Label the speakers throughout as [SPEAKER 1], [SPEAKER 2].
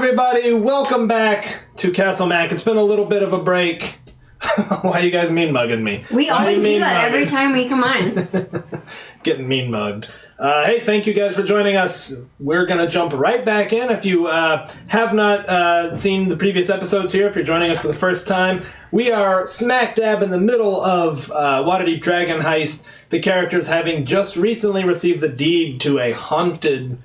[SPEAKER 1] everybody, welcome back to Castle Mac. It's been a little bit of a break. Why you guys mean mugging me?
[SPEAKER 2] We always do that every time we come on.
[SPEAKER 1] Getting mean mugged. Hey, thank you guys for joining us. We're going to jump right back in. If you have not seen the previous episodes here, if you're joining us for the first time, we are smack dab in the middle of Waterdeep Dragon Heist, the characters having just recently received the deed to a haunted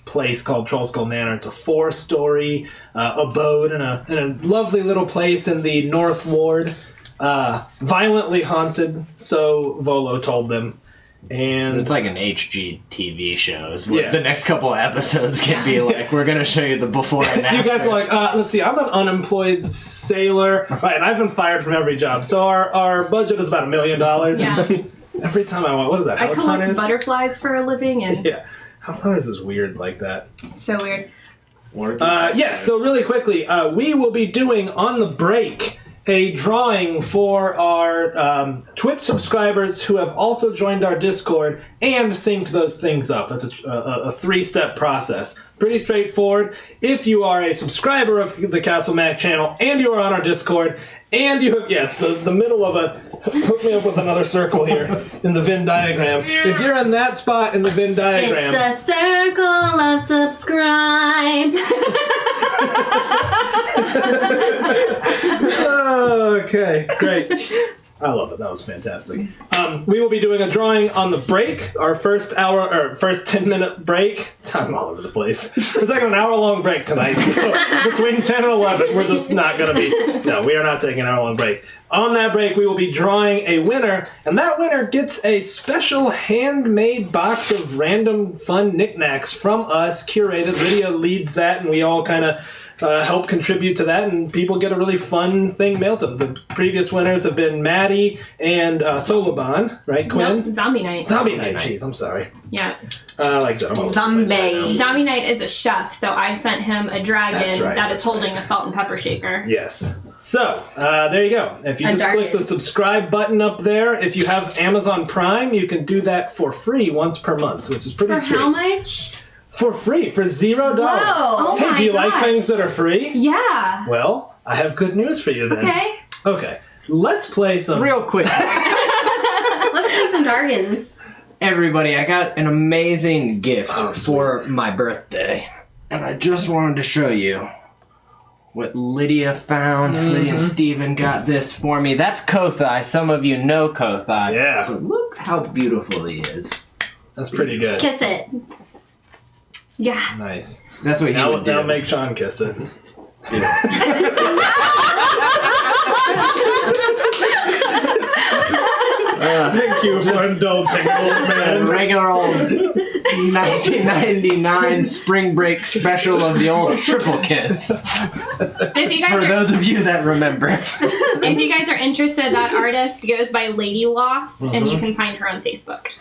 [SPEAKER 1] place called Trollskull Manor. It's a 4-story abode in a lovely little place in the North Ward. Violently haunted, so Volo told them. And
[SPEAKER 3] it's like an HGTV show. The next couple of episodes can be like, we're going to show you the before and after.
[SPEAKER 1] You guys are like, let's see, I'm an unemployed sailor, right, and I've been fired from every job. So our budget is about $1 million.
[SPEAKER 4] Yeah.
[SPEAKER 1] Every time I want, what is that,
[SPEAKER 4] I
[SPEAKER 1] House
[SPEAKER 4] collect
[SPEAKER 1] Hunters?
[SPEAKER 4] butterflies for a living, and
[SPEAKER 1] Yeah, House Hunters is weird like that.
[SPEAKER 4] so weird.
[SPEAKER 1] Yes, so really quickly, we will be doing on the break a drawing for our Twitch subscribers who have also joined our Discord and synced those things up. That's a 3-step process. Pretty straightforward. If you are a subscriber of the Castle Mac channel and you are on our Discord and you have, yes, the middle of a, hook me up with another circle here in the Venn diagram. If you're in that spot in the Venn diagram.
[SPEAKER 2] It's the circle of subscribe.
[SPEAKER 1] Okay, great. I love it. That was fantastic. We will be doing a drawing on the break, our first 10-minute break. I'm all over the place. We're taking an hour-long break tonight. So between 10 and 11, we're just not going to be... No, we are not taking an hour-long break. On that break, we will be drawing a winner, and that winner gets a special handmade box of random fun knickknacks from us, curated. Lydia leads that, and we all kind of... help contribute to that, and people get a really fun thing mailed to them. The previous winners have been Maddie and Solaban, right, Quinn?
[SPEAKER 4] Nope, Zombie Night.
[SPEAKER 1] Zombie Night, jeez, I'm sorry.
[SPEAKER 4] Yeah.
[SPEAKER 1] Like I said, I'm all over the place right now.
[SPEAKER 4] Zombie Night is a chef, so I sent him a dragon that is holding a salt and pepper shaker.
[SPEAKER 1] Yes. So, there you go. If you just click the subscribe button up there, if you have Amazon Prime, you can do that for free once per month, which is pretty sweet.
[SPEAKER 2] For how much?
[SPEAKER 1] For free, for $0.
[SPEAKER 2] Whoa.
[SPEAKER 4] Oh
[SPEAKER 1] hey, do you like things that are free?
[SPEAKER 4] Yeah.
[SPEAKER 1] Well, I have good news for you then. Okay. Let's play some...
[SPEAKER 3] Real quick.
[SPEAKER 2] Let's play some Dargans.
[SPEAKER 3] Everybody, I got an amazing gift for my birthday. And I just wanted to show you what Lydia found. Lydia and Steven got this for me. That's Kothai. Some of you know Kothai.
[SPEAKER 1] Yeah.
[SPEAKER 3] But look how beautiful he is.
[SPEAKER 1] That's pretty good.
[SPEAKER 2] Kiss it.
[SPEAKER 4] Yeah.
[SPEAKER 1] Nice.
[SPEAKER 3] That's what he would do.
[SPEAKER 1] Now make Sean kiss it. Thank you for indulging, old man.
[SPEAKER 3] Regular old 1999 spring break special of the old triple kiss.
[SPEAKER 4] If you guys
[SPEAKER 3] For those of you that remember.
[SPEAKER 4] If you guys are interested, that artist goes by Lady Loth, and you can find her on Facebook.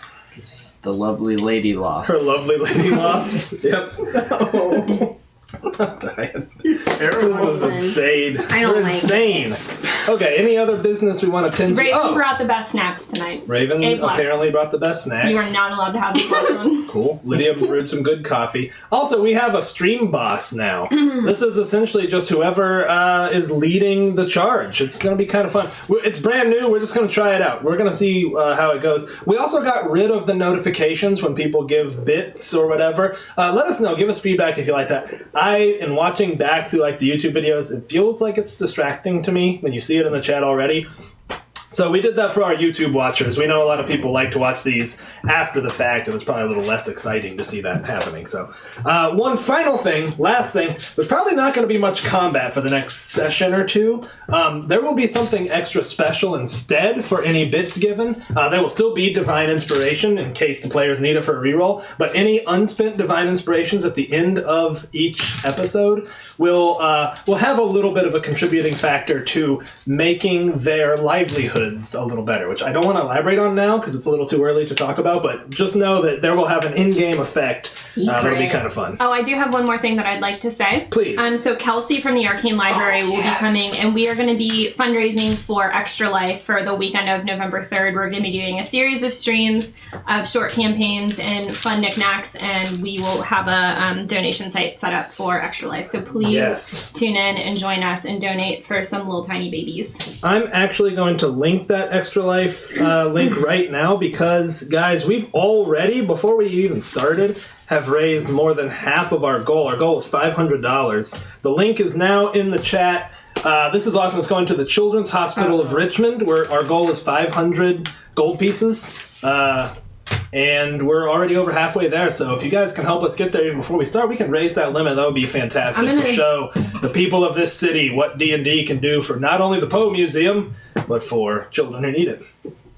[SPEAKER 3] The lovely Lady Loth.
[SPEAKER 1] Her lovely lady loves. Yep. Oh. I'm dying. This is insane.
[SPEAKER 2] I don't
[SPEAKER 1] We're
[SPEAKER 2] like
[SPEAKER 1] insane. Okay, any other business we want to tend to?
[SPEAKER 4] Raven brought the best snacks tonight.
[SPEAKER 1] Raven
[SPEAKER 4] A+.
[SPEAKER 1] apparently brought the best snacks.
[SPEAKER 4] You are not allowed to have this last one.
[SPEAKER 1] Cool. Lydia brewed some good coffee. Also, we have a stream boss now. This is essentially just whoever is leading the charge. It's going to be kind of fun. It's brand new. We're just going to try it out. We're going to see how it goes. We also got rid of the notifications when people give bits or whatever. Let us know. Give us feedback if you like that. In watching back through like the YouTube videos, it feels like it's distracting to me when you see it in the chat already. So we did that for our YouTube watchers. We know a lot of people like to watch these after the fact, and it's probably a little less exciting to see that happening. So one final thing, last thing, there's probably not going to be much combat for the next session or two. There will be something extra special instead for any bits given. There will still be Divine Inspiration in case the players need it for a reroll, but any unspent Divine Inspirations at the end of each episode will have a little bit of a contributing factor to making their livelihood goods a little better, which I don't want to elaborate on now because it's a little too early to talk about, but just know that there will have an in-game effect that'll be kind of fun.
[SPEAKER 4] Oh, I do have one more thing that I'd like to say.
[SPEAKER 1] Please.
[SPEAKER 4] So Kelsey from the Arcane Library will be coming, and we are going to be fundraising for Extra Life for the weekend of November 3rd. We're going to be doing a series of streams of short campaigns and fun knickknacks, and we will have a donation site set up for Extra Life. So please tune in and join us and donate for some little tiny babies.
[SPEAKER 1] I'm actually going to link that Extra Life link right now because, guys, we've already, before we even started, have raised more than half of our goal. Our goal is $500. The link is now in the chat. This is awesome. It's going to the Children's Hospital of Richmond, where our goal is 500 gold pieces. And we're already over halfway there, so if you guys can help us get there even before we start, we can raise that limit. That would be fantastic to show the people of this city what D&D can do for not only the Poe Museum, but for children who need it.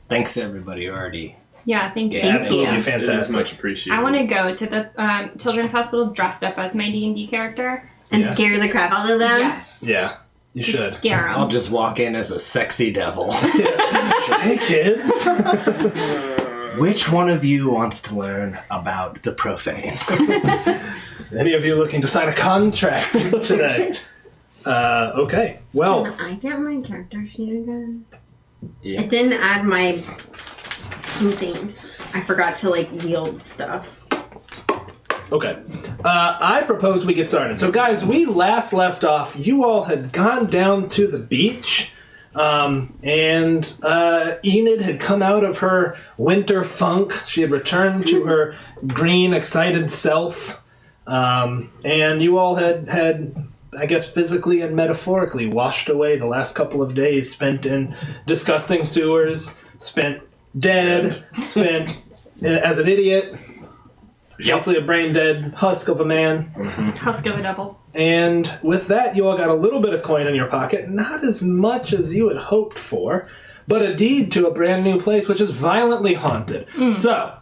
[SPEAKER 3] Thanks to everybody who already...
[SPEAKER 4] Yeah, thank you.
[SPEAKER 1] Absolutely fantastic.
[SPEAKER 5] It is much appreciated.
[SPEAKER 4] I want to go to the Children's Hospital dressed up as my D&D character.
[SPEAKER 2] And scare the crap out of them?
[SPEAKER 4] Yes.
[SPEAKER 1] Yeah, you should.
[SPEAKER 4] Scare them.
[SPEAKER 3] I'll just walk in as a sexy devil.
[SPEAKER 1] Hey, kids!
[SPEAKER 3] Which one of you wants to learn about the profane?
[SPEAKER 1] Any of you looking to sign a contract today? Okay, well...
[SPEAKER 2] Can I get my character sheet again?
[SPEAKER 3] Yeah.
[SPEAKER 2] It didn't add my... some things. I forgot to, wield stuff.
[SPEAKER 1] Okay. I propose we get started. So, guys, we last left off. You all had gone down to the beach, and Enid had come out of her winter funk. She had returned to her green, excited self, and you all had, I guess, physically and metaphorically washed away the last couple of days spent in disgusting sewers, spent dead, spent as an idiot. Basically a brain-dead husk of a man.
[SPEAKER 4] Husk of a devil.
[SPEAKER 1] And with that, you all got a little bit of coin in your pocket. Not as much as you had hoped for, but a deed to a brand new place, which is violently haunted. So,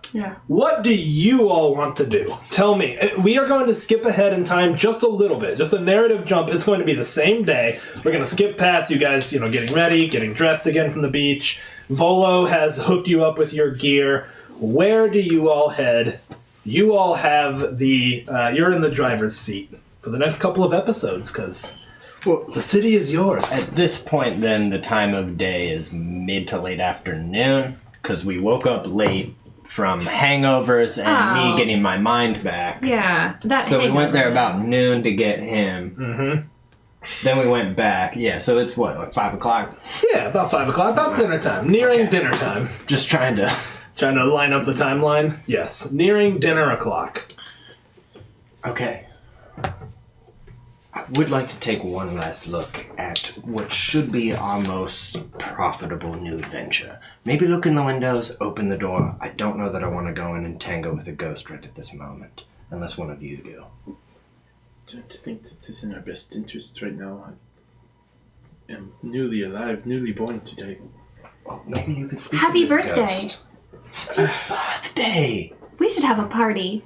[SPEAKER 1] what do you all want to do? Tell me. We are going to skip ahead in time just a little bit. Just a narrative jump. It's going to be the same day. We're going to skip past you guys, getting ready, getting dressed again from the beach. Volo has hooked you up with your gear. Where do you all head? You all have you're in the driver's seat for the next couple of episodes, because the city is yours.
[SPEAKER 3] At this point, then, the time of day is mid to late afternoon, because we woke up late from hangovers and me getting my mind back.
[SPEAKER 4] Yeah.
[SPEAKER 3] So we went there about noon to get him. Mm-hmm. Then we went back. Yeah, so it's what, 5 o'clock?
[SPEAKER 1] Yeah, about 5 o'clock, about dinner time. Nearing dinner time.
[SPEAKER 3] Just trying to
[SPEAKER 1] line up the timeline? Yes. Nearing dinner o'clock.
[SPEAKER 3] Okay. I would like to take one last look at what should be our most profitable new adventure. Maybe look in the windows, open the door. I don't know that I want to go in and tango with a ghost right at this moment. Unless one of you do.
[SPEAKER 5] I don't think that is in our best interest right now. I am newly alive, newly born today.
[SPEAKER 3] Well, maybe you could speak
[SPEAKER 4] Happy
[SPEAKER 3] to this
[SPEAKER 4] birthday.
[SPEAKER 3] ghost. Birthday!
[SPEAKER 4] We should have a party.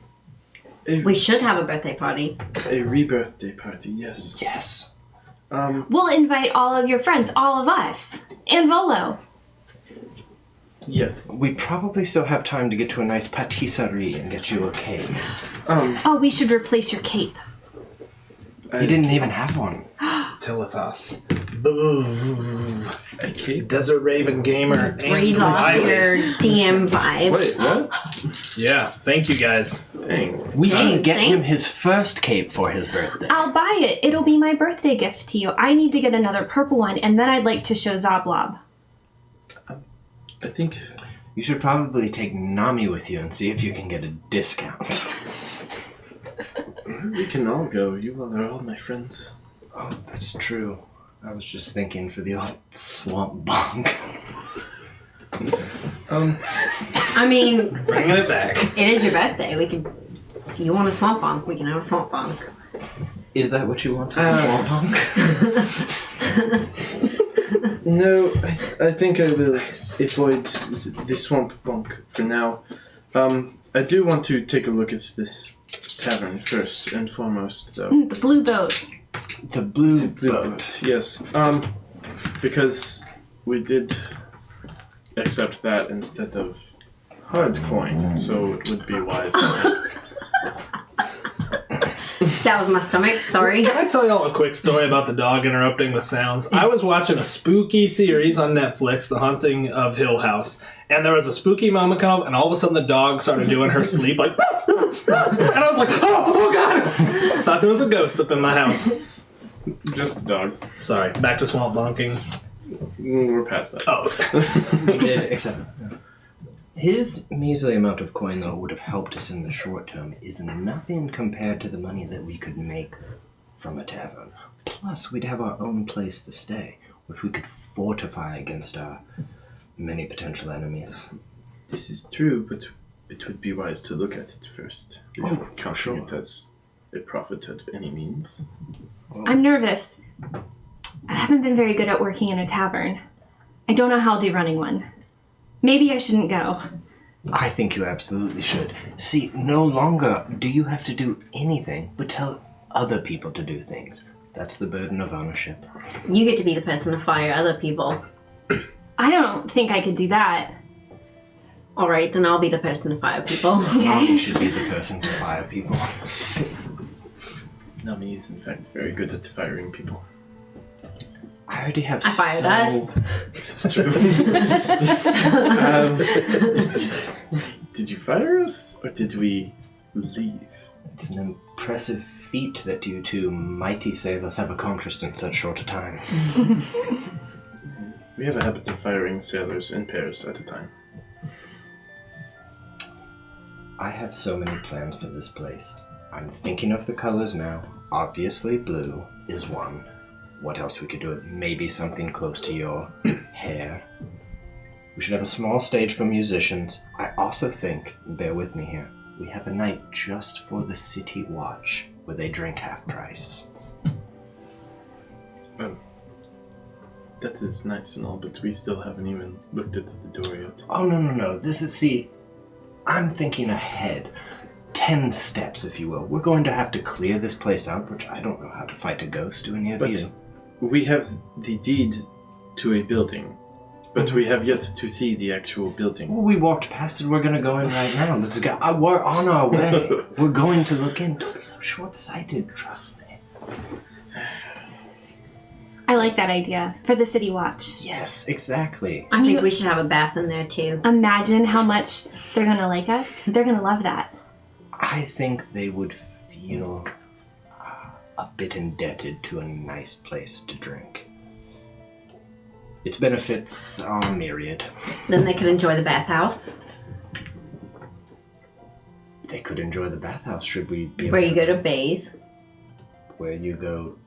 [SPEAKER 2] We should have a birthday party.
[SPEAKER 5] A rebirthday party, yes.
[SPEAKER 3] Yes.
[SPEAKER 4] We'll invite all of your friends, all of us. And Volo.
[SPEAKER 5] Yes.
[SPEAKER 3] We probably still have time to get to a nice patisserie and get you a cake.
[SPEAKER 4] Oh, we should replace your cape.
[SPEAKER 3] You didn't even have one.
[SPEAKER 1] Tilitas. Boo.
[SPEAKER 5] A cape?
[SPEAKER 1] Desert Raven Gamer.
[SPEAKER 2] Breathe off your DM vibes.
[SPEAKER 5] Wait, what?
[SPEAKER 1] Yeah, thank you guys.
[SPEAKER 5] Dang.
[SPEAKER 3] We can get him
[SPEAKER 2] thanks.
[SPEAKER 3] his first cape for his birthday.
[SPEAKER 4] I'll buy it. It'll be my birthday gift to you. I need to get another purple one, and then I'd like to show Zablob.
[SPEAKER 5] I think...
[SPEAKER 3] You should probably take Nami with you and see if you can get a discount.
[SPEAKER 5] We can all go. You all are all my friends.
[SPEAKER 3] Oh, that's true. I was just thinking for the old swamp bunk.
[SPEAKER 2] I mean,
[SPEAKER 1] Bringing it back.
[SPEAKER 2] it is your birthday. We can... If you want a swamp bunk, we can have a swamp bunk.
[SPEAKER 3] Is that what you want, a swamp bunk?
[SPEAKER 5] No, I think I will avoid the swamp bunk for now. I do want to take a look at this tavern first and foremost, though.
[SPEAKER 4] The blue boat.
[SPEAKER 3] The blue
[SPEAKER 5] Blue
[SPEAKER 3] boat.
[SPEAKER 5] boat, yes. Because we did accept that instead of hard coin, so it would be wise to
[SPEAKER 2] That was my stomach. Sorry.
[SPEAKER 1] Can I tell y'all a quick story about the dog interrupting with sounds? I was watching a spooky series on Netflix, The Haunting of Hill House, and there was a spooky moment come up, and all of a sudden the dog started doing her sleep, like, and I was like, oh God! I thought there was a ghost up in my house.
[SPEAKER 5] Just a dog.
[SPEAKER 1] Sorry, back to swamp bonking.
[SPEAKER 5] We're past that.
[SPEAKER 1] Oh.
[SPEAKER 3] We did, except his measly amount of coin, though, would have helped us in the short term, is nothing compared to the money that we could make from a tavern. Plus, we'd have our own place to stay, which we could fortify against our many potential enemies.
[SPEAKER 5] This is true, but it would be wise to look at it first before
[SPEAKER 3] for
[SPEAKER 5] counting
[SPEAKER 3] sure.
[SPEAKER 5] it as a profit at any means.
[SPEAKER 4] I'm nervous. I haven't been very good at working in a tavern. I don't know how I'll do running one. Maybe I shouldn't go.
[SPEAKER 3] I think you absolutely should. See, no longer do you have to do anything but tell other people to do things. That's the burden of ownership.
[SPEAKER 2] You get to be the person to fire other people.
[SPEAKER 4] I don't think I could do that.
[SPEAKER 2] All right, then I'll be the person to fire people.
[SPEAKER 3] Nami should be the person to fire people.
[SPEAKER 5] Nami is, in fact, very good at firing people.
[SPEAKER 3] I already have
[SPEAKER 2] I fired us.
[SPEAKER 5] This is true. Did you fire us, or did we leave?
[SPEAKER 3] It's an impressive feat that you two mighty sailors have accomplished in such short a time.
[SPEAKER 5] We have a habit of firing sailors in pairs at a time.
[SPEAKER 3] I have so many plans for this place. I'm thinking of the colors now. Obviously, blue is one. What else we could do? Maybe something close to your hair. We should have a small stage for musicians. I also think, bear with me here, we have a night just for the city watch, where they drink half price.
[SPEAKER 5] That is nice and all, but we still haven't even looked at the door yet.
[SPEAKER 3] Oh, no. See, I'm thinking ahead. 10 steps, if you will. We're going to have to clear this place out, which I don't know how to fight a ghost. Do any of you?
[SPEAKER 5] We have the deed to a building, but we have yet to see the actual building.
[SPEAKER 3] Well, we walked past it. We're going to go in right now. Let's go. We're on our way. We're going to look in. Don't be so short-sighted. Trust me.
[SPEAKER 4] I like that idea. For the city watch.
[SPEAKER 3] Yes, exactly.
[SPEAKER 2] I think we should have a bath in there too.
[SPEAKER 4] Imagine how much they're gonna like us. They're gonna love that.
[SPEAKER 3] I think they would feel a bit indebted to a nice place to drink. Its benefits are myriad.
[SPEAKER 2] Then they could enjoy the bathhouse,
[SPEAKER 3] They could enjoy the bathhouse should we be able
[SPEAKER 2] where you go to bathe.
[SPEAKER 3] where you go.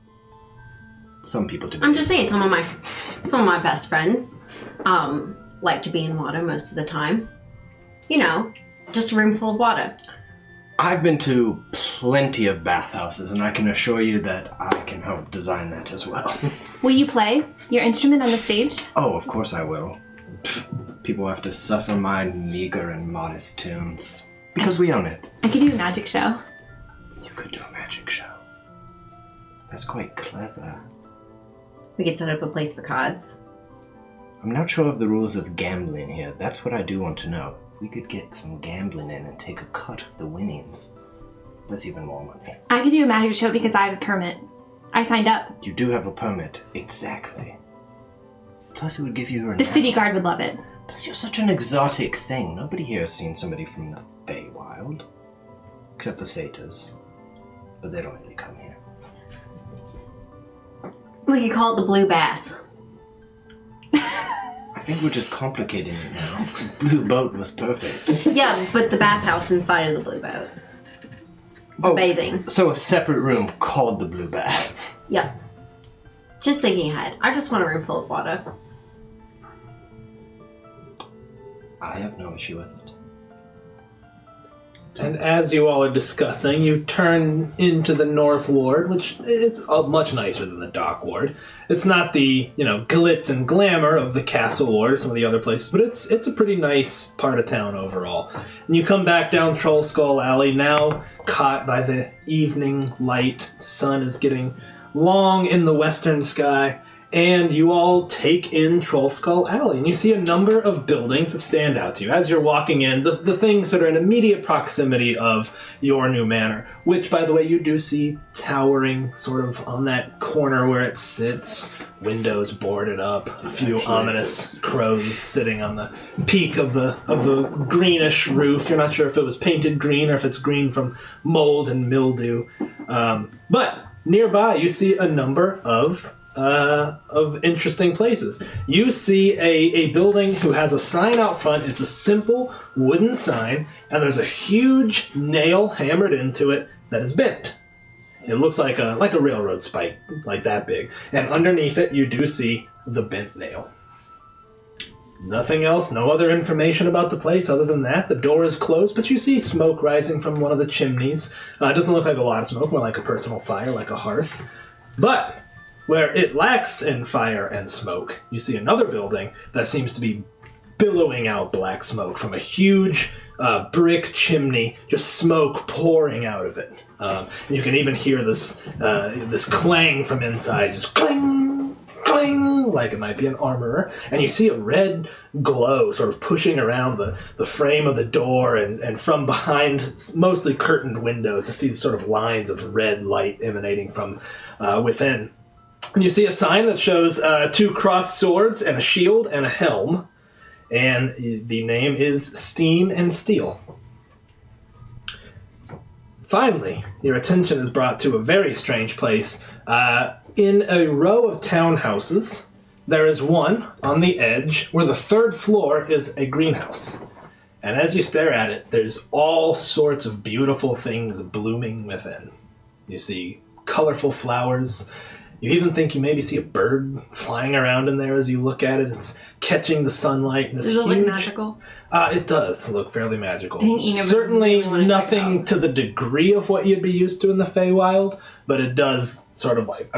[SPEAKER 3] Some people do.
[SPEAKER 2] I'm just saying, some of my best friends like to be in water most of the time. You know, just a room full of water.
[SPEAKER 3] I've been to plenty of bathhouses, and I can assure you that I can help design that as well.
[SPEAKER 4] Will you play your instrument on the stage?
[SPEAKER 3] Oh, of course I will. People have to suffer my meager and modest tunes. Because we own it.
[SPEAKER 4] I could do a magic show.
[SPEAKER 3] You could do a magic show. That's quite clever.
[SPEAKER 2] We could set up a place for cards.
[SPEAKER 3] I'm not sure of the rules of gambling here. That's what I do want to know. If we could get some gambling in and take a cut of the winnings, that's even more money.
[SPEAKER 4] I could do a magic show because I have a permit. I signed up.
[SPEAKER 3] You do have a permit. Exactly. Plus it would give you a
[SPEAKER 4] The
[SPEAKER 3] renown.
[SPEAKER 4] city guard would love it.
[SPEAKER 3] Plus you're such an exotic thing. Nobody here has seen somebody from the Feywild. Except for satyrs. But they don't really come here.
[SPEAKER 2] We could call it the Blue Bath.
[SPEAKER 3] I think we're just complicating it now. Blue boat was perfect.
[SPEAKER 2] Yeah, but the bathhouse inside of the Blue Boat. For bathing.
[SPEAKER 3] So a separate room called the Blue Bath.
[SPEAKER 2] Yep. Just thinking ahead. I just want a room full of water.
[SPEAKER 3] I have no issue with it.
[SPEAKER 1] And as you all are discussing, you turn into the North Ward, which is much nicer than the Dock Ward. It's not the, glitz and glamour of the Castle Ward or some of the other places, but it's a pretty nice part of town overall. And you come back down Trollskull Alley, now caught by the evening light. The sun is getting long in the western sky, and you all take in Trollskull Alley, and you see a number of buildings that stand out to you. As you're walking in, the things that are in immediate proximity of your new manor, which, by the way, you do see towering sort of on that corner where it sits, windows boarded up, a few ominous crows sitting on the peak of the greenish roof. You're not sure if it was painted green or if it's green from mold and mildew. But nearby, you see a number of interesting places. You see a building who has a sign out front. It's a simple wooden sign, and there's a huge nail hammered into it that is bent. It looks like a railroad spike, like that big. And underneath it, you do see the bent nail. Nothing else, no other information about the place other than that. The door is closed, but you see smoke rising from one of the chimneys. It doesn't look like a lot of smoke, more like a personal fire, like a hearth. But where it lacks in fire and smoke, you see another building that seems to be billowing out black smoke from a huge brick chimney, just smoke pouring out of it. You can even hear this clang from inside, just cling, cling, like it might be an armorer. And you see a red glow sort of pushing around the frame of the door and from behind mostly curtained windows to see sort of lines of red light emanating from within. And you see a sign that shows 2 crossed swords and a shield and a helm. And the name is Steam and Steel. Finally, your attention is brought to a very strange place. In a row of townhouses, there is one on the edge where the 3rd floor is a greenhouse. And as you stare at it, there's all sorts of beautiful things blooming within. You see colorful flowers. You even think you maybe see a bird flying around in there as you look at it. It's catching the sunlight.
[SPEAKER 4] Does it look magical?
[SPEAKER 1] It does look fairly magical.
[SPEAKER 4] I think Ina would
[SPEAKER 1] Certainly
[SPEAKER 4] really wanna
[SPEAKER 1] nothing
[SPEAKER 4] check out.
[SPEAKER 1] to the degree of what you'd be used to in the Feywild, but it does sort of like,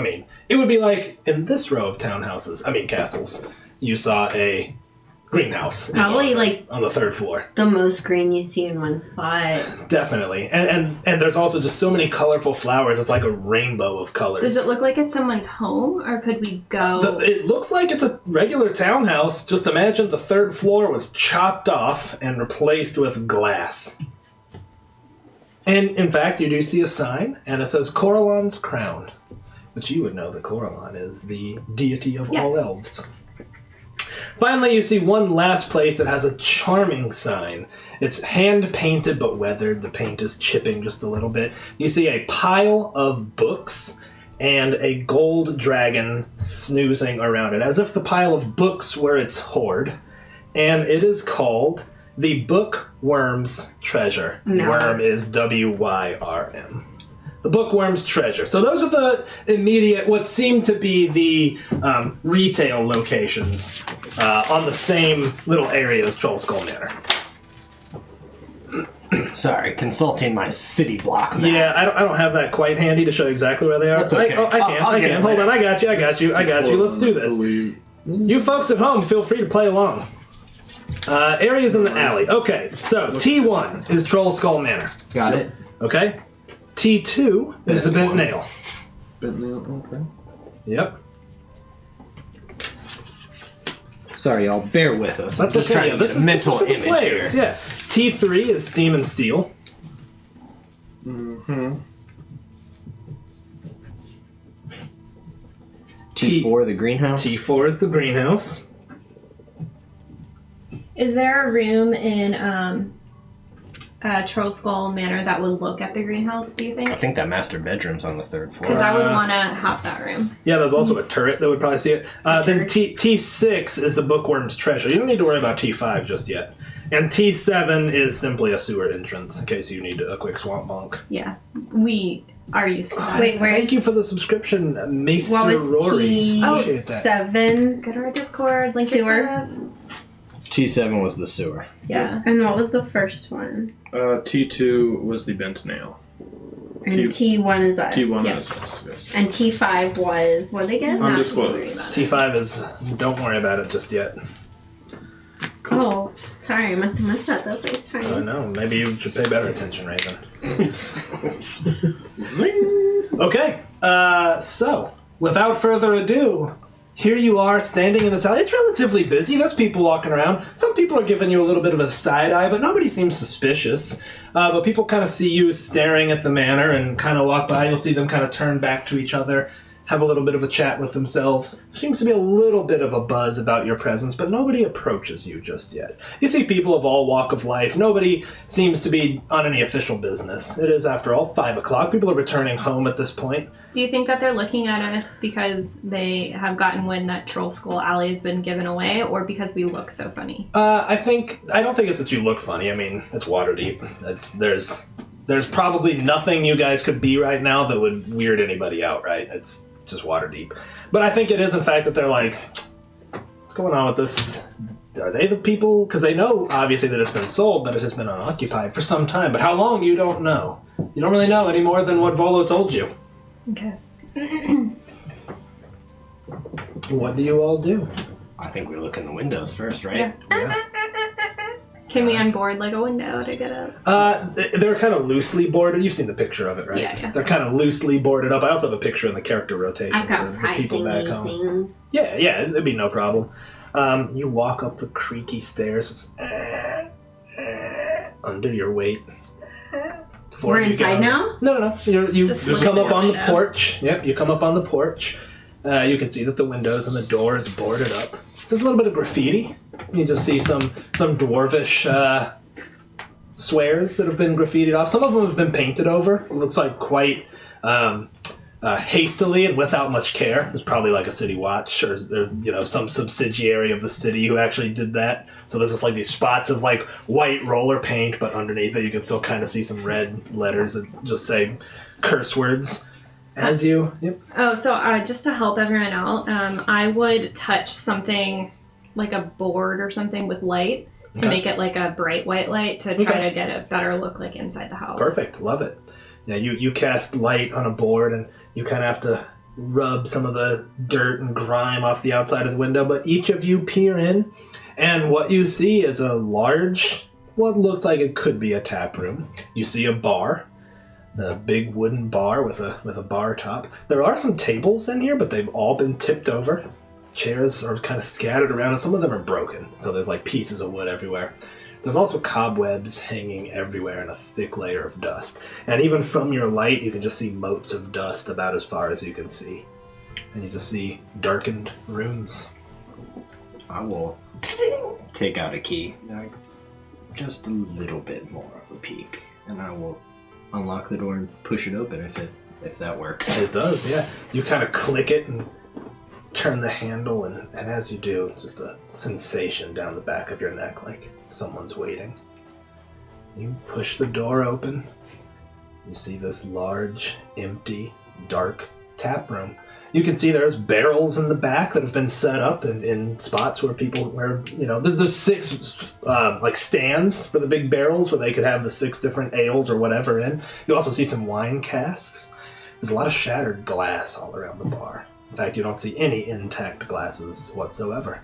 [SPEAKER 1] it would be like in this row of castles, you saw a greenhouse.
[SPEAKER 2] Probably like
[SPEAKER 1] on the 3rd floor.
[SPEAKER 2] the most green you see in one spot.
[SPEAKER 1] Definitely. And there's also just so many colorful flowers. It's like a rainbow of colors.
[SPEAKER 4] Does it look like it's someone's home, or could we go?
[SPEAKER 1] It looks like it's a regular townhouse. Just imagine the 3rd floor was chopped off and replaced with glass. And in fact, you do see a sign, and it says Coralon's Crown, which you would know that Coralon is the deity of all elves. Finally, you see one last place that has a charming sign. It's hand-painted but weathered. The paint is chipping just a little bit. You see a pile of books and a gold dragon snoozing around it, as if the pile of books were its hoard. And it is called the Bookworm's Treasure.
[SPEAKER 2] No.
[SPEAKER 1] Worm is W-Y-R-M. The Bookworm's Treasure. So those are the immediate, what seem to be the retail locations on the same little area as Trollskull Manor.
[SPEAKER 3] Sorry, consulting my city block map.
[SPEAKER 1] Yeah, I don't have that quite handy to show you exactly where they are.
[SPEAKER 3] That's okay.
[SPEAKER 1] I can. Hold on, I got you. Let's do this. You folks at home, feel free to play along. Areas in the alley. Okay, so T1 is Trollskull Manor.
[SPEAKER 3] Got it.
[SPEAKER 1] Okay? T2 is the Bent Nail.
[SPEAKER 5] Bent nail, okay.
[SPEAKER 1] Yep.
[SPEAKER 3] Sorry, y'all. Bear with us.
[SPEAKER 1] That's
[SPEAKER 3] I'm just
[SPEAKER 1] okay.
[SPEAKER 3] trying to get a mental
[SPEAKER 1] for the
[SPEAKER 3] image
[SPEAKER 1] players.
[SPEAKER 3] here.
[SPEAKER 1] Yeah. T3 is Steam and Steel.
[SPEAKER 3] T4, the greenhouse.
[SPEAKER 1] T4 is the greenhouse.
[SPEAKER 4] Is there a room in Trollskull Manor that would look at the greenhouse, do you think?
[SPEAKER 3] I think that master bedroom's on the 3rd floor.
[SPEAKER 4] Because I would want to have that room.
[SPEAKER 1] Yeah, there's also a turret that would probably see it. Then T6 is the Bookworm's Treasure. You don't need to worry about T5 just yet. And T7 is simply a sewer entrance in case you need a quick swamp bonk.
[SPEAKER 4] Yeah, we are used to that.
[SPEAKER 2] Wait, where's...
[SPEAKER 1] Thank you for the subscription, Maester
[SPEAKER 2] What was
[SPEAKER 1] Rory. Appreciate that.
[SPEAKER 2] T7?
[SPEAKER 4] Go to our Discord, link
[SPEAKER 2] Sewer.
[SPEAKER 4] your stuff.
[SPEAKER 3] T7 was the sewer.
[SPEAKER 4] Yeah.
[SPEAKER 2] And what was the first one?
[SPEAKER 5] T2 was the bent nail.
[SPEAKER 2] And T1 is us.
[SPEAKER 5] T1
[SPEAKER 4] Yeah.
[SPEAKER 5] is us, yes.
[SPEAKER 2] And T5 was what again?
[SPEAKER 5] Undisclosed.
[SPEAKER 1] T5 is don't worry about it just yet.
[SPEAKER 2] Oh, sorry, I must have missed that the first time.
[SPEAKER 1] I don't know. Maybe you should pay better attention, Raven.
[SPEAKER 5] Zing!
[SPEAKER 1] Okay. So, without further ado, here you are standing in this alley. It's relatively busy. There's people walking around. Some people are giving you a little bit of a side eye, but nobody seems suspicious. But people kind of see you staring at the manor and kind of walk by. You'll see them kind of turn back to each other, have a little bit of a chat with themselves. Seems to be a little bit of a buzz about your presence, but nobody approaches you just yet. You see people of all walk of life. Nobody seems to be on any official business. It is, after all, 5 o'clock. People are returning home at this point.
[SPEAKER 4] Do you think that they're looking at us because they have gotten wind that Trollskull Alley has been given away, or because we look so funny?
[SPEAKER 1] I don't think it's that you look funny. I mean, it's Waterdeep. There's probably nothing you guys could be right now that would weird anybody out, right? It's just Waterdeep. But I think it is, in fact, that they're like, what's going on with this? Are they the people? Because they know, obviously, that it's been sold, but it has been unoccupied for some time. But how long, you don't know. You don't really know any more than what Volo told you.
[SPEAKER 4] Okay.
[SPEAKER 1] What do you all do?
[SPEAKER 3] I think we look in the windows first, right?
[SPEAKER 4] Yeah. Can we unboard like a window to get up?
[SPEAKER 1] They're kind of loosely boarded. You've seen the picture of it, right?
[SPEAKER 4] Yeah.
[SPEAKER 1] They're kind of loosely boarded up. I also have a picture in the character rotation
[SPEAKER 2] I've got
[SPEAKER 1] for the people
[SPEAKER 2] pricing
[SPEAKER 1] back
[SPEAKER 2] these
[SPEAKER 1] home.
[SPEAKER 2] things.
[SPEAKER 1] Yeah, it'd be no problem. You walk up the creaky stairs under your weight. Before
[SPEAKER 2] We're
[SPEAKER 1] you
[SPEAKER 2] inside now?
[SPEAKER 1] No. You
[SPEAKER 4] Just
[SPEAKER 1] come
[SPEAKER 4] looking
[SPEAKER 1] up on the
[SPEAKER 4] out.
[SPEAKER 1] porch. Yep, you come up on the porch. You can see that the windows and the door is boarded up. There's a little bit of graffiti. You just see some dwarvish swears that have been graffitied off. Some of them have been painted over. It looks like quite hastily and without much care. There's probably like a city watch or some subsidiary of the city who actually did that. So there's just like these spots of like white roller paint, but underneath it you can still kind of see some red letters that just say curse words. As you... Yep.
[SPEAKER 4] Oh, so just to help everyone out, I would touch something like a board or something with light to make it like a bright white light to try to get a better look like inside the house.
[SPEAKER 1] Perfect. Love it. Yeah, you cast light on a board and you kind of have to rub some of the dirt and grime off the outside of the window, but each of you peer in and what you see is a large, what looks like it could be a tap room. You see a bar. A big wooden bar with a bar top. There are some tables in here, but they've all been tipped over. Chairs are kind of scattered around, and some of them are broken, so there's like pieces of wood everywhere. There's also cobwebs hanging everywhere and a thick layer of dust. And even from your light, you can just see motes of dust about as far as you can see. And you just see darkened rooms.
[SPEAKER 3] I will take out a key. Just a little bit more of a peek. And I will unlock the door and push it open if that works.
[SPEAKER 1] It does, yeah. You kind of click it and turn the handle, and as you do, just a sensation down the back of your neck, like someone's waiting. You push the door open. You see this large, empty, dark tap room. You can see there's barrels in the back that have been set up in spots where there's 6 like stands for the big barrels where they could have the 6 different ales or whatever in. You also see some wine casks. There's a lot of shattered glass all around the bar. In fact, you don't see any intact glasses whatsoever.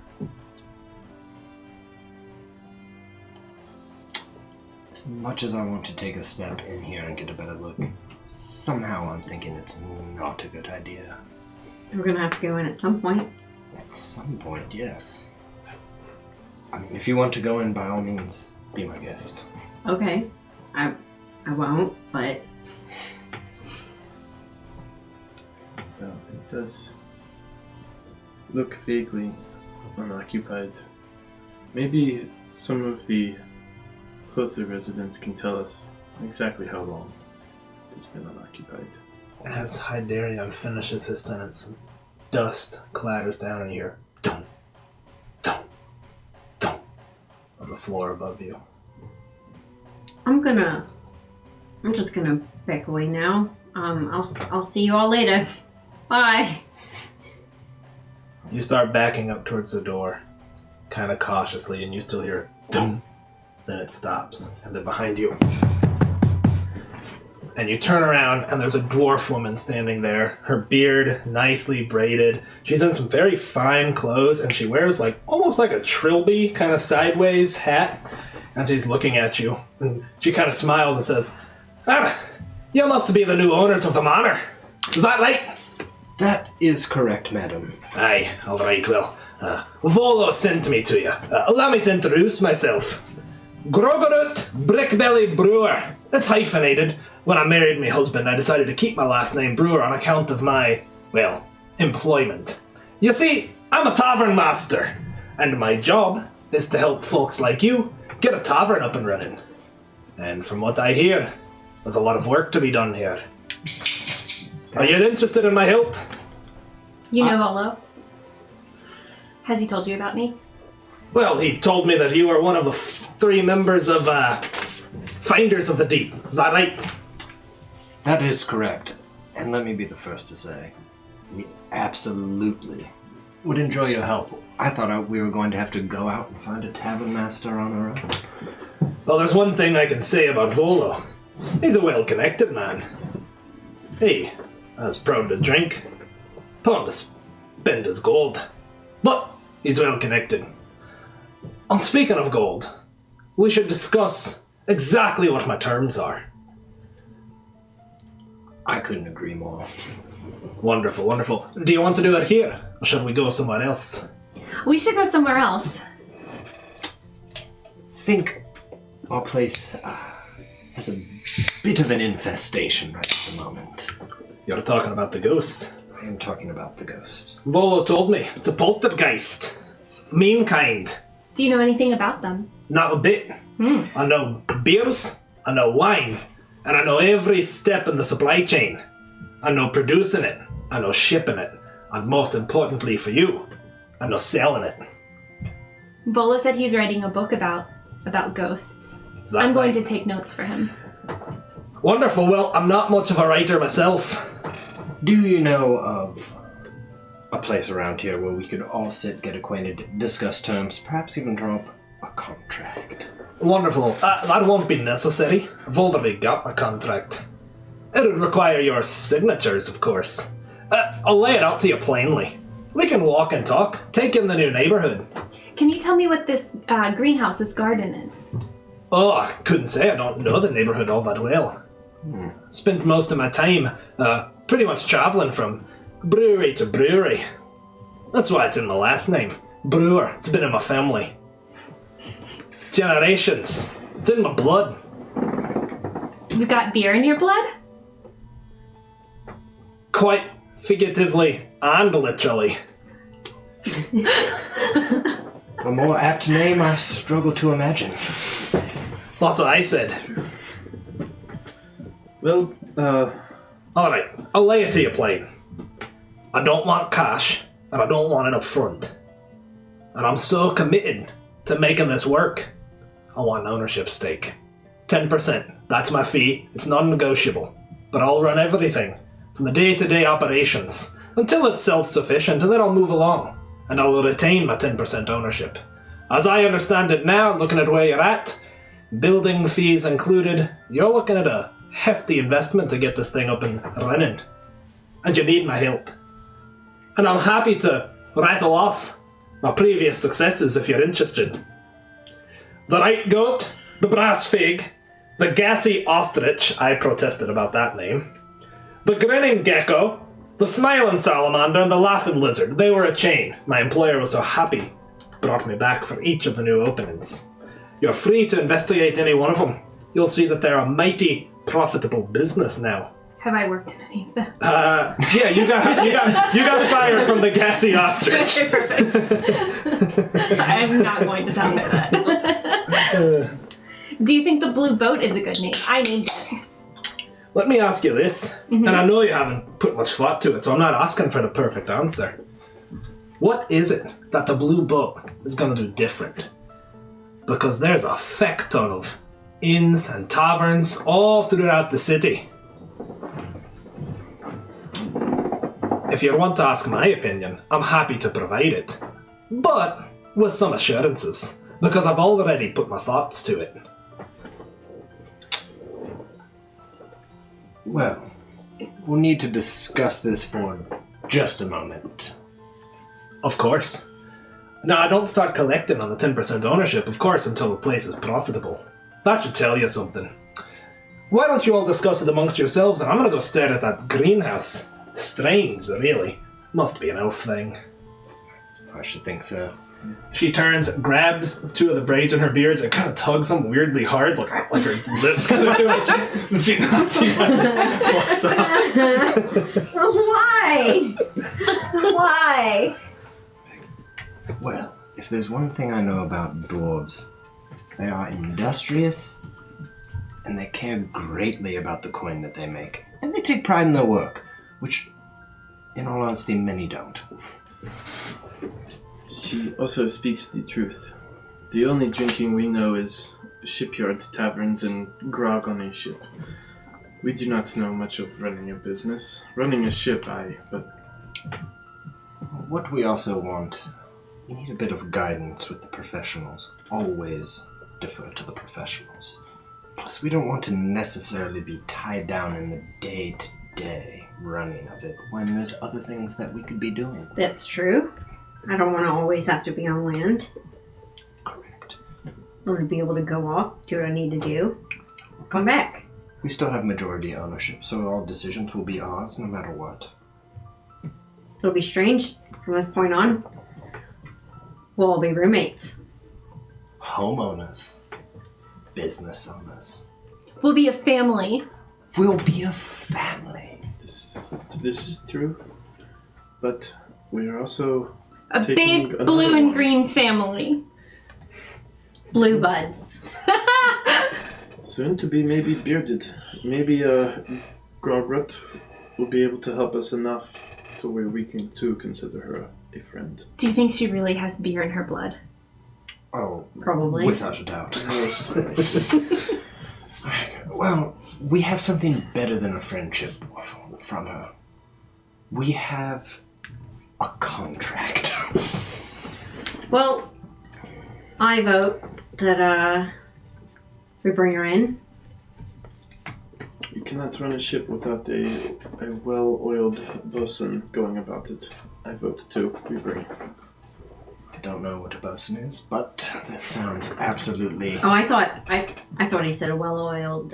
[SPEAKER 3] As much as I want to take a step in here and get a better look, somehow I'm thinking it's not a good idea.
[SPEAKER 2] We're gonna have to go in at some point.
[SPEAKER 3] At some point, yes. I mean, if you want to go in, by all means, be my guest.
[SPEAKER 2] Okay. I won't, but...
[SPEAKER 5] Well, it does look vaguely unoccupied. Maybe some of the closer residents can tell us exactly how long it has been unoccupied.
[SPEAKER 1] As Hydarion finishes his sentence, some dust clatters down and you hear dum, dum, dum on the floor above you.
[SPEAKER 2] I'm just gonna back away now. I'll see you all later. Bye.
[SPEAKER 1] You start backing up towards the door, kind of cautiously, and you still hear dum. Then it stops, and then behind you. And you turn around, and there's a dwarf woman standing there. Her beard nicely braided. She's in some very fine clothes, and she wears almost like a trilby kind of sideways hat. And she's looking at you, and she kind of smiles and says, "Ah, you must be the new owners of the Manor. Is that right?"
[SPEAKER 3] That is correct, madam.
[SPEAKER 1] Aye, alright, well, Volo sent me to you. Allow me to introduce myself. Grogorut Brickbelly Brewer. It's hyphenated. When I married my husband, I decided to keep my last name Brewer on account of my, well, employment. You see, I'm a tavern master, and my job is to help folks like you get a tavern up and running. And from what I hear, there's a lot of work to be done here. Are you interested in my help?
[SPEAKER 4] You know Volo? Has he told you about me?
[SPEAKER 1] Well, he told me that you are one of the 3 members of, Finders of the Deep. Is that right?
[SPEAKER 3] That is correct. And let me be the first to say, we absolutely would enjoy your help. I thought we were going to have to go out and find a tavern master on our own.
[SPEAKER 1] Well, there's one thing I can say about Volo. He's a well-connected man. He is proud to drink, prone to spend his gold. But he's well-connected. And speaking of gold, we should discuss exactly what my terms are.
[SPEAKER 3] I couldn't agree more.
[SPEAKER 1] Wonderful, wonderful. Do you want to do it here, or shall we go somewhere else?
[SPEAKER 4] We should go somewhere else.
[SPEAKER 3] Think our place has a bit of an infestation right at the moment.
[SPEAKER 1] You're talking about the ghost.
[SPEAKER 3] I am talking about the ghost.
[SPEAKER 1] Volo told me. It's a poltergeist. Mean kind.
[SPEAKER 4] Do you know anything about them?
[SPEAKER 1] Not a bit. I know beers, I know wine, and I know every step in the supply chain. I know producing it, I know shipping it, and most importantly for you, I know selling it.
[SPEAKER 4] Volo said he's writing a book about ghosts. I'm going to take notes for him.
[SPEAKER 1] Wonderful. Well, I'm not much of a writer myself.
[SPEAKER 3] Do you know of a place around here where we could all sit, get acquainted, discuss terms, perhaps even draw up a contract?
[SPEAKER 1] Wonderful. That won't be necessary. I've already got a contract. It would require your signatures, of course. I'll lay it out to you plainly. We can walk and talk. Take in the new neighborhood.
[SPEAKER 4] Can you tell me what this greenhouse, this garden is?
[SPEAKER 1] Oh, I couldn't say. I don't know the neighborhood all that well. Spent most of my time pretty much traveling from brewery to brewery. That's why it's in my last name. Brewer. It's been in my family. Generations. It's in my blood.
[SPEAKER 4] You've got beer in your blood?
[SPEAKER 1] Quite figuratively and literally.
[SPEAKER 3] A more apt name I struggle to imagine.
[SPEAKER 1] That's what I said.
[SPEAKER 5] Well,
[SPEAKER 1] Alright, I'll lay it to you plain. I don't want cash, and I don't want it up front. And I'm so committed to making this work, I want an ownership stake. 10%, that's my fee, it's non-negotiable. But I'll run everything, from the day-to-day operations, until it's self-sufficient, and then I'll move along, and I will retain my 10% ownership. As I understand it now, looking at where you're at, building fees included, you're looking at a hefty investment to get this thing up and running. And you need my help. And I'm happy to rattle off my previous successes if you're interested. The right goat, the brass fig, the gassy ostrich, I protested about that name, the grinning gecko, the smiling salamander, and the laughing lizard. They were a chain. My employer was so happy, brought me back for each of the new openings. You're free to investigate any one of them. You'll see that they're a mighty profitable business now.
[SPEAKER 4] Have I worked in any of them?
[SPEAKER 1] Yeah, you got fired from the gassy ostrich.
[SPEAKER 4] Okay, perfect. I'm not going to tell her that. Do you think the blue boat is a good name? I named it.
[SPEAKER 1] Let me ask you this, and I know you haven't put much thought to it, so I'm not asking for the perfect answer. What is it that the blue boat is going to do different? Because there's a feck ton of inns and taverns all throughout the city. If you want to ask my opinion, I'm happy to provide it. But with some assurances, because I've already put my thoughts to it.
[SPEAKER 3] Well, we'll need to discuss this for just a moment.
[SPEAKER 1] Of course. Now, I don't start collecting on the 10% ownership, of course, until the place is profitable. That should tell you something. Why don't you all discuss it amongst yourselves, and I'm gonna go stare at that greenhouse. Strange, really. Must be an elf thing.
[SPEAKER 3] I should think so.
[SPEAKER 1] She turns, grabs two of the braids in her beards, and kind of tugs them weirdly hard, like her lips. And she nods you guys. What's up?
[SPEAKER 2] Why? Why?
[SPEAKER 3] Well, if there's one thing I know about dwarves, they are industrious, and they care greatly about the coin that they make. And they take pride in their work, which, in all honesty, many don't.
[SPEAKER 5] She also speaks the truth. The only drinking we know is shipyard taverns and grog on a ship. We do not know much of running a business. Running a ship, but
[SPEAKER 3] What we also want, we need a bit of guidance with the professionals. Always defer to the professionals. Plus, we don't want to necessarily be tied down in the day-to-day running of it when there's other things that we could be doing.
[SPEAKER 2] That's true. I don't want to always have to be on land.
[SPEAKER 3] Correct.
[SPEAKER 2] I want to be able to go off, do what I need to do, come back.
[SPEAKER 3] We still have majority ownership, so all decisions will be ours no matter what.
[SPEAKER 2] It'll be strange from this point on. We'll all be roommates.
[SPEAKER 3] Homeowners. Business owners.
[SPEAKER 4] We'll be a family.
[SPEAKER 3] We'll be a family.
[SPEAKER 5] this is true. But we are also
[SPEAKER 4] A
[SPEAKER 5] taking
[SPEAKER 4] big
[SPEAKER 5] another
[SPEAKER 4] blue and
[SPEAKER 5] one.
[SPEAKER 4] green family.
[SPEAKER 2] Blue buds.
[SPEAKER 5] Soon to be maybe bearded. Maybe Grogrut will be able to help us enough to where we can too consider her a friend.
[SPEAKER 4] Do you think she really has beer in her blood?
[SPEAKER 3] Oh,
[SPEAKER 2] Probably.
[SPEAKER 3] without a doubt.
[SPEAKER 5] Most.
[SPEAKER 3] Well, we have something better than a friendship from her. We have a contract.
[SPEAKER 2] Well, I vote that we bring her in.
[SPEAKER 5] You cannot run a ship without a well-oiled bosun going about it. I vote too. We bring.
[SPEAKER 3] I don't know what a bosun is, but that sounds absolutely...
[SPEAKER 2] Oh, I thought he said a well-oiled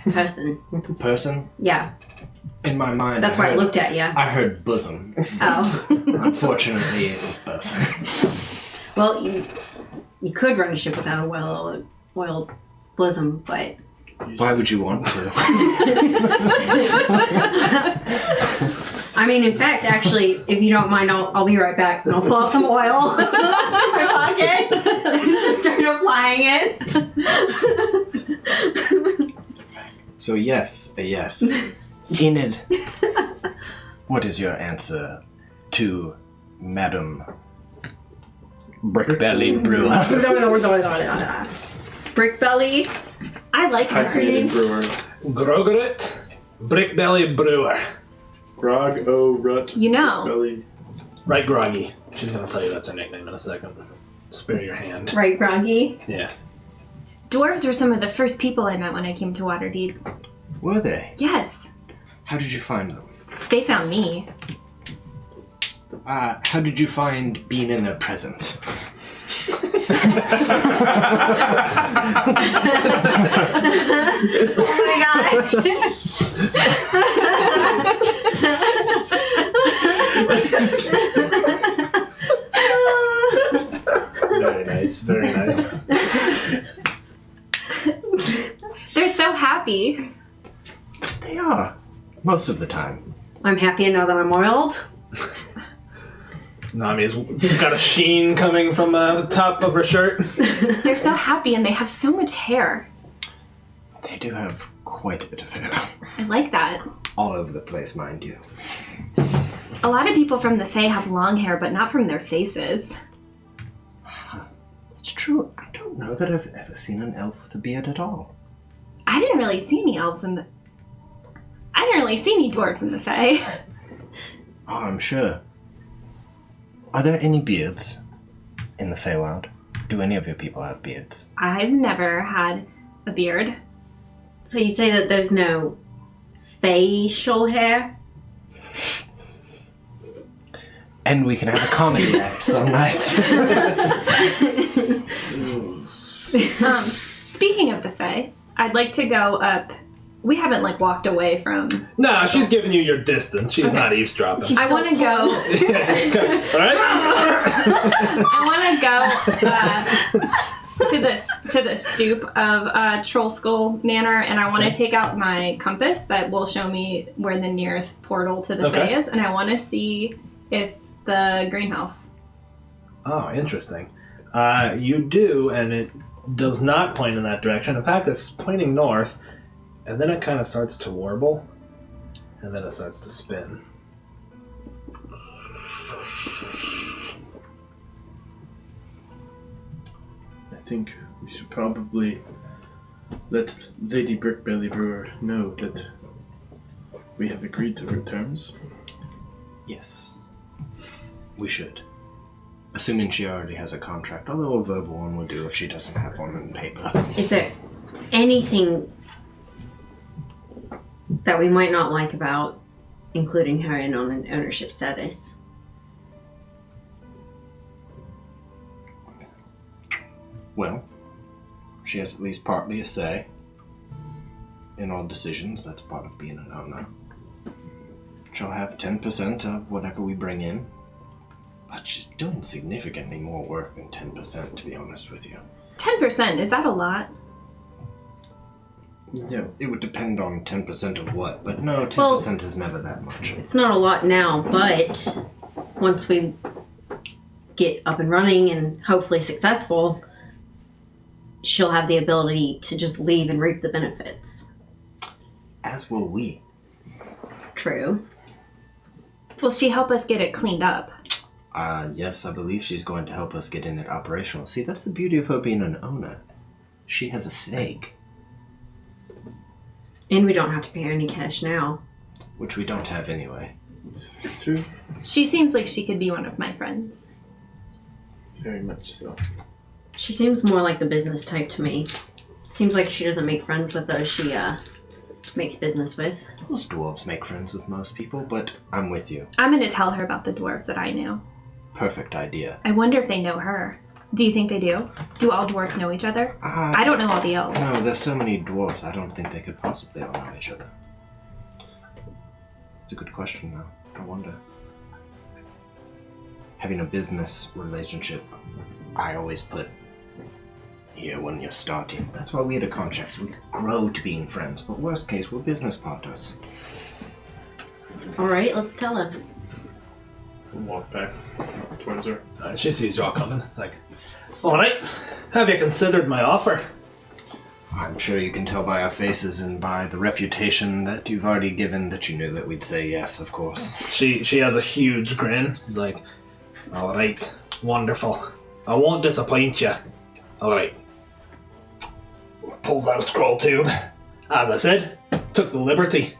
[SPEAKER 2] person.
[SPEAKER 3] Person?
[SPEAKER 2] Yeah,
[SPEAKER 3] In my mind,
[SPEAKER 2] that's why I looked at you.
[SPEAKER 3] I heard bosom.
[SPEAKER 2] Oh,
[SPEAKER 3] Unfortunately, it was bosun.
[SPEAKER 2] well, you could run a ship without a well-oiled bosom, but
[SPEAKER 3] Why would you want to?
[SPEAKER 2] I mean, in fact, actually, if you don't mind, I'll be right back and I'll pull out some oil from my pocket and just start applying it.
[SPEAKER 3] So yes, a yes. Enid, what is your answer to Madam Brickbelly Brewer?
[SPEAKER 2] Brick belly.
[SPEAKER 4] I like her
[SPEAKER 5] Hyphenated
[SPEAKER 4] name.
[SPEAKER 5] brewer.
[SPEAKER 1] Grogaret, Brickbelly Brewer.
[SPEAKER 5] Grog O Rut.
[SPEAKER 4] You know.
[SPEAKER 5] Belly.
[SPEAKER 1] Right, Groggy. She's gonna tell you that's her nickname in a second. Spare your hand.
[SPEAKER 2] Right, groggy.
[SPEAKER 1] Yeah.
[SPEAKER 4] Dwarves were some of the first people I met when I came to Waterdeep.
[SPEAKER 3] Were they?
[SPEAKER 4] Yes,
[SPEAKER 3] How did you find them?
[SPEAKER 4] they found me.
[SPEAKER 3] How did you find being in their presence?
[SPEAKER 2] Oh my
[SPEAKER 1] Very nice. Very nice.
[SPEAKER 4] They're so happy.
[SPEAKER 3] They are. Most of the time.
[SPEAKER 2] I'm happy to know that I'm oiled.
[SPEAKER 1] Nami's got a sheen coming from the top of her shirt.
[SPEAKER 4] They're so happy and they have so much hair.
[SPEAKER 3] They do have quite a bit of hair.
[SPEAKER 4] I like that.
[SPEAKER 3] All over the place, mind you.
[SPEAKER 4] A lot of people from the Fae have long hair, but not from their faces.
[SPEAKER 3] It's true. I don't know that I've ever seen an elf with a beard at all.
[SPEAKER 4] I didn't really see any elves in the... I didn't really see any dwarves in the Fae.
[SPEAKER 3] Oh, I'm sure. Are there any beards in the Feywild? Do any of your people have beards?
[SPEAKER 4] I've never had a beard.
[SPEAKER 2] So you'd say that there's no facial hair?
[SPEAKER 3] And we can have a comedy act some nights.
[SPEAKER 4] Speaking of the Fae, I'd like to go up We haven't like walked away from.
[SPEAKER 1] No, she's giving you your distance. She's not eavesdropping.
[SPEAKER 4] I want to go.
[SPEAKER 1] All right.
[SPEAKER 4] I want to go to the stoop of Trollskull Manor, and I want to take out my compass that will show me where the nearest portal to the Fae is, and I want to see if the greenhouse.
[SPEAKER 1] Oh, interesting. You do, and it does not point in that direction. In fact, it's pointing north, and then it kind of starts to warble, and then it starts to spin.
[SPEAKER 5] I think we should probably let Lady Brickbelly Brewer know that we have agreed to her terms.
[SPEAKER 3] Yes. We should. Assuming she already has a contract, although a verbal one will do if she doesn't have one in paper.
[SPEAKER 2] Is there anything that we might not like about including her in on an ownership status?
[SPEAKER 3] Well, she has at least partly a say in all decisions. That's part of being an owner. She'll have 10% of whatever we bring in, but she's doing significantly more work than 10%, to be honest with you.
[SPEAKER 4] 10%, is that a lot?
[SPEAKER 5] Yeah.
[SPEAKER 3] It would depend on 10% of what, but no, 10% is never that much.
[SPEAKER 2] It's not a lot now, but once we get up and running and hopefully successful, she'll have the ability to just leave and reap the benefits.
[SPEAKER 3] As will we.
[SPEAKER 2] True.
[SPEAKER 4] Will she help us get it cleaned up?
[SPEAKER 3] Yes, I believe she's going to help us get in it operational. See, that's the beauty of her being an owner. She has a stake.
[SPEAKER 2] And we don't have to pay her any cash now.
[SPEAKER 3] Which we don't have anyway.
[SPEAKER 5] It's true.
[SPEAKER 4] She seems like she could be one of my friends.
[SPEAKER 5] Very much so.
[SPEAKER 2] She seems more like the business type to me. Seems like she doesn't make friends with those she makes business with.
[SPEAKER 3] Most dwarves make friends with most people, but I'm with you.
[SPEAKER 4] I'm going to tell her about the dwarves that I know.
[SPEAKER 3] Perfect idea.
[SPEAKER 4] I wonder if they know her. Do you think they do? Do all dwarves know each other? I don't know all the elves.
[SPEAKER 3] No, there's so many dwarves, I don't think they could possibly all know each other. It's a good question, though. I wonder. Having a business relationship, I always put here when you're starting. That's why we had a contract, so we could grow to being friends. But worst case, we're business partners.
[SPEAKER 2] Alright, let's tell her.
[SPEAKER 5] We'll walk back towards her.
[SPEAKER 1] She sees you all coming. It's like, all right, have you considered my offer?
[SPEAKER 3] I'm sure you can tell by our faces and by the reputation that you've already given that you knew that we'd say yes, of course.
[SPEAKER 1] She has a huge grin. She's like, all right, wonderful. I won't disappoint you. All right. Pulls out a scroll tube. As I said, took the liberty.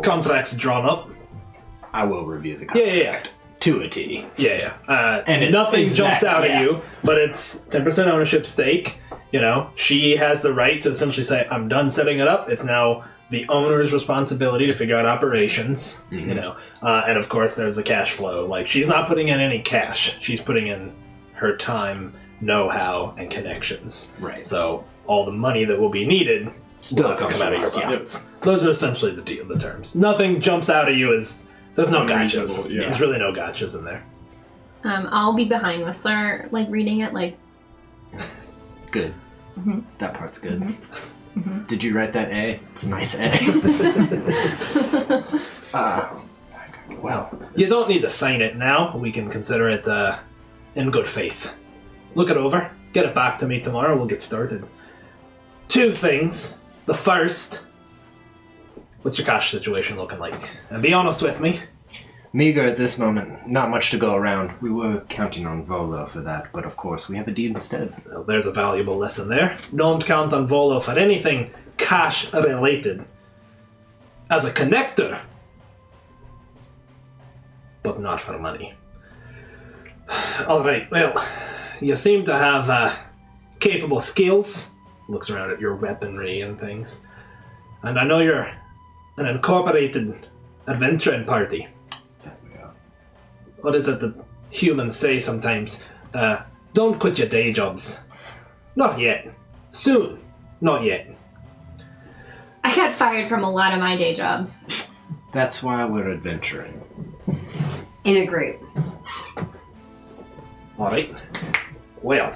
[SPEAKER 1] Contract's drawn up.
[SPEAKER 3] I will review the contract.
[SPEAKER 1] Yeah.
[SPEAKER 3] To a T.
[SPEAKER 1] Yeah.
[SPEAKER 3] And
[SPEAKER 1] nothing jumps out
[SPEAKER 3] yeah.
[SPEAKER 1] at you, but it's 10% ownership stake. You know, she has the right to essentially say, I'm done setting it up. It's now the owner's responsibility to figure out operations, you know. And of course, there's the cash flow. Like, she's not putting in any cash. She's putting in her time, know-how, and connections.
[SPEAKER 3] Right.
[SPEAKER 1] So all the money that will be needed still have to come out of your pockets. Those are essentially the terms. Nothing jumps out at you as... There's no gotchas.
[SPEAKER 5] Yeah.
[SPEAKER 1] There's really no gotchas in there.
[SPEAKER 4] I'll be behind Whistler, like, reading it, like...
[SPEAKER 3] Good. That part's good. Did you write that A? It's a nice A. Well,
[SPEAKER 1] You don't need to sign it now. We can consider it in good faith. Look it over. Get it back to me tomorrow. We'll get started. 2 things. The first, what's your cash situation looking like? And be honest with me.
[SPEAKER 3] meager at this moment. Not much to go around. We were counting on Volo for that, but of course we have a deed instead.
[SPEAKER 1] Well, there's a valuable lesson there. Don't count on Volo for anything cash related. As a connector, but not for money. Alright, well, you seem to have capable skills. Looks around at your weaponry and things. And I know you're an incorporated adventuring party. What is it that humans say sometimes? Don't quit your day jobs. Not yet. Soon. Not yet.
[SPEAKER 4] I got fired from a lot of my day jobs.
[SPEAKER 3] That's why we're adventuring.
[SPEAKER 2] In a group.
[SPEAKER 1] Alright. Well,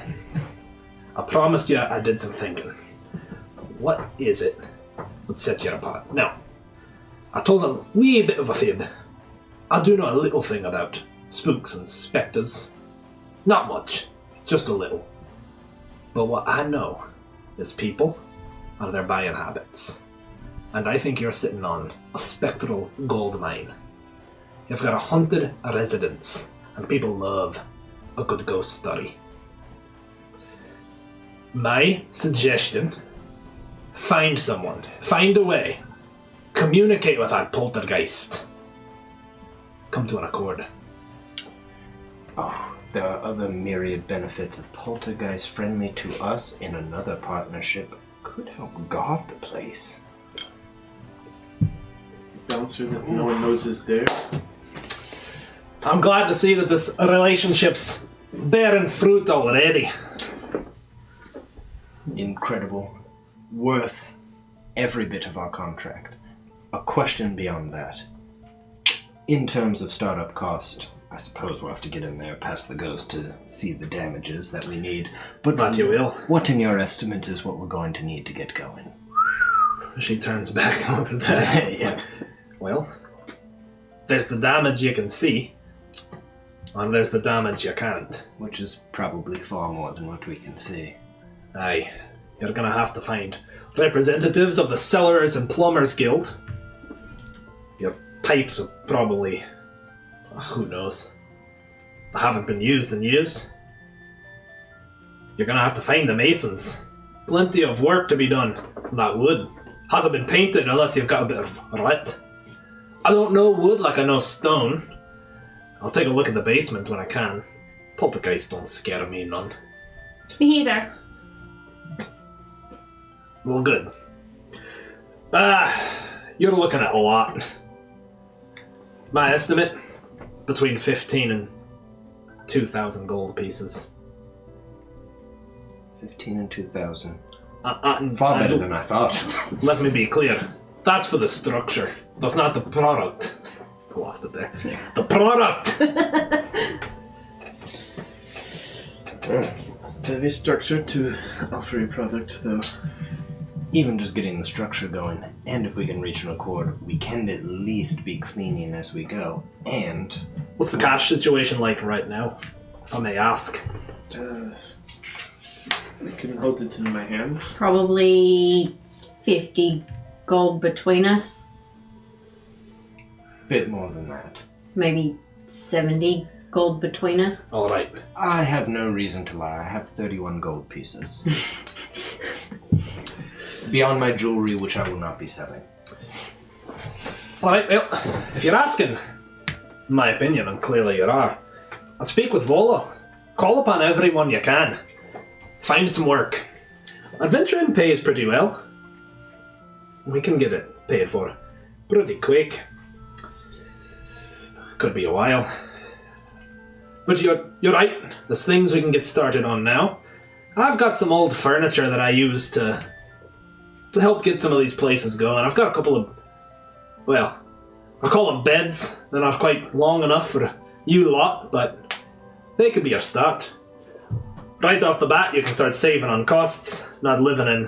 [SPEAKER 1] I promised you I did some thinking. What is it that set you apart? Now, I told a wee bit of a fib. I do know a little thing about spooks and spectres. Not much, just a little. But what I know is people and their buying habits. And I think you're sitting on a spectral gold mine. You've got a haunted residence, and people love a good ghost story. My suggestion, find someone, find a way, communicate with that poltergeist. Come to an accord.
[SPEAKER 3] Oh, there are other myriad benefits. A poltergeist friendly to us in another partnership could help guard the place.
[SPEAKER 5] Bouncer that no one knows is there.
[SPEAKER 1] I'm glad to see that this relationship's bearing fruit already.
[SPEAKER 3] Incredible. Worth every bit of our contract. A question beyond that. In terms of startup cost, I suppose we'll have to get in there past the ghost to see the damages that we need. But
[SPEAKER 1] That you will.
[SPEAKER 3] What in your estimate is what we're going to need to get going?
[SPEAKER 1] She turns back and looks at that. It's like, well, there's the damage you can see, and there's the damage you can't.
[SPEAKER 3] Which is probably far more than what we can see.
[SPEAKER 1] Aye, you're gonna have to find representatives of the Cellars and Plumbers Guild. Your pipes are probably... who knows? They haven't been used in years. You're gonna have to find the masons. Plenty of work to be done. That wood hasn't been painted unless you've got a bit of rut. I don't know wood like I know stone. I'll take a look at the basement when I can. Poltergeists don't scare me none.
[SPEAKER 4] Me either.
[SPEAKER 1] Well, good. You're looking at a lot. My estimate, between 15 and 2,000 gold pieces.
[SPEAKER 3] 15 and 2,000.
[SPEAKER 1] Far
[SPEAKER 3] better than I thought.
[SPEAKER 1] Let me be clear. That's for the structure. That's not the product. I lost it there.
[SPEAKER 3] Yeah.
[SPEAKER 1] The product!
[SPEAKER 5] It's heavy structure to offer a product, though.
[SPEAKER 3] Even just getting the structure going, and if we can reach an accord, we can at least be cleaning as we go. And
[SPEAKER 1] What's the cash situation like right now, if I may ask?
[SPEAKER 5] I can hold it in my hand.
[SPEAKER 2] Probably 50 gold between us.
[SPEAKER 3] bit more than that.
[SPEAKER 2] Maybe 70 gold between us.
[SPEAKER 1] Alright.
[SPEAKER 3] I have no reason to lie. I have 31 gold pieces. Beyond my jewelry, which I will not be selling.
[SPEAKER 1] Alright, well, if you're asking my opinion, and clearly you are, I'd speak with Volo. Call upon everyone you can. Find some work. Adventuring pays pretty well. We can get it paid for pretty quick. Could be a while. But you're right. There's things we can get started on now. I've got some old furniture that I use to help get some of these places going. I've got a couple of, well, I call them beds. They're not quite long enough for you lot, but they could be a start. Right off the bat, you can start saving on costs, not living in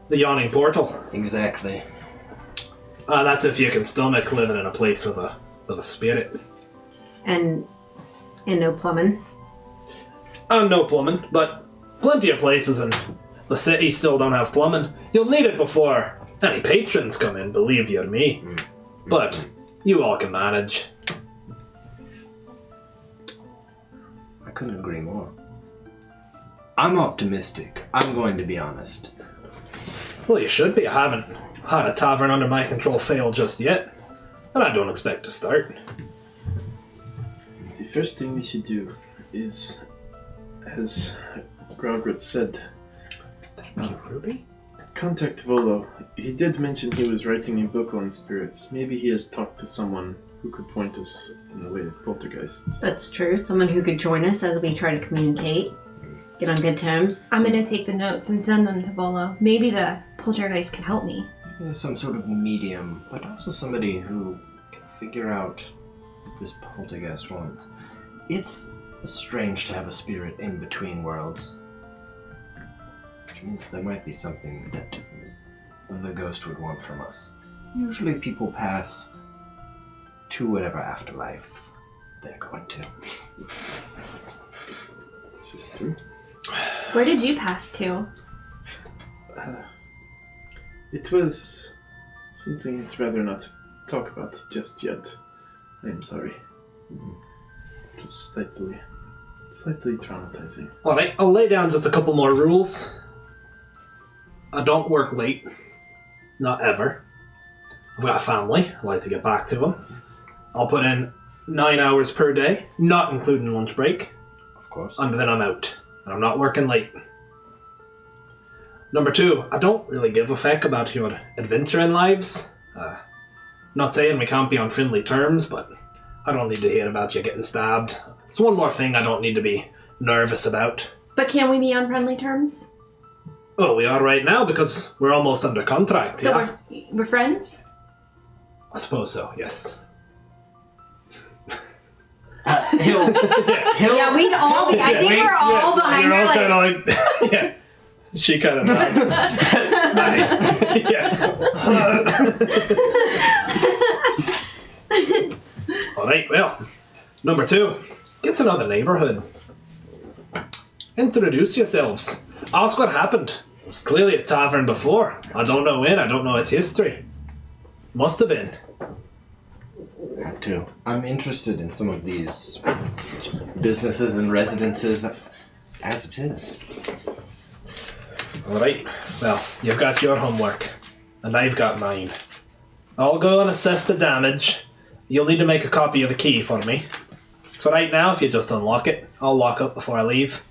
[SPEAKER 1] the yawning portal.
[SPEAKER 3] Exactly.
[SPEAKER 1] That's if you can stomach living in a place with a spirit.
[SPEAKER 2] And no plumbing.
[SPEAKER 1] No plumbing, but plenty of places in the city still don't have plumbing. You'll need it before any patrons come in, believe you me. But you all can manage.
[SPEAKER 3] I couldn't agree more. I'm optimistic. I'm going to be honest.
[SPEAKER 1] Well, you should be. I haven't had a tavern under my control fail just yet, and I don't expect to start.
[SPEAKER 5] The first thing we should do is, as Grogrit said,
[SPEAKER 1] Thank you, Ruby.
[SPEAKER 5] contact Volo. He did mention he was writing a book on spirits. Maybe he has talked to someone who could point us in the way of poltergeists.
[SPEAKER 2] That's true. Someone who could join us as we try to communicate. Get on good terms.
[SPEAKER 4] I'm gonna take the notes and send them to Volo. Maybe the poltergeist can help me.
[SPEAKER 3] some sort of medium, but also somebody who can figure out what this poltergeist wants. It's strange to have a spirit in between worlds, which means there might be something that the ghost would want from us. Usually people pass to whatever afterlife they're going to.
[SPEAKER 5] This is true.
[SPEAKER 4] Where did you pass to?
[SPEAKER 5] It was something I'd rather not talk about just yet. I am sorry. It was slightly traumatizing.
[SPEAKER 1] Alright, I'll lay down just a couple more rules. I don't work late. Not ever. I've got a family. I like to get back to them. I'll put in 9 hours per day, not including lunch break.
[SPEAKER 3] Of course.
[SPEAKER 1] And then I'm out. And I'm not working late. Number 2, I don't really give a feck about your adventuring lives. Not saying we can't be on friendly terms, but I don't need to hear about you getting stabbed. It's one more thing I don't need to be nervous about.
[SPEAKER 4] But can we be on friendly terms?
[SPEAKER 1] Oh, we are right now because we're almost under contract,
[SPEAKER 4] So
[SPEAKER 1] yeah?
[SPEAKER 4] we're friends?
[SPEAKER 1] I suppose so, yes.
[SPEAKER 3] He'll
[SPEAKER 2] Yeah, we'd all be. I think we're all behind
[SPEAKER 1] You're
[SPEAKER 2] her.
[SPEAKER 1] all
[SPEAKER 2] Like,
[SPEAKER 1] kind of like... yeah. She kind of nods. Yeah. Alright, well. Number 2, get to know the neighborhood. Introduce yourselves. Ask what happened. It was clearly a tavern before. I don't know when, I don't know its history. Must have been.
[SPEAKER 3] Had to. I'm interested in some of these businesses and residences as it is.
[SPEAKER 1] Alright, well, you've got your homework, and I've got mine. I'll go and assess the damage. You'll need to make a copy of the key for me. For right now, if you just unlock it, I'll lock up before I leave.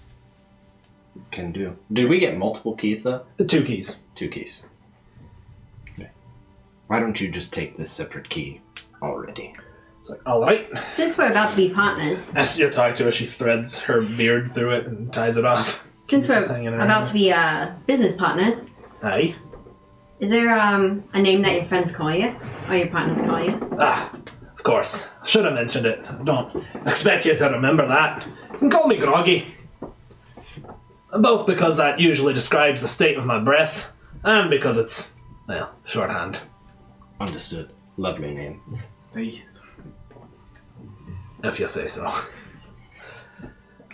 [SPEAKER 3] Can do. Did we get multiple keys though?
[SPEAKER 1] 2 keys.
[SPEAKER 3] 2 keys. Okay. Why don't you just take this separate key already?
[SPEAKER 1] It's like, alright.
[SPEAKER 2] since we're about to be partners,
[SPEAKER 1] As you talk to her, she threads her beard through it and ties it off.
[SPEAKER 2] since
[SPEAKER 1] Keeps us
[SPEAKER 2] we're
[SPEAKER 1] hanging around.
[SPEAKER 2] about to be business partners,
[SPEAKER 1] Aye.
[SPEAKER 2] is there a name that your friends call you or your partners call you?
[SPEAKER 1] Of course. I should have mentioned it. I don't expect you to remember that. You can call me Groggy. Both because that usually describes the state of my breath, and because it's, well, shorthand.
[SPEAKER 3] Understood. Lovely name.
[SPEAKER 5] Hey.
[SPEAKER 1] If you say so.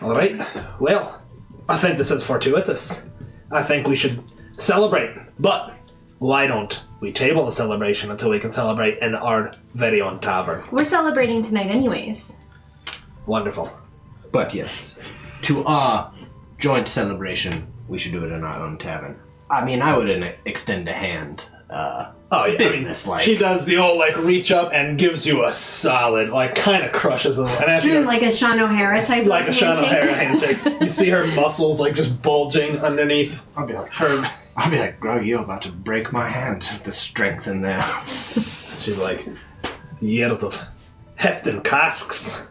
[SPEAKER 1] Alright, well, I think this is fortuitous. I think we should celebrate, but why don't we table the celebration until we can celebrate in our very own tavern?
[SPEAKER 4] We're celebrating tonight anyways.
[SPEAKER 1] Wonderful.
[SPEAKER 3] But yes, to our joint celebration, we should do it in our own tavern. I mean, I would extend a hand.
[SPEAKER 1] Oh yeah,
[SPEAKER 3] Business-like.
[SPEAKER 1] She does the old reach up and gives you a solid, kind of crushes a little, and as she goes,
[SPEAKER 2] Like a Sean O'Hara type
[SPEAKER 1] like a
[SPEAKER 2] of
[SPEAKER 1] Sean
[SPEAKER 2] handshake?
[SPEAKER 1] O'Hara handshake. You see her muscles just bulging underneath
[SPEAKER 3] I'll be like,
[SPEAKER 1] her.
[SPEAKER 3] Grog, you're about to break my hand. The strength in there.
[SPEAKER 1] She's like, years of hefting casks.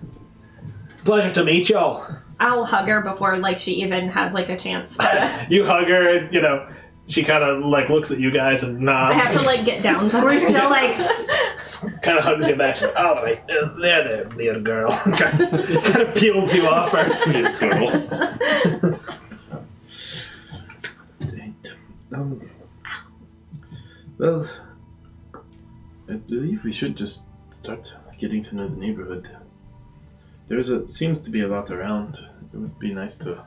[SPEAKER 1] Pleasure to meet y'all.
[SPEAKER 4] I'll hug her before she even has a chance to.
[SPEAKER 1] You hug her, and she kind of looks at you guys and
[SPEAKER 4] I
[SPEAKER 1] nods.
[SPEAKER 4] have to get down to her.
[SPEAKER 2] We're still
[SPEAKER 1] Kind of hugs you back. She's like, all right, there, little girl. Kind of peels you off her. Little girl.
[SPEAKER 5] Well, I believe we should just start getting to know the neighborhood. Seems to be a lot around. It would be nice to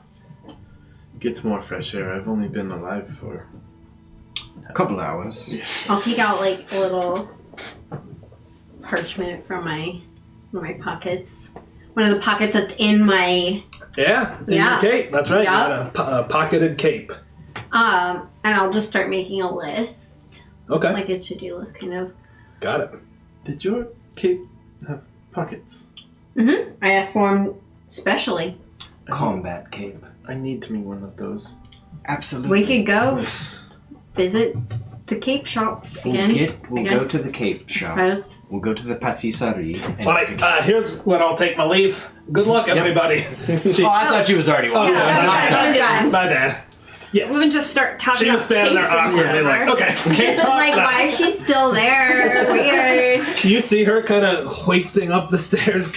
[SPEAKER 5] get more fresh air. I've only been alive for
[SPEAKER 3] A couple hours.
[SPEAKER 5] yes.
[SPEAKER 2] I'll take out a little parchment from one of my pockets. One of the pockets that's in my
[SPEAKER 1] Yeah, in
[SPEAKER 2] Yeah.
[SPEAKER 1] your cape. That's right.
[SPEAKER 2] Yeah.
[SPEAKER 1] You got a pocketed cape.
[SPEAKER 2] and I'll just start making a list,
[SPEAKER 1] Okay,
[SPEAKER 2] like a to-do list, kind of.
[SPEAKER 1] got it.
[SPEAKER 5] Did your cape have pockets?
[SPEAKER 2] I asked for them specially.
[SPEAKER 3] Combat cape.
[SPEAKER 5] I need me one of those.
[SPEAKER 3] Absolutely.
[SPEAKER 2] We could go visit the cape shop again.
[SPEAKER 3] We'll
[SPEAKER 2] I
[SPEAKER 3] go
[SPEAKER 2] guess.
[SPEAKER 3] to the cape shop.
[SPEAKER 2] Suppose.
[SPEAKER 3] We'll go to the pâtisserie. And
[SPEAKER 1] All right, here's when I'll take my leave. Good luck, everybody.
[SPEAKER 3] oh, I thought she was already walking.
[SPEAKER 2] Yeah,
[SPEAKER 1] my
[SPEAKER 2] okay,
[SPEAKER 1] bad.
[SPEAKER 2] so it's gone.
[SPEAKER 1] My bad. Yeah.
[SPEAKER 4] We would just start talking
[SPEAKER 1] She was
[SPEAKER 4] about
[SPEAKER 1] standing there
[SPEAKER 4] cakes and
[SPEAKER 1] awkwardly like,
[SPEAKER 4] whatever.
[SPEAKER 1] okay, can't talk
[SPEAKER 2] Like,
[SPEAKER 1] now.
[SPEAKER 2] why is she still there? Weird.
[SPEAKER 1] You see her kind of hoisting up the stairs.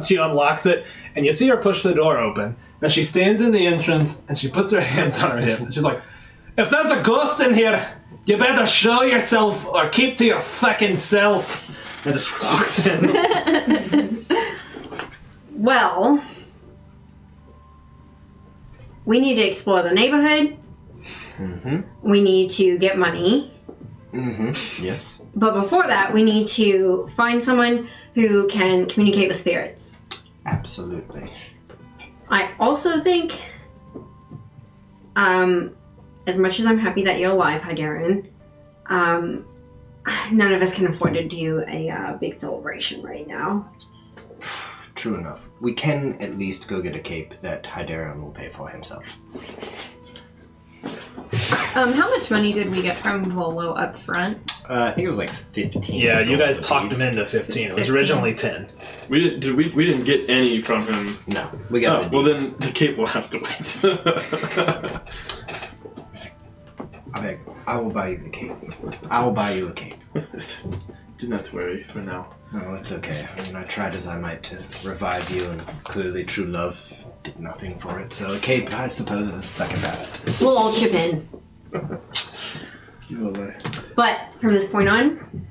[SPEAKER 1] She unlocks it, and you see her push the door open. And she stands in the entrance, and she puts her hands on her hip. And she's like, if there's a ghost in here, you better show yourself or keep to your fucking self. And just walks in.
[SPEAKER 2] Well, we need to explore the neighborhood. We need to get money.
[SPEAKER 3] Yes.
[SPEAKER 2] But before that, we need to find someone who can communicate with spirits.
[SPEAKER 3] Absolutely.
[SPEAKER 2] I also think, as much as I'm happy that you're alive, Hydarian, none of us can afford to do a big celebration right now.
[SPEAKER 3] True enough. We can at least go get a cape that Hydarian will pay for himself.
[SPEAKER 4] How much money did we get from Volo up front?
[SPEAKER 3] I think it was like 15.
[SPEAKER 1] Yeah, you guys talked him into 15. It was
[SPEAKER 4] 15.
[SPEAKER 1] originally 10.
[SPEAKER 5] We didn't get any from him.
[SPEAKER 3] No, we got the
[SPEAKER 5] Well
[SPEAKER 3] deed.
[SPEAKER 5] then the cape will have to wait.
[SPEAKER 3] I will buy you the cape. I will buy you a cape.
[SPEAKER 5] Do not worry for now.
[SPEAKER 3] No, it's okay. I mean, I tried as I might to revive you, and clearly true love did nothing for it. So a cape, I suppose, is second best.
[SPEAKER 2] We'll all chip in.
[SPEAKER 5] You will lie.
[SPEAKER 2] But from this point on,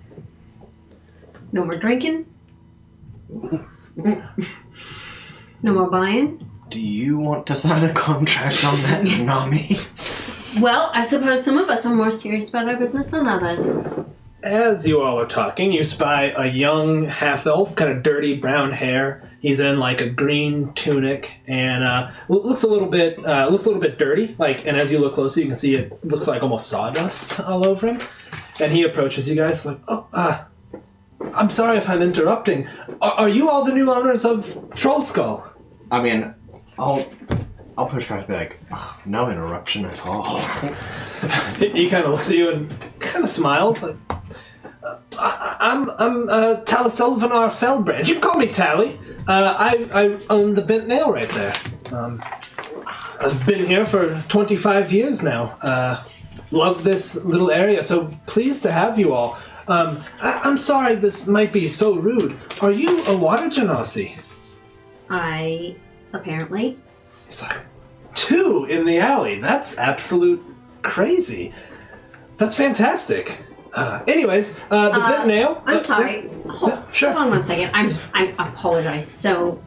[SPEAKER 2] no more drinking. No more buying.
[SPEAKER 3] Do you want to sign a contract on that, Nami?
[SPEAKER 2] Well, I suppose some of us are more serious about our business than others.
[SPEAKER 1] As you all are talking, you spy a young half-elf, kind of dirty brown hair. He's in like a green tunic and looks a little bit dirty. Like, and as you look closer, you can see it looks like almost sawdust all over him. And he approaches you guys like, I'm sorry if I'm interrupting. Are you all the new owners of Trollskull?
[SPEAKER 3] I mean, I'll push back and be like, no interruption at all.
[SPEAKER 1] He kind of looks at you and kind of smiles like, I'm Tally Sullivan Feldbrand. You can call me Tally. I own the Bent Nail right there. I've been here for 25 years now. Love this little area, so pleased to have you all. I'm sorry this might be so rude. Are you a water genasi?
[SPEAKER 2] Apparently.
[SPEAKER 1] He's like, 2 in the alley. That's absolute crazy. That's fantastic. Anyways, the Bent Nail.
[SPEAKER 2] I'm sorry.
[SPEAKER 1] Sure.
[SPEAKER 2] Hold on 1 second. I apologize so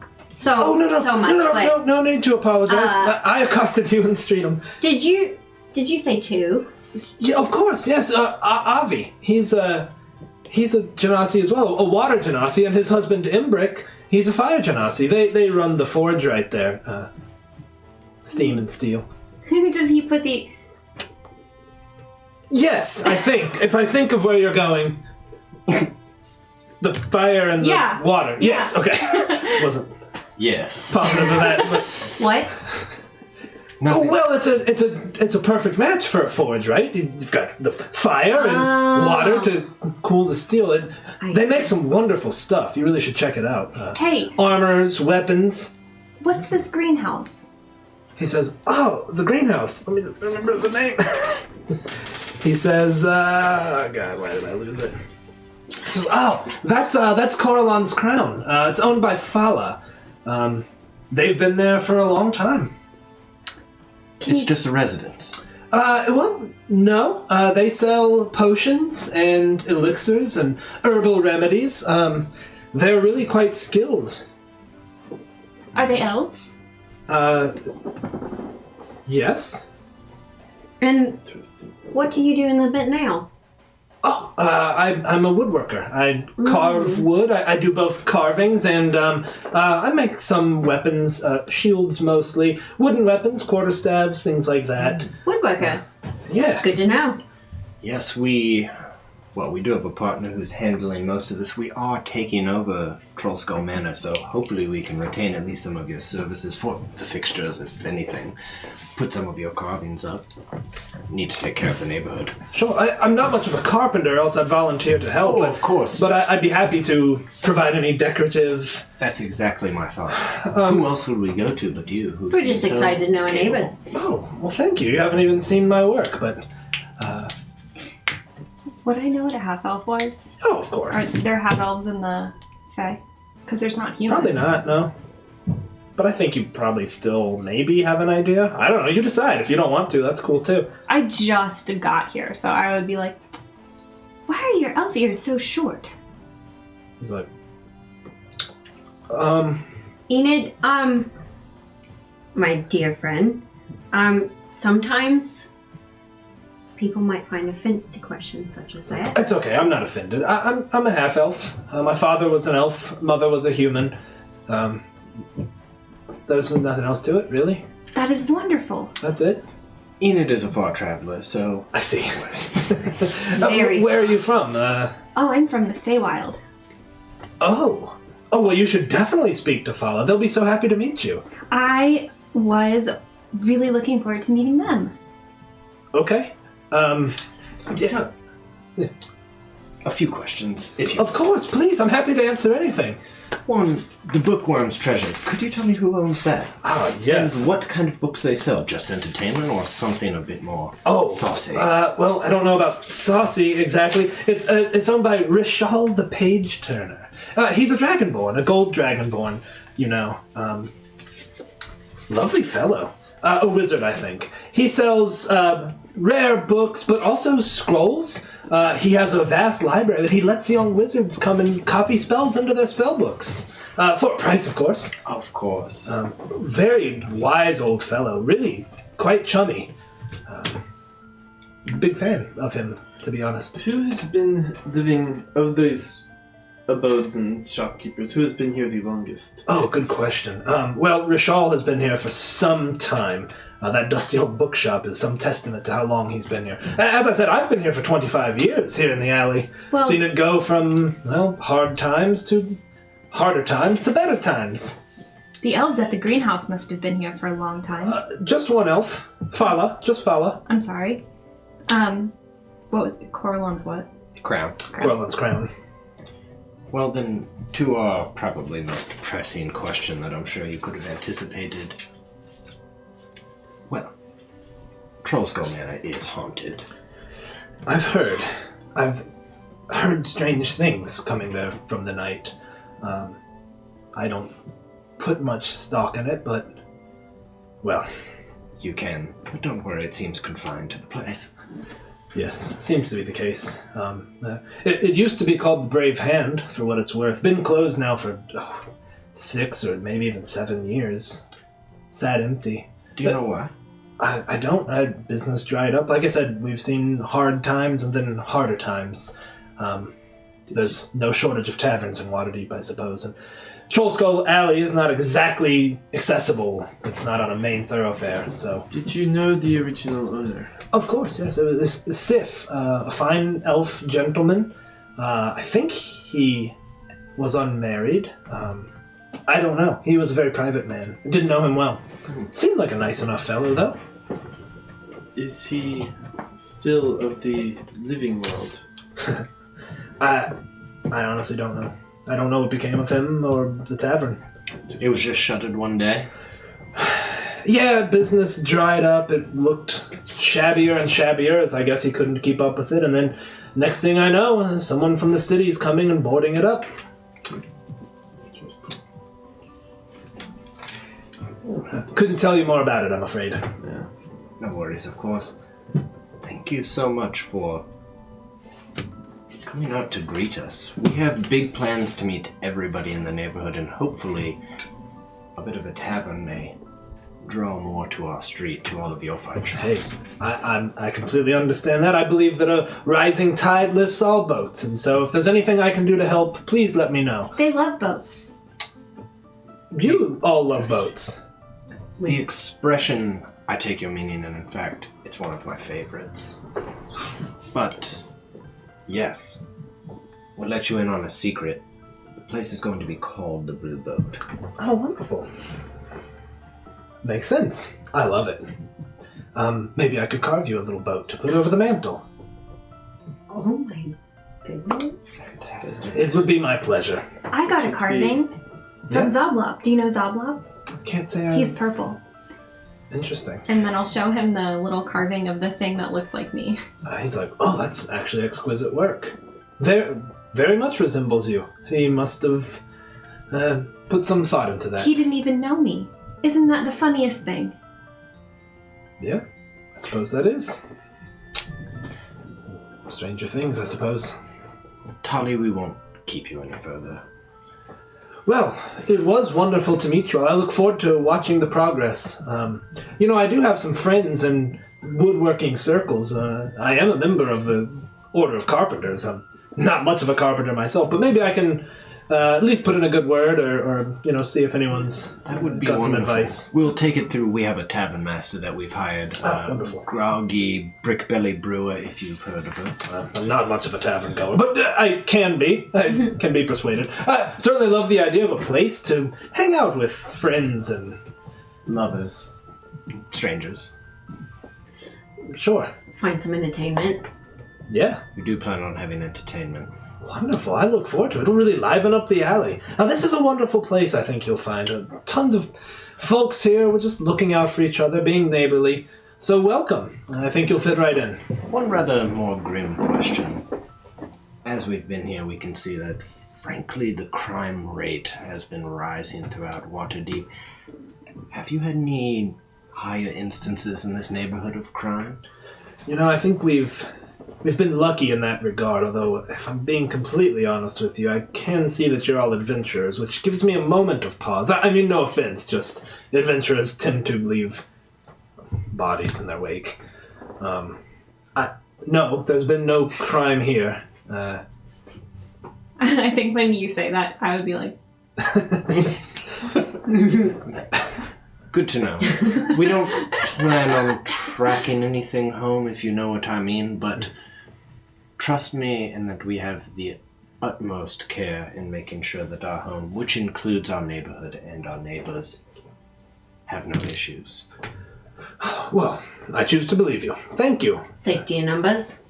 [SPEAKER 1] Oh no
[SPEAKER 2] much.
[SPEAKER 1] no need to apologize. I accosted you in the street.
[SPEAKER 2] Did you say 2?
[SPEAKER 1] Yeah, of course. Yes, Avi. He's a genasi as well, a water genasi, and his husband Imbrick. He's a fire genasi. They run the forge right there. Steam and steel.
[SPEAKER 4] Does he put the...
[SPEAKER 1] Yes, I think. If I think of where you're going, the fire and the water. Yes. Okay. Wasn't
[SPEAKER 3] Yes.
[SPEAKER 1] positive of that. But,
[SPEAKER 2] What?
[SPEAKER 3] Nothing.
[SPEAKER 1] oh well, it's a perfect match for a forge, right? You've got the fire and water to cool the steel. They make some wonderful stuff. You really should check it out.
[SPEAKER 4] Hey,
[SPEAKER 1] Armors, weapons.
[SPEAKER 4] what's this greenhouse?
[SPEAKER 1] He says, "Oh, the greenhouse. Let me remember the name." He says, "Oh God, why did I lose it?" He says, "Oh, that's Coralon's crown. It's owned by Fala. They've been there for a long time."
[SPEAKER 3] It's just a residence.
[SPEAKER 1] Well, no. They sell potions and elixirs and herbal remedies. They're really quite skilled.
[SPEAKER 4] Are they elves?
[SPEAKER 1] Yes.
[SPEAKER 2] And what do you do in the Bent Nail?
[SPEAKER 1] Oh, I'm a woodworker. I carve wood. I do both carvings and I make some weapons, shields mostly, wooden weapons, quarterstaves, things like that.
[SPEAKER 2] Woodworker.
[SPEAKER 1] Yeah.
[SPEAKER 2] Good to know.
[SPEAKER 3] Yes, we Well, we do have a partner who's handling most of this. We are taking over Trollskull Manor, so hopefully we can retain at least some of your services for the fixtures, if anything. Put some of your carvings up. Need to take care of the neighborhood.
[SPEAKER 1] Sure, I'm not much of a carpenter, else I'd volunteer to help.
[SPEAKER 3] Oh, of course.
[SPEAKER 1] But I'd be happy to provide any decorative...
[SPEAKER 3] That's exactly my thought. Who else would we go to but you? Who
[SPEAKER 2] We're just
[SPEAKER 3] seems so
[SPEAKER 2] excited to know our
[SPEAKER 3] capable?
[SPEAKER 2] neighbors.
[SPEAKER 1] Oh, well, thank you. You haven't even seen my work, but...
[SPEAKER 4] Would I know what a half-elf was?
[SPEAKER 1] Oh, of
[SPEAKER 4] Are
[SPEAKER 1] course.
[SPEAKER 4] there half-elves in the Fae? Because there's not humans.
[SPEAKER 1] Probably not, no. But I think you probably still maybe have an idea. I don't know, you decide. If you don't want to, that's cool too.
[SPEAKER 4] I just got here, so I would be like, why are your elf ears so short?
[SPEAKER 1] He's like...
[SPEAKER 2] Enid, my dear friend, sometimes people might find offense to questions such as that.
[SPEAKER 1] It's okay, I'm not offended. I'm a half-elf. My father was an elf, mother was a human. There's nothing else to it, really.
[SPEAKER 4] That is wonderful.
[SPEAKER 1] That's it.
[SPEAKER 3] Enid is a far traveler, so...
[SPEAKER 1] I see.
[SPEAKER 2] Very
[SPEAKER 1] where are you from?
[SPEAKER 4] Oh, I'm from the Feywild.
[SPEAKER 1] Oh, well, you should definitely speak to Fala. They'll be so happy to meet you.
[SPEAKER 4] I was really looking forward to meeting them.
[SPEAKER 1] Okay.
[SPEAKER 3] Yeah. A few questions, if you...
[SPEAKER 1] Of course, please. I'm happy to answer anything.
[SPEAKER 3] One, the Bookworm's Treasure. Could you tell me who owns that?
[SPEAKER 1] Ah, yes.
[SPEAKER 3] And what kind of books they sell? Just entertainment or something a bit more saucy?
[SPEAKER 1] Well, I don't know about saucy exactly. It's owned by Rishal the Page Turner. He's a dragonborn, a gold dragonborn, you know. Lovely fellow. A wizard, I think. He sells rare books, but also scrolls. He has a vast library that he lets young wizards come and copy spells into their spell books. For a price, of course.
[SPEAKER 3] Of course.
[SPEAKER 1] Very wise old fellow. Really quite chummy. Big fan of him, to be honest.
[SPEAKER 5] Who has been living of those abodes and shopkeepers? Who has been here the longest?
[SPEAKER 1] Oh, good question. Well, Rishal has been here for some time. That dusty old bookshop is some testament to how long he's been here. As I said, I've been here for 25 years here in the alley.
[SPEAKER 2] Well-
[SPEAKER 1] Seen it go from, well, hard times to harder times to better times.
[SPEAKER 4] The elves at the greenhouse must have been here for a long time.
[SPEAKER 1] Just one elf. Fala. Just Fala.
[SPEAKER 4] I'm sorry. What was it? Coralon's what?
[SPEAKER 3] Crown.
[SPEAKER 1] Quellen's crown.
[SPEAKER 3] Well then, to our probably most pressing question that I'm sure you could have anticipated. Well, Trollskull Manor is haunted.
[SPEAKER 1] I've heard strange things coming there from the night. I don't put much stock in it, but, well,
[SPEAKER 3] You can, but don't worry, it seems confined to the place.
[SPEAKER 1] yes, seems to be the case. It used to be called the Brave Hand, for what it's worth. Been closed now for 6 or maybe even 7 years. Sat empty.
[SPEAKER 3] Do you know why?
[SPEAKER 1] I don't. Business dried up. Like I said, we've seen hard times and then harder times. There's no shortage of taverns in Waterdeep, I suppose. And Trollskull Alley is not exactly accessible. It's not on a main thoroughfare, so...
[SPEAKER 5] Did you know the original owner?
[SPEAKER 1] Of course, yes. It was Sif, a fine elf gentleman. I think he was unmarried. I don't know. He was a very private man. I didn't know him well. Seemed like a nice enough fellow, though.
[SPEAKER 5] Is he still of the living world?
[SPEAKER 1] I honestly don't know. I don't know what became of him or the tavern.
[SPEAKER 3] It was just shuttered one day.
[SPEAKER 1] Yeah, business dried up. It looked shabbier and shabbier, as I guess he couldn't keep up with it. And then, next thing I know, someone from the city's coming and boarding it up.
[SPEAKER 5] Interesting.
[SPEAKER 1] Couldn't tell you more about it, I'm afraid.
[SPEAKER 5] Yeah.
[SPEAKER 3] No worries, of course. Thank you so much for coming out to greet us. We have big plans to meet everybody in the neighborhood, and hopefully a bit of a tavern may draw more to our street, to all of your fine
[SPEAKER 1] Hey,
[SPEAKER 3] shops.
[SPEAKER 1] I completely understand that. I believe that a rising tide lifts all boats, and so if there's anything I can do to help, please let me know.
[SPEAKER 4] They love boats.
[SPEAKER 1] You all love boats.
[SPEAKER 3] The expression, I take your meaning, and in fact, it's one of my favorites. But Yes. We'll let you in on a secret. The place is going to be called the Blue Boat.
[SPEAKER 1] Oh, wonderful. Makes sense. I love it. Maybe I could carve you a little boat to put over the mantle.
[SPEAKER 2] Oh my goodness.
[SPEAKER 1] It would be my pleasure.
[SPEAKER 4] I got a carving from
[SPEAKER 1] Yeah.
[SPEAKER 4] Zoblob. Do you know Zoblob?
[SPEAKER 1] Can't say I...
[SPEAKER 4] He's purple.
[SPEAKER 1] Interesting.
[SPEAKER 4] And then I'll show him the little carving of the thing that looks like me.
[SPEAKER 1] He's like, oh, that's actually exquisite work. Very much resembles you. He must have put some thought into that.
[SPEAKER 4] He didn't even know me. Isn't that the funniest thing?
[SPEAKER 1] Yeah, I suppose that is. Stranger things, I suppose.
[SPEAKER 3] Tali, we won't keep you any further.
[SPEAKER 1] Well, it was wonderful to meet you all. I look forward to watching the progress. I do have some friends in woodworking circles. I am a member of the Order of Carpenters. I'm not much of a carpenter myself, but maybe I can at least put in a good word or see if anyone's
[SPEAKER 3] That would be
[SPEAKER 1] got
[SPEAKER 3] wonderful.
[SPEAKER 1] some advice.
[SPEAKER 3] We'll take it through. We have a tavern master that we've hired.
[SPEAKER 1] Wonderful.
[SPEAKER 3] Groggy Brickbelly Brewer, if you've heard of her.
[SPEAKER 1] I'm not much of a tavern goer, but I can be. I can be persuaded. I certainly love the idea of a place to hang out with friends and...
[SPEAKER 3] Lovers. Strangers.
[SPEAKER 1] Sure.
[SPEAKER 2] Find some entertainment.
[SPEAKER 1] Yeah.
[SPEAKER 3] We do plan on having entertainment.
[SPEAKER 1] Wonderful. I look forward to it. It'll really liven up the alley. Now, this is a wonderful place, I think you'll find. Tons of folks here. We're just looking out for each other, being neighborly. So welcome. I think you'll fit right in.
[SPEAKER 3] One rather more grim question. As we've been here, we can see that, frankly, the crime rate has been rising throughout Waterdeep. Have you had any higher instances in this neighborhood of crime?
[SPEAKER 1] I think we've been lucky in that regard, although if I'm being completely honest with you, I can see that you're all adventurers, which gives me a moment of pause. I mean, no offense, just adventurers tend to leave bodies in their wake. No, there's been no crime here.
[SPEAKER 4] I think when you say that, I would be like,
[SPEAKER 3] Good to know. We don't plan on tracking anything home, if you know what I mean, but trust me in that we have the utmost care in making sure that our home, which includes our neighborhood and our neighbors, have no issues.
[SPEAKER 1] Well, I choose to believe you. Thank you.
[SPEAKER 2] Safety in numbers.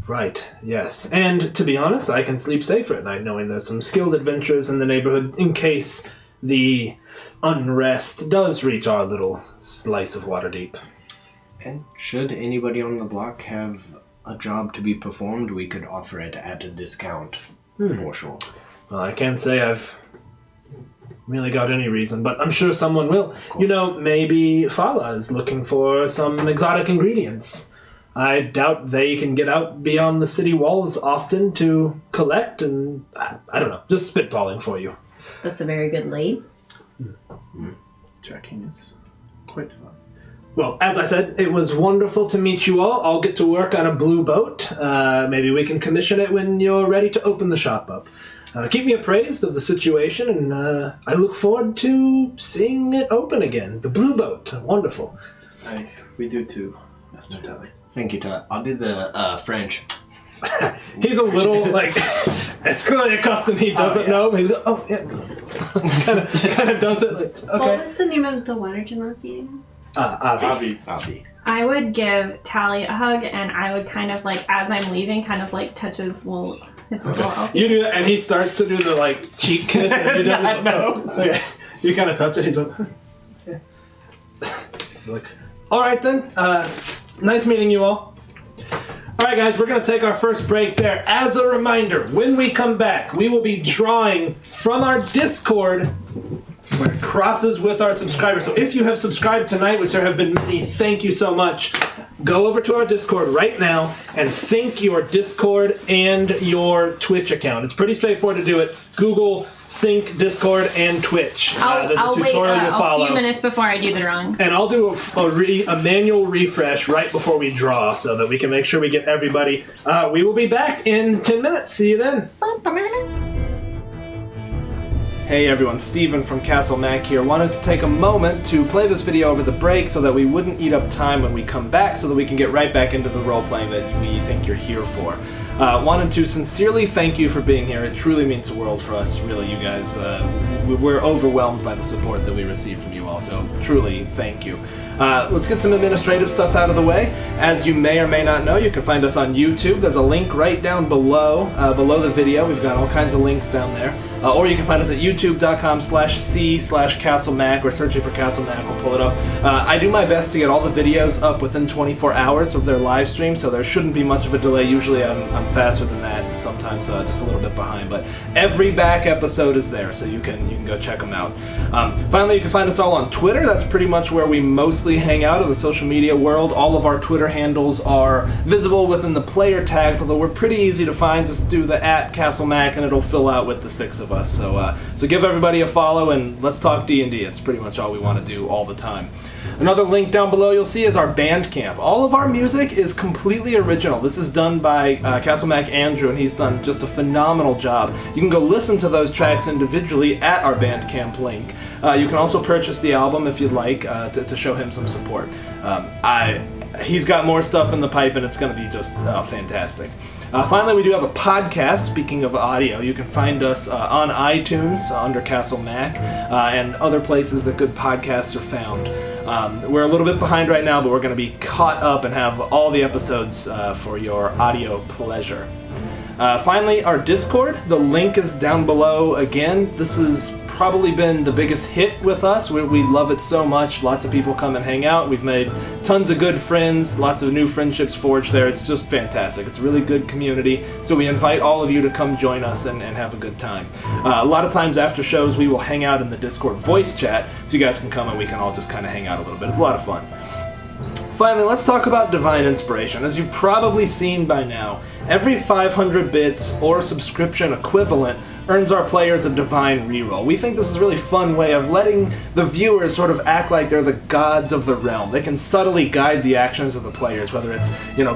[SPEAKER 1] Right, yes. And to be honest, I can sleep safer at night knowing there's some skilled adventurers in the neighborhood in case the unrest does reach our little slice of Waterdeep.
[SPEAKER 3] And should anybody on the block have a job to be performed, we could offer it at a discount, for sure.
[SPEAKER 1] Well, I can't say I've really got any reason, but I'm sure someone will. Maybe Fala is looking for some exotic ingredients. I doubt they can get out beyond the city walls often to collect, and I don't know, just spitballing for you.
[SPEAKER 2] That's a very good lead.
[SPEAKER 5] Tracking is quite fun.
[SPEAKER 1] Well, as I said, it was wonderful to meet you all. I'll get to work on a blue boat. Maybe we can commission it when you're ready to open the shop up. Keep me appraised of the situation, and I look forward to seeing it open again. The blue boat. Wonderful.
[SPEAKER 5] We do too, Master Tally.
[SPEAKER 3] Thank you, Todd. I'll do the French.
[SPEAKER 1] He's a little, it's clearly a custom he doesn't know. He's kind of does it. Okay.
[SPEAKER 2] What was the name of the water gymnasium?
[SPEAKER 1] Avi.
[SPEAKER 4] I would give Tally a hug, and I would kind of as I'm leaving, kind of touch his little elbow.
[SPEAKER 1] You do that, and he starts to do the cheek kiss. And you do okay. You kind of touch it. He's like, yeah. He's like, all right then. Nice meeting you all. All right, guys, we're going to take our first break there. As a reminder, when we come back, we will be drawing from our Discord where it crosses with our subscribers. So if you have subscribed tonight, which there have been many, thank you so much. Go over to our Discord right now and sync your Discord and your Twitch account. It's pretty straightforward to do it. Google sync Discord and Twitch. There's
[SPEAKER 4] I'll
[SPEAKER 1] a tutorial
[SPEAKER 4] wait
[SPEAKER 1] you'll follow.
[SPEAKER 4] a few minutes before I do the drawing.
[SPEAKER 1] And I'll do a manual refresh right before we draw so that we can make sure we get everybody. We will be back in 10 minutes. See you then. Hey everyone, Steven from Castle Mac here. Wanted to take a moment to play this video over the break so that we wouldn't eat up time when we come back so that we can get right back into the role-playing that we think you're here for. Wanted to sincerely thank you for being here. It truly means the world for us, really, you guys. We're overwhelmed by the support that we receive from you all, so truly thank you. Let's get some administrative stuff out of the way. As you may or may not know, you can find us on YouTube. There's a link right down below the video. We've got all kinds of links down there. Or you can find us at youtube.com/c/CastleMac, or searching for CastleMac will pull it up. I do my best to get all the videos up within 24 hours of their live stream, so there shouldn't be much of a delay. Usually I'm faster than that, and sometimes just a little bit behind. But every back episode is there, so you can go check them out. Finally, you can find us all on Twitter. That's pretty much where we mostly hang out in the social media world. All of our Twitter handles are visible within the player tags, although we're pretty easy to find. Just do the @CastleMac and it'll fill out with the 6 of us. So give everybody a follow and let's talk D&D. It's pretty much all we want to do all the time. Another link down below you'll see is our Bandcamp. All of our music is completely original. This is done by CastleMac Andrew, and he's done just a phenomenal job. You can go listen to those tracks individually at our Bandcamp link. You can also purchase the album if you'd like to show him some support. He's got more stuff in the pipe, and it's going to be just fantastic. Finally, we do have a podcast. Speaking of audio, you can find us on iTunes under Castle Mac and other places that good podcasts are found. We're a little bit behind right now, but we're going to be caught up and have all the episodes for your audio pleasure. Finally, our Discord. The link is down below again. This has probably been the biggest hit with us. We love it so much. Lots of people come and hang out. We've made tons of good friends, lots of new friendships forged there. It's just fantastic. It's a really good community. So we invite all of you to come join us and have a good time. A lot of times after shows, we will hang out in the Discord voice chat, so you guys can come and we can all just kind of hang out a little bit. It's a lot of fun. Finally, let's talk about Divine Inspiration. As you've probably seen by now, every 500 bits or subscription equivalent earns our players a divine reroll. We think this is a really fun way of letting the viewers sort of act like they're the gods of the realm. They can subtly guide the actions of the players, whether it's,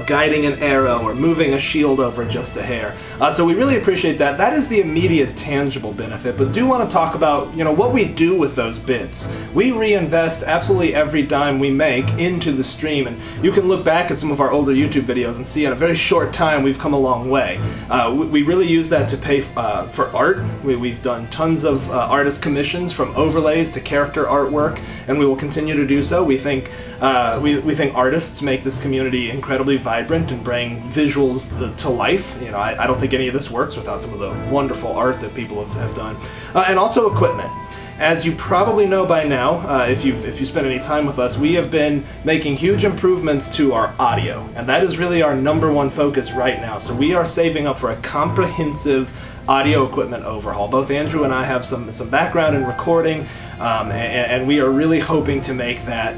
[SPEAKER 1] guiding an arrow or moving a shield over just a hair. So we really appreciate that. That is the immediate tangible benefit, but do want to talk about, what we do with those bits. We reinvest absolutely every dime we make into the stream, and you can look back at some of our older YouTube videos and see in a very short time we've come a long way. We really use that to pay for art. We've done tons of artist commissions, from overlays to character artwork, and we will continue to do so. We think artists make this community incredibly vibrant and bring visuals to life. I don't think any of this works without some of the wonderful art that people have done, and also equipment. As you probably know by now, if you spend any time with us, we have been making huge improvements to our audio, and that is really our number one focus right now. So we are saving up for a comprehensive audio equipment overhaul. Both Andrew and I have some background in recording, and we are really hoping to make that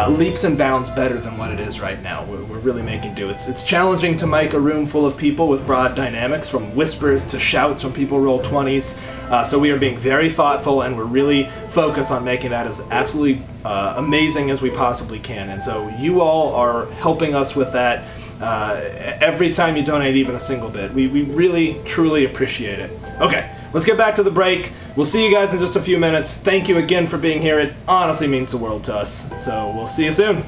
[SPEAKER 1] leaps and bounds better than what it is right now. We're really making do. It's challenging to mic a room full of people with broad dynamics, from whispers to shouts when people roll 20s. So we are being very thoughtful, and we're really focused on making that as absolutely amazing as we possibly can. And so you all are helping us with that. Every time you donate even a single bit, we really truly appreciate it. Okay, let's get back to the break. We'll see you guys in just a few minutes. Thank you again for being here. It honestly means the world to us. So we'll see you soon.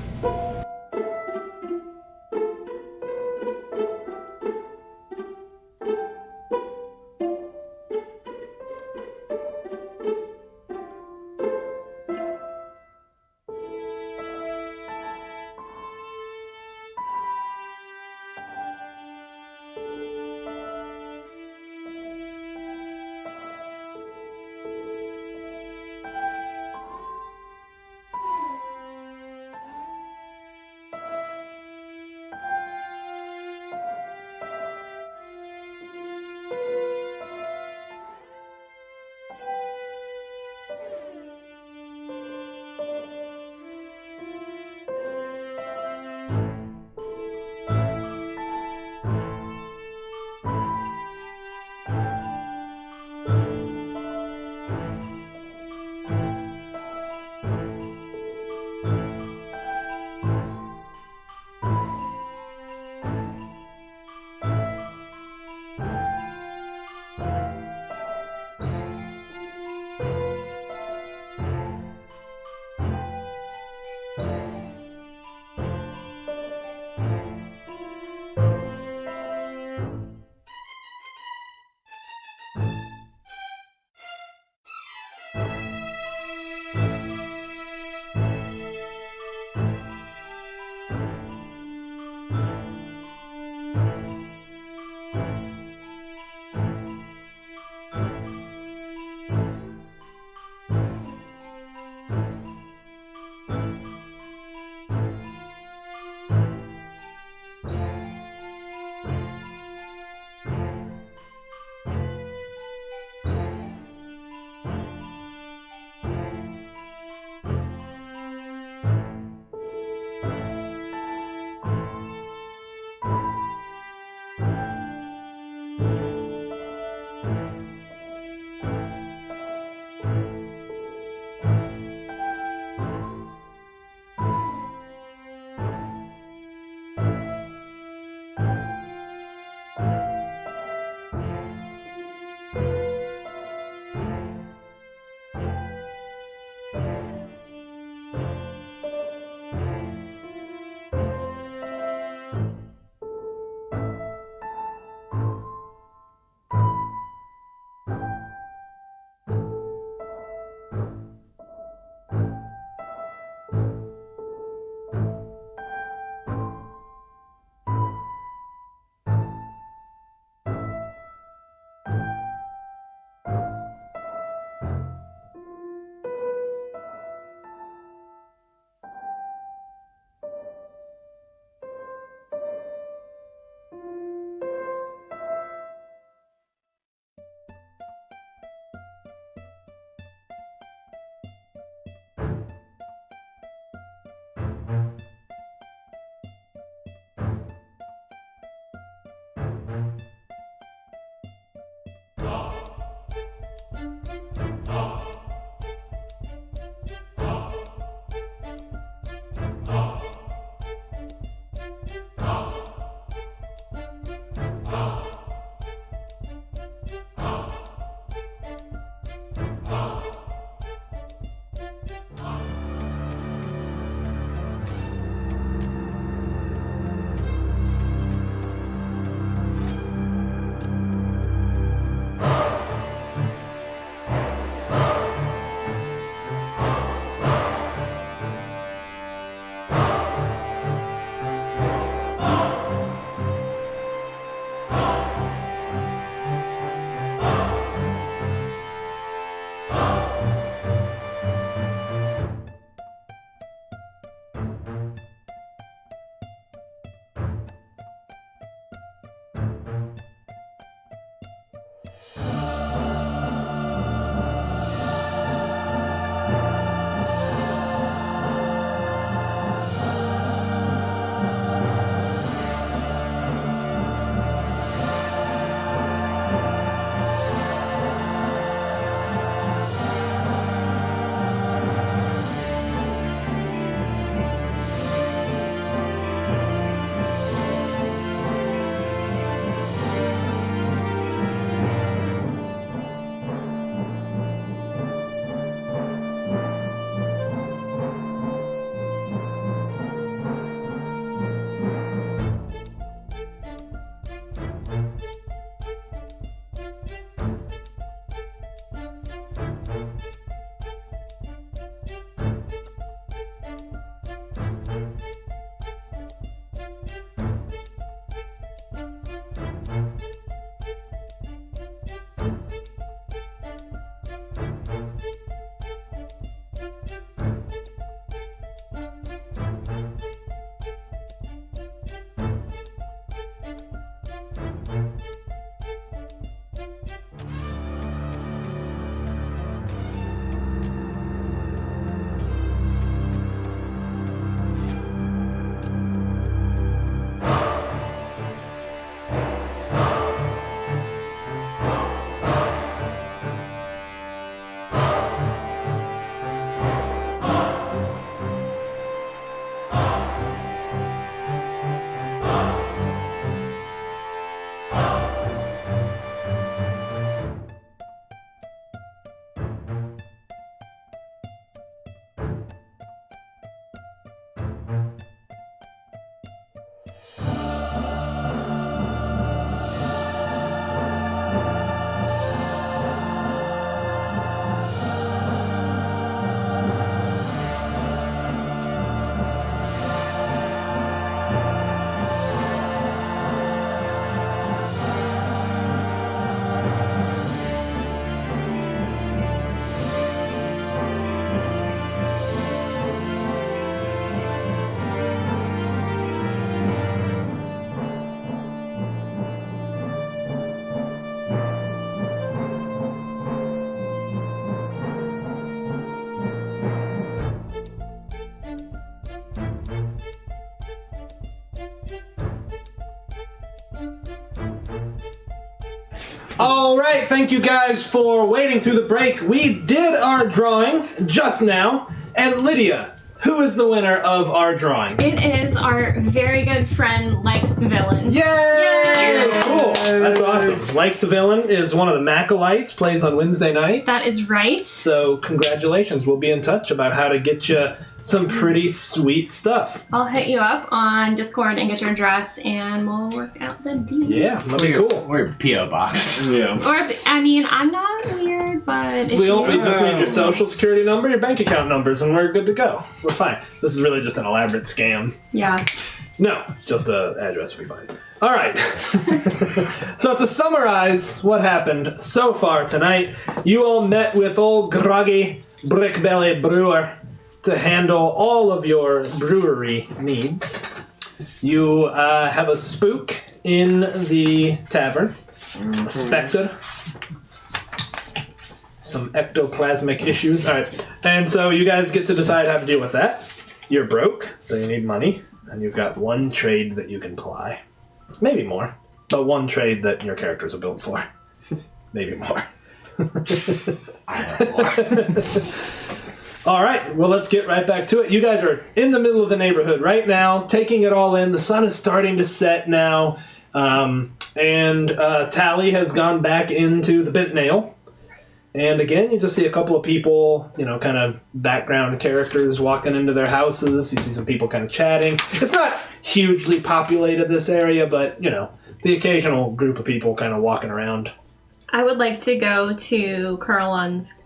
[SPEAKER 1] All right, thank you guys for waiting through the break. We did our drawing just now. And Lydia, who is the winner of our drawing?
[SPEAKER 4] It is our very good friend, Likes the Villain.
[SPEAKER 1] Yay! Cool. That's awesome. Likes the Villain is one of the Macolites, plays on Wednesday nights.
[SPEAKER 4] That is right.
[SPEAKER 1] So congratulations. We'll be in touch about how to get you some pretty sweet stuff.
[SPEAKER 4] I'll hit you up on Discord and get your address, and we'll work out the deal.
[SPEAKER 1] Yeah, that'd be cool.
[SPEAKER 3] Or your P.O. box.
[SPEAKER 5] Yeah.
[SPEAKER 4] Or, I'm not weird, but...
[SPEAKER 1] We just need your social security number, your bank account numbers, and we're good to go. We're fine. This is really just an elaborate scam.
[SPEAKER 4] Yeah.
[SPEAKER 1] No, just an address we find. All right. So to summarize what happened so far tonight, you all met with old groggy Brickbelly Brewer to handle all of your brewery needs. You have a spook in the tavern, a specter, some ectoplasmic issues. All right, and so you guys get to decide how to deal with that. You're broke, so you need money, and you've got one trade that you can ply. Maybe more, but one trade that your characters are built for. Maybe more.
[SPEAKER 3] I have more.
[SPEAKER 1] All right, well, let's get right back to it. You guys are in the middle of the neighborhood right now, taking it all in. The sun is starting to set now, and Tally has gone back into the Bent Nail. And again, you just see a couple of people, kind of background characters walking into their houses. You see some people kind of chatting. It's not hugely populated, this area, but, the occasional group of people kind of walking around.
[SPEAKER 4] I would like to go to Coralon's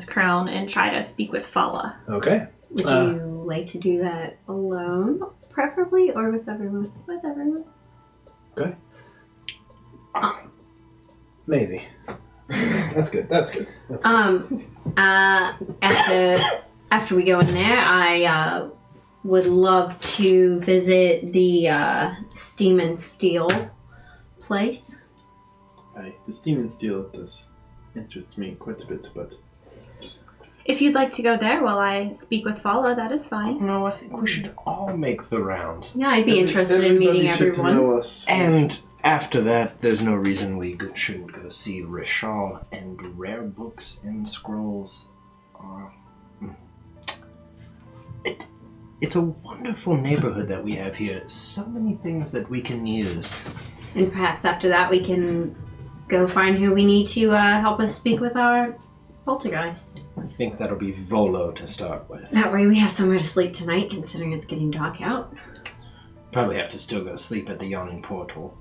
[SPEAKER 4] Crown and try to speak with Fala.
[SPEAKER 1] Okay.
[SPEAKER 2] Would you like to do that alone, preferably, or with everyone? With everyone.
[SPEAKER 1] Okay. Maisie. That's good.
[SPEAKER 2] After we go in there, I would love to visit the Steam and Steel place.
[SPEAKER 5] The Steam and Steel does interest me quite a bit, but...
[SPEAKER 4] If you'd like to go there while I speak with Fala, that is fine.
[SPEAKER 3] No, I think we should all make the rounds.
[SPEAKER 2] Yeah, I'd be interested in meeting everyone.
[SPEAKER 5] Know us.
[SPEAKER 3] And after that, there's no reason we shouldn't go see Rishal and rare books and scrolls. It's a wonderful neighborhood that we have here. So many things that we can use.
[SPEAKER 2] And perhaps after that we can go find who we need to help us speak with our poltergeist.
[SPEAKER 3] I think that'll be Volo to start with.
[SPEAKER 2] That way we have somewhere to sleep tonight, considering it's getting dark out.
[SPEAKER 3] Probably have to still go sleep at the Yawning Portal.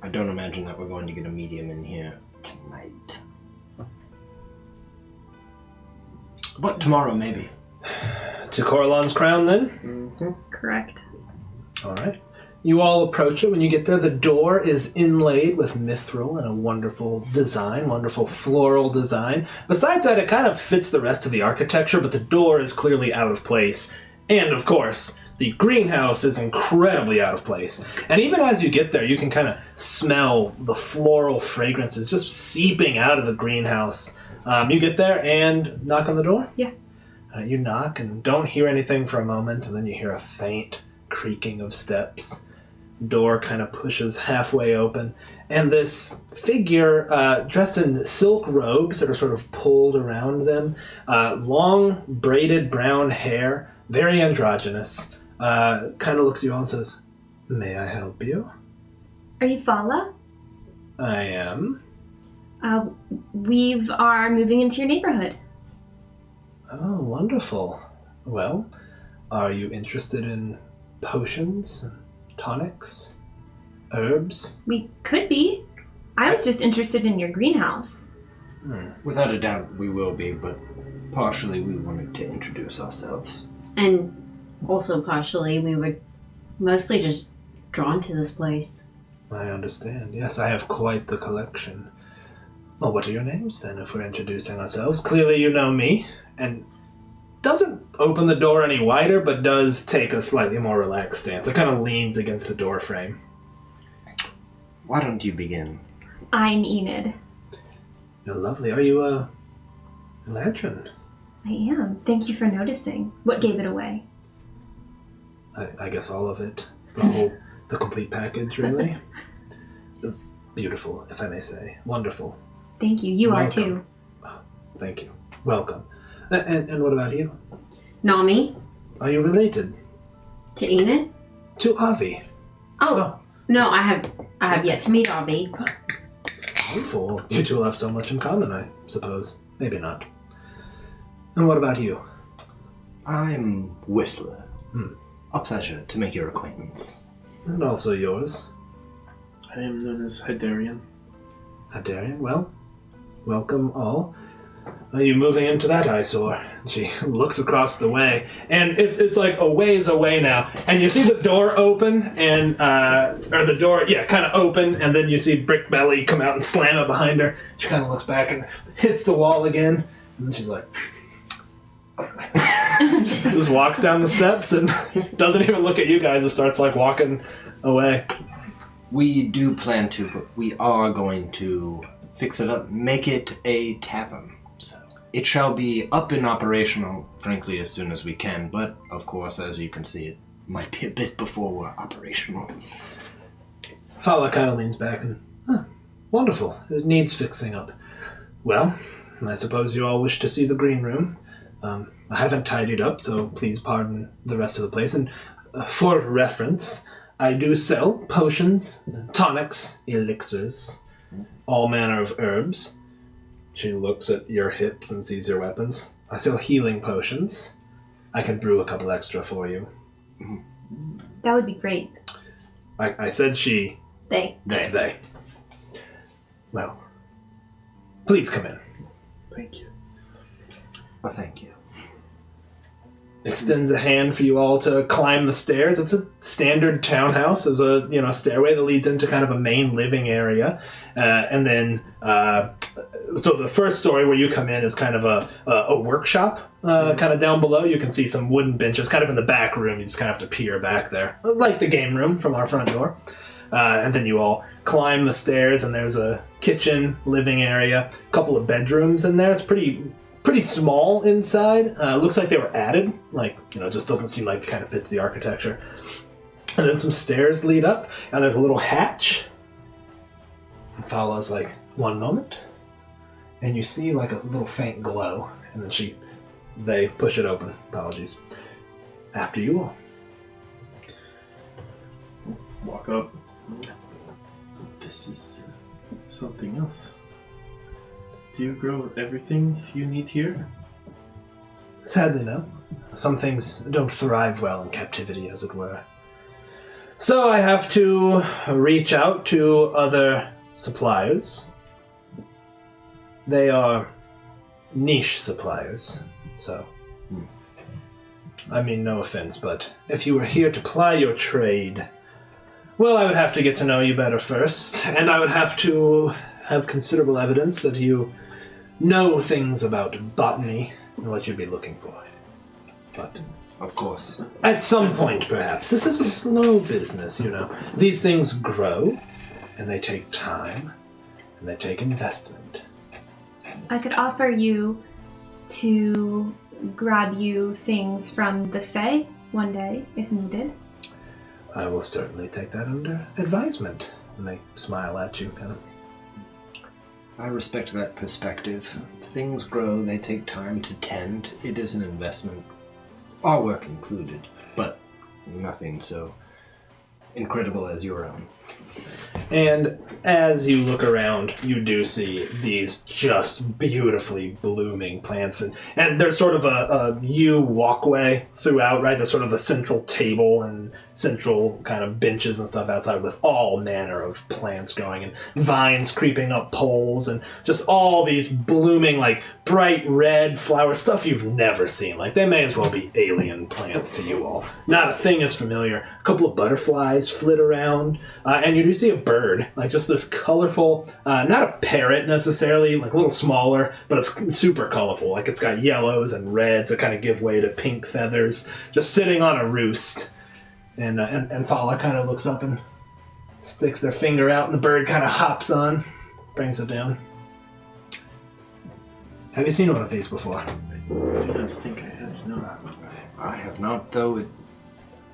[SPEAKER 3] I don't imagine that we're going to get a medium in here tonight. But tomorrow, maybe.
[SPEAKER 1] To Coralon's Crown, then?
[SPEAKER 5] Mm-hmm.
[SPEAKER 4] Correct.
[SPEAKER 1] All right. You all approach it. When you get there, the door is inlaid with mithril and a wonderful design, wonderful floral design. Besides that, it kind of fits the rest of the architecture, but the door is clearly out of place. And, of course, the greenhouse is incredibly out of place. And even as you get there, you can kind of smell the floral fragrances just seeping out of the greenhouse. You get there and knock on the door?
[SPEAKER 4] Yeah.
[SPEAKER 1] You knock and don't hear anything for a moment, and then you hear a faint creaking of steps. Door kind of pushes halfway open, and this figure dressed in silk robes that are sort of pulled around them, long braided brown hair, very androgynous, kind of looks at you all and says, "May I help you?"
[SPEAKER 4] Are you Fala?
[SPEAKER 1] I am.
[SPEAKER 4] We are moving into your neighborhood.
[SPEAKER 1] Oh, wonderful. Well, are you interested in potions, tonics, herbs?
[SPEAKER 4] We could be. I was just interested in your greenhouse.
[SPEAKER 3] Without a doubt, we will be, but partially we wanted to introduce ourselves.
[SPEAKER 2] And also partially we were mostly just drawn to this place.
[SPEAKER 1] I understand. Yes, I have quite the collection. Well, what are your names then, if we're introducing ourselves? Clearly you know me, and doesn't open the door any wider, but does take a slightly more relaxed stance. It kind of leans against the door frame.
[SPEAKER 3] Why don't you begin?
[SPEAKER 4] I'm Enid.
[SPEAKER 1] You're lovely. Are you a lantern?
[SPEAKER 4] I am. Thank you for noticing. What gave it away?
[SPEAKER 1] I guess all of it. The complete package, really. beautiful, if I may say. Wonderful.
[SPEAKER 4] Thank you. You are
[SPEAKER 1] Welcome.
[SPEAKER 4] too.
[SPEAKER 1] Thank you. Welcome. And what about you?
[SPEAKER 2] Nami?
[SPEAKER 1] Are you related
[SPEAKER 2] To Enid?
[SPEAKER 1] to Avi?
[SPEAKER 2] Oh, no, I have yet to meet Avi.
[SPEAKER 1] Wonderful. You two will have so much in common, I suppose. Maybe not. And what about you?
[SPEAKER 3] I'm Whistler. A pleasure to make your acquaintance.
[SPEAKER 1] And also yours.
[SPEAKER 5] I am known as Hydarian.
[SPEAKER 1] Hadarian, well, welcome all. Are you moving into that eyesore? She looks across the way, and it's like a ways away now, and you see the door open, and, or the door, kind of open, and then you see Brick Belly come out and slam it behind her. She kind of looks back and hits the wall again, and then she's like... just walks down the steps and doesn't even look at you guys and starts, like, walking away.
[SPEAKER 3] We do plan to, but we are going to fix it up, make it a tavern. So it shall be up and operational, frankly, as soon as we can. But, of course, as you can see, it might be a bit before we're operational.
[SPEAKER 1] Fala kind of leans back and, wonderful. It needs fixing up. Well, I suppose you all wish to see the green room. I haven't tidied up, so please pardon the rest of the place. And for reference, I do sell potions, tonics, elixirs, all manner of herbs. She looks at your hips and sees your weapons. I sell healing potions. I can brew a couple extra for you.
[SPEAKER 4] That would be great.
[SPEAKER 1] I said she.
[SPEAKER 2] They.
[SPEAKER 1] It's they. Well, please come in.
[SPEAKER 5] Thank you.
[SPEAKER 3] Well, thank you.
[SPEAKER 1] Extends a hand for you all to climb the stairs. It's a standard townhouse. There's a stairway that leads into kind of a main living area, and then so the first story where you come in is kind of a workshop, kind of down below. You can see some wooden benches, kind of in the back room. You just kind of have to peer back there, like the game room from our front door. And then you all climb the stairs, and there's a kitchen, living area, a couple of bedrooms in there. It's pretty small inside. Looks like they were added. Just doesn't seem like it kind of fits the architecture. And then some stairs lead up, and there's a little hatch. And Fala's like, one moment. And you see like a little faint glow. And then they push it open. Apologies. After you all.
[SPEAKER 5] Walk up. This is something else. Do you grow everything you need here?
[SPEAKER 1] Sadly, no. Some things don't thrive well in captivity, as it were. So I have to reach out to other suppliers. They are niche suppliers, so... I mean, no offense, but if you were here to ply your trade, well, I would have to get to know you better first, and I would have to have considerable evidence that you know things about botany and what you'd be looking for. But
[SPEAKER 3] Of course.
[SPEAKER 1] at some point, perhaps. This is a slow business, These things grow, and they take time, and they take investment.
[SPEAKER 4] I could offer you to grab you things from the Fae one day, if needed.
[SPEAKER 1] I will certainly take that under advisement. And they smile at you, kind of.
[SPEAKER 3] I respect that perspective. Things grow, they take time to tend. It is an investment, all work included, but nothing so incredible as your own.
[SPEAKER 1] And as you look around, you do see these just beautifully blooming plants. And there's sort of a U walkway throughout, right? There's sort of a central table and central kind of benches and stuff outside with all manner of plants growing and vines creeping up poles and just all these blooming, like, bright red flowers, stuff you've never seen. Like, they may as well be alien plants to you all. Not a thing is familiar. A couple of butterflies flit around, and you do see a bird, like just this colorful, not a parrot necessarily, like a little smaller, but it's super colorful. Like it's got yellows and reds that kind of give way to pink feathers, just sitting on a roost. And Fala kind of looks up and sticks their finger out, and the bird kind of hops on, brings it down. Have you seen one of these before?
[SPEAKER 5] I do not think I have, no.
[SPEAKER 3] I have not, though. It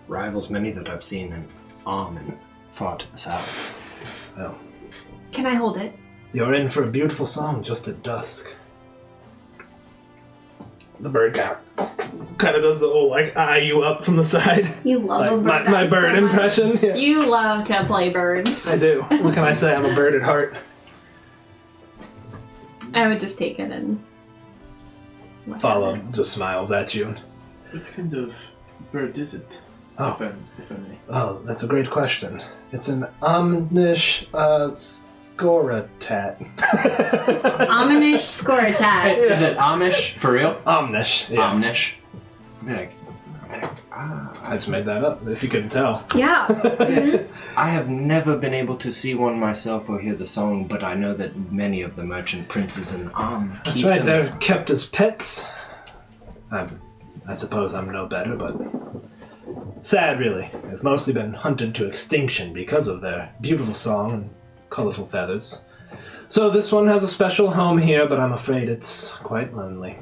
[SPEAKER 3] rivals many that I've seen in and far to the south.
[SPEAKER 1] Well,
[SPEAKER 4] Can I hold it?
[SPEAKER 1] You're in for a beautiful song just at dusk. The bird kind of does the old, like, eye you up from the side.
[SPEAKER 2] You love
[SPEAKER 1] Like
[SPEAKER 2] a bird.
[SPEAKER 1] my bird
[SPEAKER 2] so much.
[SPEAKER 1] impression. Yeah.
[SPEAKER 4] You love to play birds.
[SPEAKER 1] I do. What can I say? I'm a bird at heart.
[SPEAKER 4] I would just take it and...
[SPEAKER 1] Follow just smiles at you.
[SPEAKER 5] What kind of bird is it?
[SPEAKER 1] Oh.
[SPEAKER 5] If I may.
[SPEAKER 1] Oh, that's a great question. It's an Omnish Scoratat.
[SPEAKER 2] Omnish score attack.
[SPEAKER 3] Is it Amish for real?
[SPEAKER 1] Omnish. Yeah.
[SPEAKER 3] Omnish.
[SPEAKER 1] I just made that up, if you couldn't tell.
[SPEAKER 2] Yeah.
[SPEAKER 3] I have never been able to see one myself or hear the song, but I know that many of the merchant princes and
[SPEAKER 1] That's
[SPEAKER 3] keep
[SPEAKER 1] right,
[SPEAKER 3] them.
[SPEAKER 1] they're kept as pets. I suppose I'm no better, but sad, really. They've mostly been hunted to extinction because of their beautiful song and colorful feathers. So this one has a special home here, but I'm afraid it's quite lonely.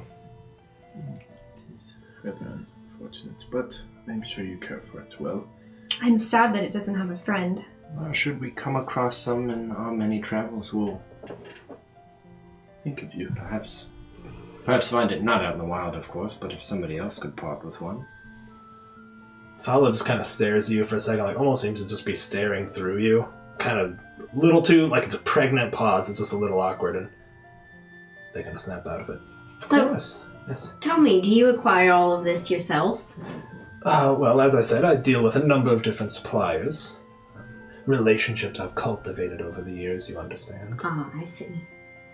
[SPEAKER 5] It is rather unfortunate, but I'm sure you care for it well.
[SPEAKER 4] I'm sad that it doesn't have a friend.
[SPEAKER 3] Well, should we come across some in our many travels, we'll
[SPEAKER 5] Think of you.
[SPEAKER 3] perhaps find it not out in the wild, of course, but if somebody else could part with one.
[SPEAKER 1] Fowler just kind of stares at you for a second, like almost seems to just be staring through you. Kind of little too, like it's a pregnant pause. It's just a little awkward, and they kind of snap out of it. Of course, yes.
[SPEAKER 2] Tell me, do you acquire all of this yourself?
[SPEAKER 1] Well, as I said, I deal with a number of different suppliers. Relationships I've cultivated over the years, you understand.
[SPEAKER 2] Ah, I see.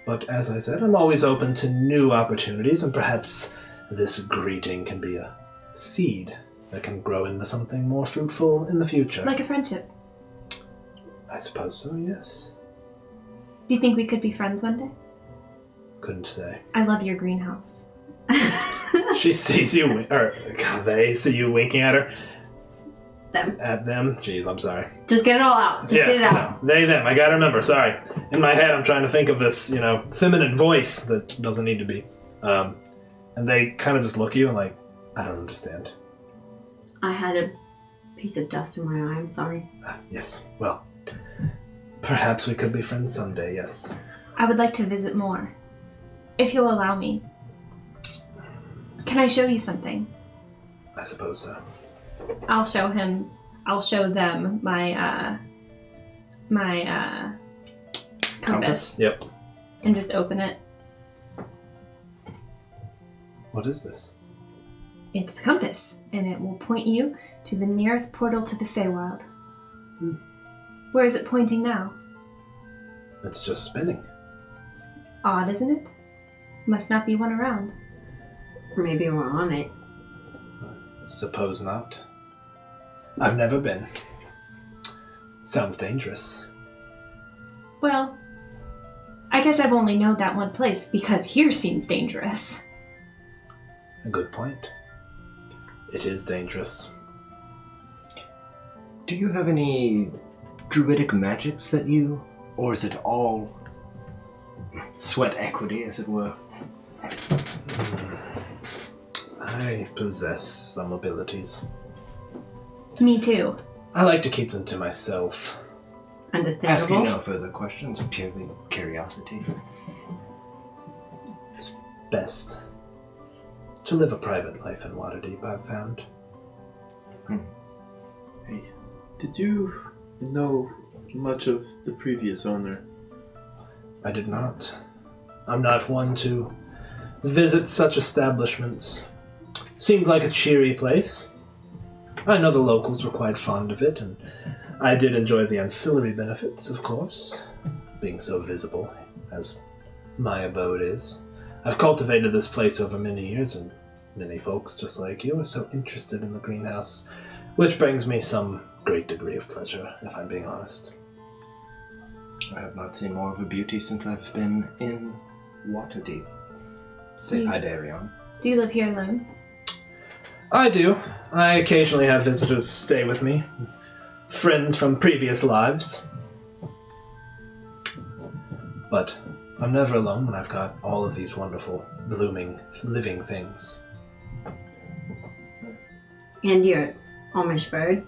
[SPEAKER 1] But as I said, I'm always open to new opportunities, and perhaps this greeting can be a seed that can grow into something more fruitful in the future.
[SPEAKER 4] Like a friendship.
[SPEAKER 1] I suppose so, yes.
[SPEAKER 4] Do you think we could be friends one day?
[SPEAKER 1] Couldn't say.
[SPEAKER 4] I love your greenhouse.
[SPEAKER 1] She sees you, they see you winking at her.
[SPEAKER 2] Them.
[SPEAKER 1] At them? Jeez, I'm sorry.
[SPEAKER 2] Just get it all out. Just get it out.
[SPEAKER 1] No, they, them. I gotta remember, sorry. In my head, I'm trying to think of this, feminine voice that doesn't need to be. And they kind of just look at you and like, I don't understand.
[SPEAKER 2] I had a piece of dust in my eye. I'm sorry.
[SPEAKER 1] Yes, well, perhaps we could be friends someday, yes.
[SPEAKER 4] I would like to visit more. If you'll allow me. Can I show you something?
[SPEAKER 1] I suppose so.
[SPEAKER 4] I'll show them my compass.
[SPEAKER 1] Yep.
[SPEAKER 4] And just open it.
[SPEAKER 1] What is this?
[SPEAKER 4] It's a compass, and it will point you to the nearest portal to the Feywild. Where is it pointing now?
[SPEAKER 1] It's just spinning.
[SPEAKER 4] Odd, isn't it? Must not be one around.
[SPEAKER 2] Maybe we're on it.
[SPEAKER 1] Suppose not. I've never been. Sounds dangerous.
[SPEAKER 4] Well, I guess I've only known that one place because here seems dangerous.
[SPEAKER 1] A good point. It is dangerous.
[SPEAKER 3] Do you have any druidic magics that you... or is it all sweat equity, as it were?
[SPEAKER 1] I possess some abilities.
[SPEAKER 4] Me too.
[SPEAKER 1] I like to keep them to myself.
[SPEAKER 2] Understandable.
[SPEAKER 3] Asking no further questions, purely curiosity.
[SPEAKER 1] It's best to live a private life in Waterdeep, I've found.
[SPEAKER 5] Hey, did you know much of the previous owner?
[SPEAKER 1] I did not. I'm not one to visit such establishments. Seemed like a cheery place. I know the locals were quite fond of it, and I did enjoy the ancillary benefits, of course, being so visible as my abode is. I've cultivated this place over many years, and many folks just like you are so interested in the greenhouse, which brings me some great degree of pleasure, if I'm being honest.
[SPEAKER 3] I have not seen more of a beauty since I've been in Waterdeep. Say hi, Darion.
[SPEAKER 4] Do you live here alone?
[SPEAKER 1] I do. I occasionally have visitors stay with me. Friends from previous lives. But I'm never alone when I've got all of these wonderful, blooming, living things.
[SPEAKER 2] And your Amish bird.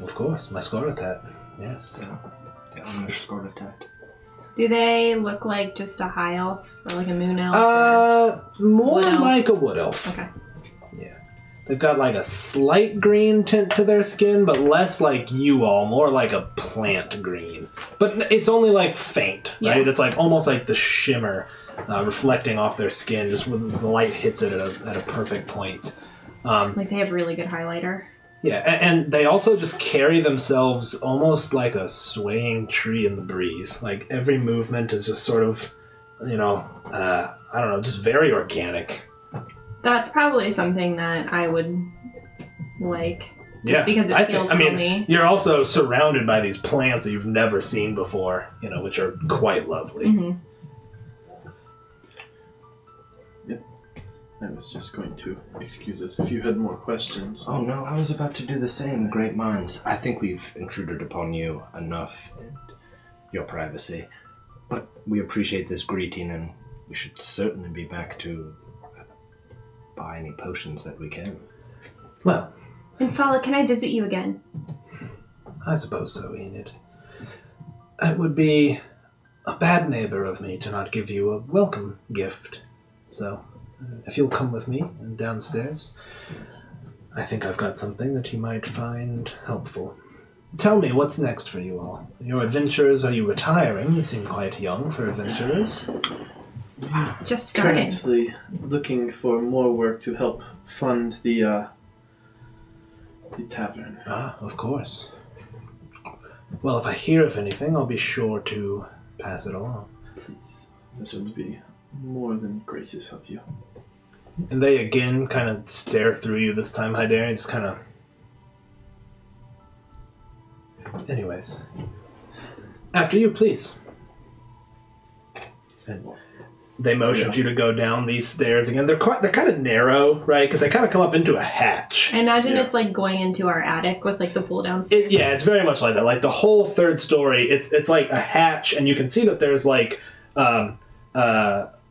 [SPEAKER 1] Of course, my Scoratat. Yes.
[SPEAKER 3] The Amish Scoratat.
[SPEAKER 4] Do they look like just a high elf or like a moon elf?
[SPEAKER 1] More
[SPEAKER 2] Wood elf.
[SPEAKER 1] like a wood elf.
[SPEAKER 4] Okay.
[SPEAKER 1] Yeah. They've got like a slight green tint to their skin, but less like you all, more like a plant green. But it's only like faint, right?
[SPEAKER 4] Yeah.
[SPEAKER 1] It's like almost like the shimmer reflecting off their skin, just when the light hits it at a perfect point.
[SPEAKER 4] Like they have really good highlighter.
[SPEAKER 1] Yeah, and they also just carry themselves almost like a swaying tree in the breeze. Like every movement is just sort of, I don't know, just very organic.
[SPEAKER 4] That's probably something that I would like.
[SPEAKER 1] Yeah,
[SPEAKER 4] because it feels homey.
[SPEAKER 1] You're also surrounded by these plants that you've never seen before, which are quite lovely.
[SPEAKER 4] Mm-hmm.
[SPEAKER 5] I was just going to excuse us if you had more questions.
[SPEAKER 3] Oh no, I was about to do the same, great minds. I think we've intruded upon you enough and your privacy. But we appreciate this greeting and we should certainly be back to buy any potions that we can.
[SPEAKER 1] Well,
[SPEAKER 4] And Fala, can I visit you again?
[SPEAKER 1] I suppose so, Enid. It would be a bad neighbor of me to not give you a welcome gift. So, if you'll come with me downstairs, I think I've got something that you might find helpful. Tell me, what's next for you all? Your adventures, are you retiring? You seem quite young for adventurers.
[SPEAKER 4] Just starting.
[SPEAKER 5] Currently looking for more work to help fund the tavern.
[SPEAKER 1] Ah, of course. Well, if I hear of anything, I'll be sure to pass it along.
[SPEAKER 5] Please, that would be more than gracious of you.
[SPEAKER 1] And they again kind of stare through you this time, Hydarian, just kind of... Anyways. After you, please. And they motion for you to go down these stairs again. They're kind of narrow, right? Because they kind of come up into a hatch.
[SPEAKER 4] I imagine it's like going into our attic with like the pull down stairs.
[SPEAKER 1] It's very much like that. Like the whole third story, it's like a hatch, and you can see that there's like...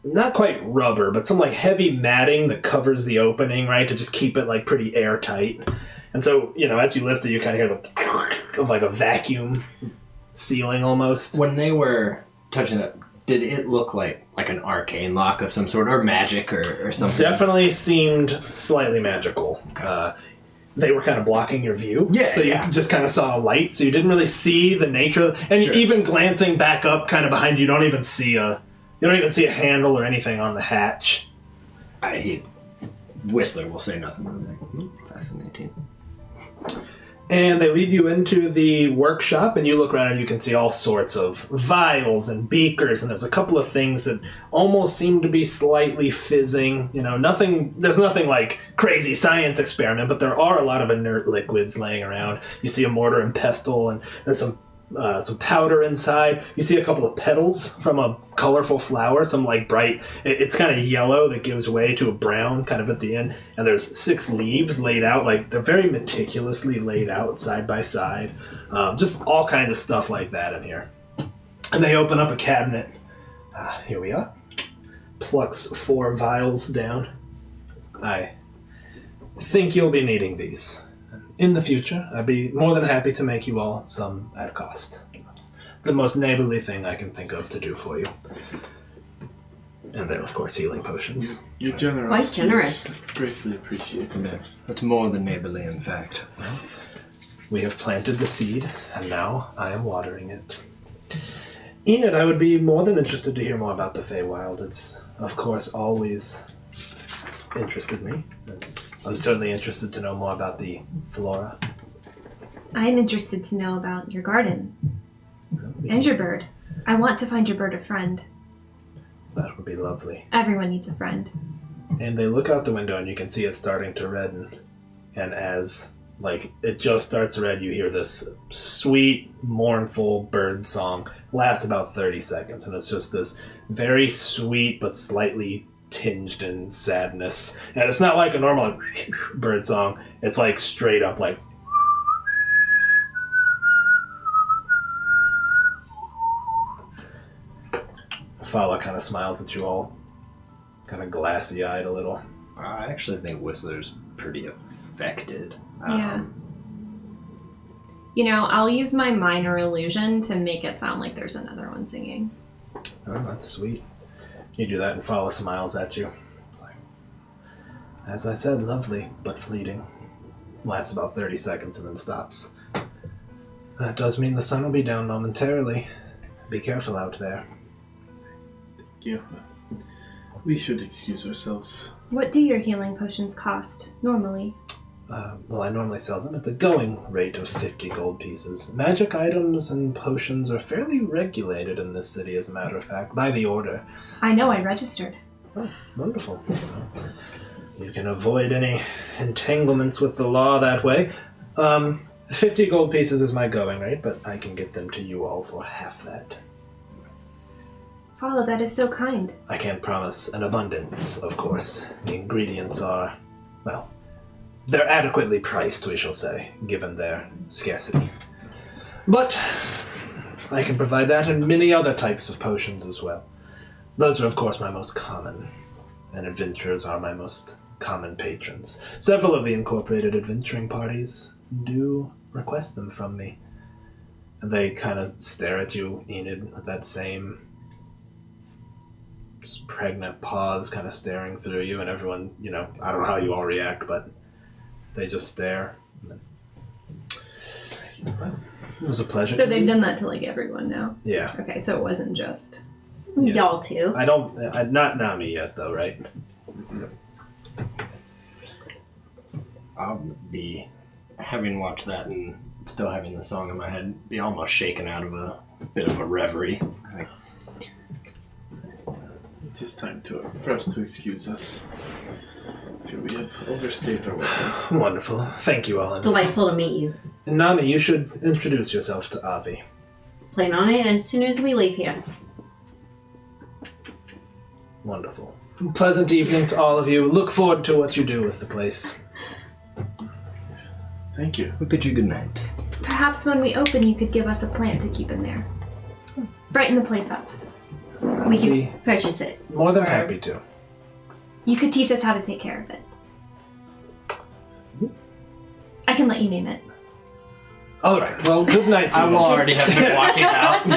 [SPEAKER 1] not quite rubber, but some like heavy matting that covers the opening, right, to just keep it like pretty airtight. And so, as you lift it, you kind of hear the of like a vacuum sealing almost.
[SPEAKER 3] When they were touching it, did it look like an arcane lock of some sort, or magic, or something?
[SPEAKER 1] Definitely seemed slightly magical. They were kind of blocking your view, so you just kind of saw a light, so you didn't really see the nature. And even glancing back up, kind of behind you, you don't even see a handle or anything on the hatch.
[SPEAKER 3] Whistler will say nothing. I'm like, fascinating.
[SPEAKER 1] And they lead you into the workshop, and you look around and you can see all sorts of vials and beakers, and there's a couple of things that almost seem to be slightly fizzing. There's nothing like crazy science experiment, but there are a lot of inert liquids laying around. You see a mortar and pestle, and there's some powder inside. You see a couple of petals from a colorful flower, some like bright, it's kind of yellow that gives way to a brown kind of at the end, and there's 6 leaves laid out, like they're very meticulously laid out side by side. Just all kinds of stuff like that in here. And they open up a cabinet. Here we are. Plucks 4 vials down. I think you'll be needing these. In the future, I'd be more than happy to make you all some at cost. It's the most neighborly thing I can think of to do for you. And then, of course, healing potions.
[SPEAKER 5] You're generous.
[SPEAKER 2] Quite generous.
[SPEAKER 5] Greatly appreciated.
[SPEAKER 3] That's more than neighborly, in fact.
[SPEAKER 1] We have planted the seed, and now I am watering it. Enid, I would be more than interested to hear more about the Feywild. It's, of course, always interested me. I'm certainly interested to know more about the flora.
[SPEAKER 4] I'm interested to know about your garden and your bird. I want to find your bird a friend.
[SPEAKER 1] That would be lovely.
[SPEAKER 4] Everyone needs a friend.
[SPEAKER 1] And they look out the window and you can see it starting to redden. And as it just starts red, you hear this sweet, mournful bird song. Lasts about 30 seconds, and it's just this very sweet but slightly tinged in sadness. And it's not like a normal bird song. It's like straight up like... Fala kind of smiles at you all, kind of glassy-eyed a little.
[SPEAKER 3] I actually think Whistler's pretty affected.
[SPEAKER 4] Yeah. I'll use my minor illusion to make it sound like there's another one singing.
[SPEAKER 1] Oh, that's sweet. You do that and Fala smiles at you. It's like, as I said, lovely, but fleeting. Lasts about 30 seconds and then stops. That does mean the sun will be down momentarily. Be careful out there.
[SPEAKER 5] Yeah. We should excuse ourselves.
[SPEAKER 4] What do your healing potions cost, normally?
[SPEAKER 1] Well, I normally sell them at the going rate of 50 gold pieces. Magic items and potions are fairly regulated in this city, as a matter of fact, by the order.
[SPEAKER 4] I know, I registered.
[SPEAKER 1] Oh, wonderful. You can avoid any entanglements with the law that way. 50 gold pieces is my going rate, but I can get them to you all for half that.
[SPEAKER 4] Follow, that is so kind.
[SPEAKER 1] I can't promise an abundance, of course. The ingredients are, well, they're adequately priced, we shall say, given their scarcity. But I can provide that in many other types of potions as well. Those are, of course, my most common, and adventurers are my most common patrons. Several of the incorporated adventuring parties do request them from me. And they kind of stare at you, Enid, with that same just pregnant pause kind of staring through you, and everyone, I don't know how you all react, but they just stare. Well, it was a pleasure.
[SPEAKER 4] So they've done that to, like, everyone now?
[SPEAKER 1] Yeah.
[SPEAKER 4] Okay, so it wasn't just...
[SPEAKER 1] Yeah.
[SPEAKER 2] Y'all too.
[SPEAKER 1] Not Nami yet, though, right?
[SPEAKER 3] I'll be, having watched that and still having the song in my head, be almost shaken out of a bit of a reverie.
[SPEAKER 5] It is time for us to excuse us. I feel we have overstayed our welcome.
[SPEAKER 1] Wonderful. Thank you all.
[SPEAKER 2] Delightful to meet you.
[SPEAKER 1] And Nami, you should introduce yourself to Avi.
[SPEAKER 2] Plan on it as soon as we leave here.
[SPEAKER 1] Wonderful. Pleasant evening to all of you. Look forward to what you do with the place.
[SPEAKER 5] Thank you.
[SPEAKER 3] We bid you good night.
[SPEAKER 4] Perhaps when we open, you could give us a plant to keep in there. Brighten the place up.
[SPEAKER 2] We can purchase it.
[SPEAKER 1] More than happy to.
[SPEAKER 4] You could teach us how to take care of it. I can let you name it.
[SPEAKER 1] All right. Well, good night to
[SPEAKER 3] I
[SPEAKER 1] you.
[SPEAKER 3] will already have been walking out.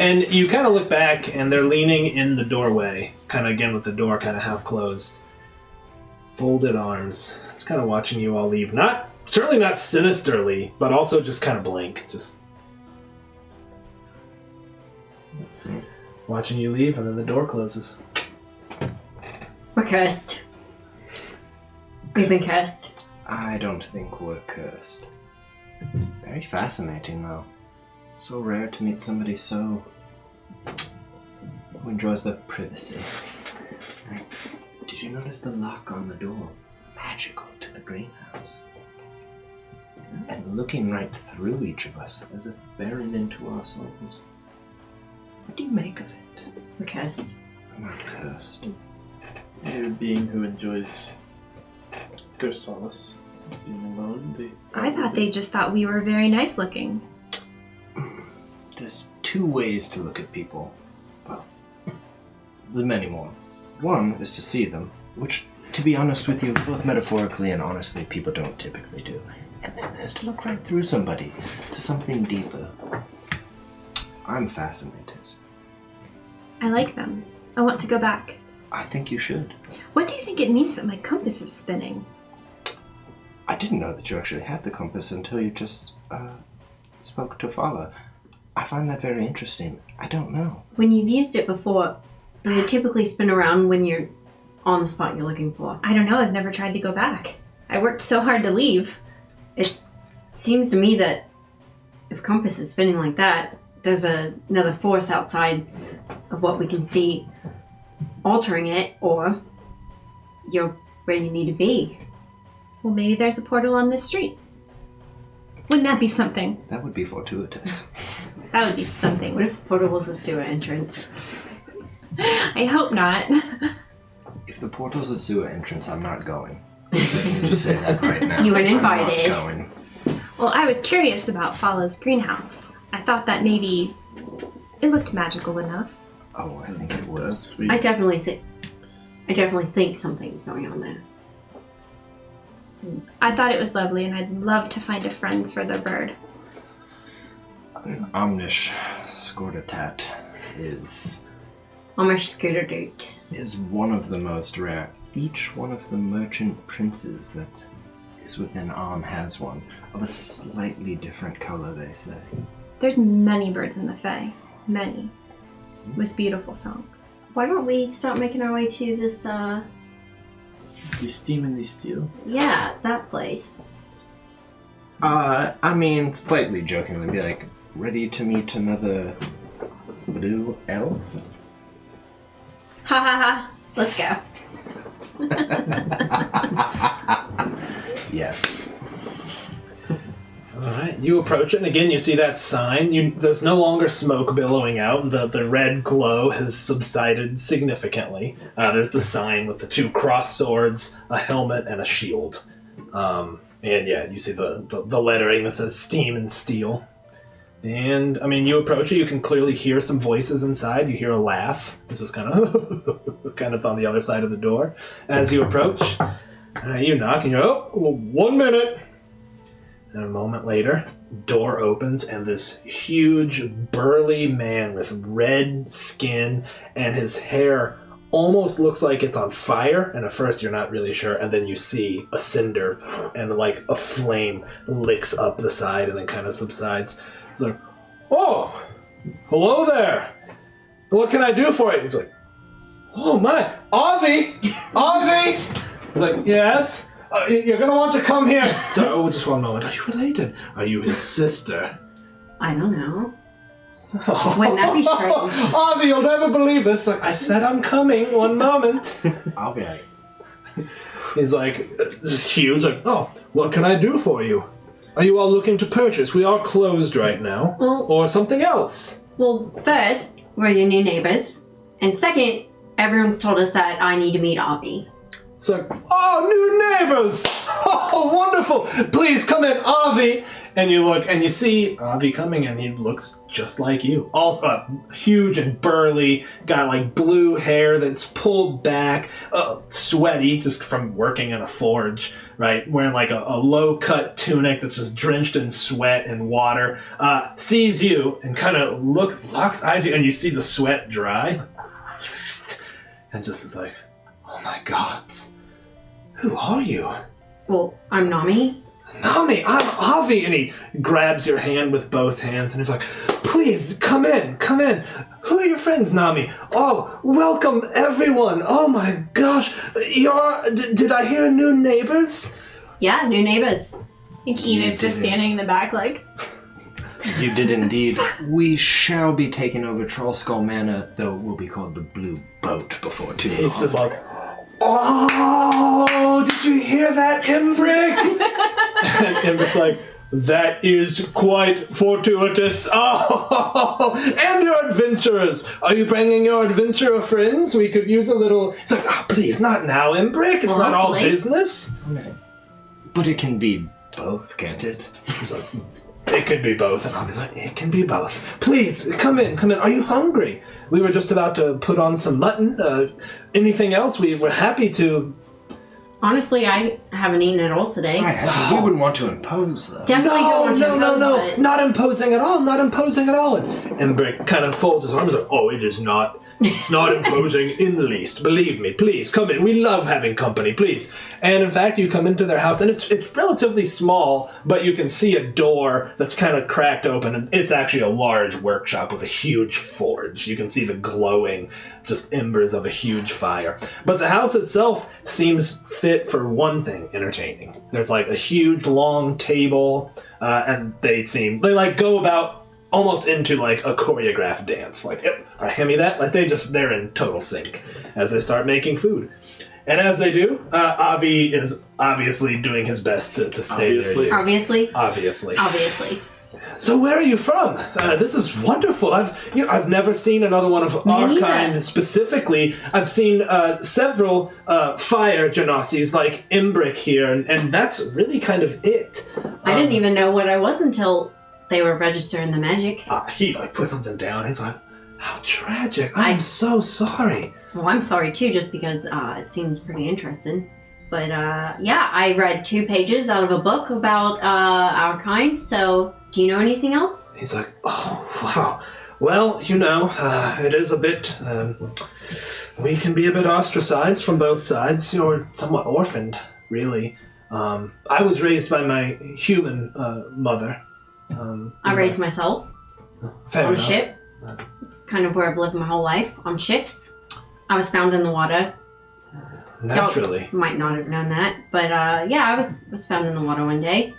[SPEAKER 1] And you kind of look back, and they're leaning in the doorway, kind of again with the door kind of half closed. Folded arms. Just kind of watching you all leave. Certainly not sinisterly, but also just kind of blank. Just watching you leave, and then the door closes.
[SPEAKER 2] We're cursed. We've been cursed.
[SPEAKER 3] I don't think we're cursed. Very fascinating, though. So rare to meet somebody who enjoys their privacy. Did you notice the lock on the door? Magical to the greenhouse. And looking right through each of us, as if bearing into our souls. What do you make of it?
[SPEAKER 2] We're cursed.
[SPEAKER 3] I'm not cursed.
[SPEAKER 5] You're a being who enjoys their solace. Being alone.
[SPEAKER 4] I thought they just thought we were very nice looking.
[SPEAKER 3] There's two ways to look at people. Well, there's many more. One is to see them, which, to be honest with you, both metaphorically and honestly, people don't typically do. And then there's to look right through somebody, to something deeper. I'm fascinated.
[SPEAKER 4] I like them. I want to go back.
[SPEAKER 3] I think you should.
[SPEAKER 4] What do you think it means that my compass is spinning?
[SPEAKER 3] I didn't know that you actually had the compass until you just spoke to Fala. I find that very interesting. I don't know.
[SPEAKER 2] When you've used it before, does it typically spin around when you're on the spot you're looking for?
[SPEAKER 4] I don't know. I've never tried to go back. I worked so hard to leave.
[SPEAKER 2] It seems to me that if compass is spinning like that, there's another force outside of what we can see altering it, or you're where you need to be.
[SPEAKER 4] Well, maybe there's a portal on this street. Wouldn't that be something?
[SPEAKER 3] That would be fortuitous.
[SPEAKER 4] That would be something.
[SPEAKER 2] What if the portal was a sewer entrance?
[SPEAKER 4] I hope not.
[SPEAKER 3] If the portal's a sewer entrance, I'm not going. Let me just say that right now.
[SPEAKER 2] You weren't invited.
[SPEAKER 3] I'm not going.
[SPEAKER 4] Well, I was curious about Fala's greenhouse. I thought that maybe it looked magical enough.
[SPEAKER 3] Oh, I think it was.
[SPEAKER 5] Sweet.
[SPEAKER 2] I definitely think something's going on there.
[SPEAKER 4] I thought it was lovely, and I'd love to find a friend for the bird.
[SPEAKER 3] An Omnish Scordatat is
[SPEAKER 2] On my scooter date.
[SPEAKER 3] Is one of the most rare. Each one of the merchant princes that is within arm has one, of a slightly different color, they say.
[SPEAKER 4] There's many birds in the Fae. Many. With beautiful songs.
[SPEAKER 2] Why don't we start making our way to this,
[SPEAKER 5] The steam and the steel.
[SPEAKER 2] yeah, that place.
[SPEAKER 3] I mean, slightly jokingly, be like, ready to meet another blue elf?
[SPEAKER 2] Ha ha ha. Let's go.
[SPEAKER 3] Yes.
[SPEAKER 1] All right, you approach it, and again, you see that sign. There's no longer smoke billowing out. The red glow has subsided significantly. There's the sign with the two crossed swords, a helmet, and a shield. And yeah, you see the lettering that says Steam and Steel. And, I mean, you approach it, you can clearly hear some voices inside. You hear a laugh. This is kind of kind of on the other side of the door. As you approach, you knock, and you're, oh, well, 1 minute. And a moment later, door opens, and this huge, burly man with red skin, and his hair almost looks like it's on fire, and at first you're not really sure, and then you see a cinder, and like a flame licks up the side and then kind of subsides. He's like, oh, hello there. What can I do for you? He's like, oh my, Avi! Avi! He's like, yes? You're gonna want to come here. So, just 1 moment. Are you related? Are you his sister?
[SPEAKER 2] I don't know. Wouldn't that be strange?
[SPEAKER 1] Avi, you'll never believe this. Like, I said I'm coming. 1 moment.
[SPEAKER 3] I'll be like,
[SPEAKER 1] He's like, just huge. Like, oh, what can I do for you? Are you all looking to purchase? We are closed right now.
[SPEAKER 2] Well-
[SPEAKER 1] or something else.
[SPEAKER 2] Well, first, we're your new neighbors. And second, everyone's told us that I need to meet Avi.
[SPEAKER 1] It's like, oh, new neighbors! Oh, wonderful! Please come in, Avi! And you look, and you see Avi coming, and he looks just like you. Also, huge and burly, got like blue hair that's pulled back, sweaty, just from working in a forge, right? Wearing like a low-cut tunic that's just drenched in sweat and water. Sees you, and kind of locks eyes you, and you see the sweat dry. And just is like, oh my gods, who are you?
[SPEAKER 2] Well, I'm Nami.
[SPEAKER 1] Nami, I'm Avi, and he grabs your hand with both hands, and he's like, please, come in. Who are your friends, Nami? Oh, welcome, everyone. Oh my gosh, did I hear new neighbors?
[SPEAKER 2] Yeah, new neighbors.
[SPEAKER 4] I think Enid's just standing in the back like,
[SPEAKER 3] you did indeed. We shall be taking over Trollskull Manor, though it will be called the Blue Boat before too long.
[SPEAKER 1] He's just like, oh, did you hear that, Imbrick? And Imbrick's like, that is quite fortuitous. Oh, and your adventurers. Are you bringing your adventurer friends? We could use a little... It's like, oh, please, not now, Imbrick. It's not all business.
[SPEAKER 3] But it can be both, can't it?
[SPEAKER 1] He's like, it could be both. And Avi's like, it can be both. Please, come in. Are you hungry? We were just about to put on some mutton. Anything else? We were happy to...
[SPEAKER 2] Honestly, I haven't eaten at all today.
[SPEAKER 3] We wouldn't want to impose, though.
[SPEAKER 2] Definitely don't want to impose,
[SPEAKER 1] No.
[SPEAKER 2] but-
[SPEAKER 1] Not imposing at all. And Imbrick kind of folds his arms like, oh, it is not. It's not imposing in the least. Believe me, please, come in. We love having company, please. And in fact, you come into their house, and it's relatively small, but you can see a door that's kind of cracked open, and it's actually a large workshop with a huge forge. You can see the glowing, just embers of a huge fire. But the house itself seems fit for one thing, entertaining. There's like a huge, long table, and they like go about almost into like a choreographed dance. Like, hand me that. Like they're in total sync as they start making food. And as they do, Avi is obviously doing his best to stay there.
[SPEAKER 2] Obviously.
[SPEAKER 1] So where are you from? This is wonderful. I've never seen another one of our kind specifically. I've seen several fire genasies like Imbrick here, and that's really kind of it.
[SPEAKER 2] I didn't even know what I was until they were registering the magic.
[SPEAKER 1] He put something down. He's like, how tragic. I'm so sorry.
[SPEAKER 2] Well, I'm sorry too, just because it seems pretty interesting. But yeah, I read 2 pages out of a book about our kind, so do you know anything else?
[SPEAKER 1] He's like, oh, wow. Well, it is a bit... we can be a bit ostracized from both sides. You're somewhat orphaned, really. I was raised by my human mother.
[SPEAKER 2] I raised myself
[SPEAKER 1] Fair
[SPEAKER 2] on
[SPEAKER 1] enough.
[SPEAKER 2] a ship. It's kind of where I've lived my whole life, on ships. I was found in the water.
[SPEAKER 1] Naturally.
[SPEAKER 2] Y'all might not have known that, but I was found in the water one day.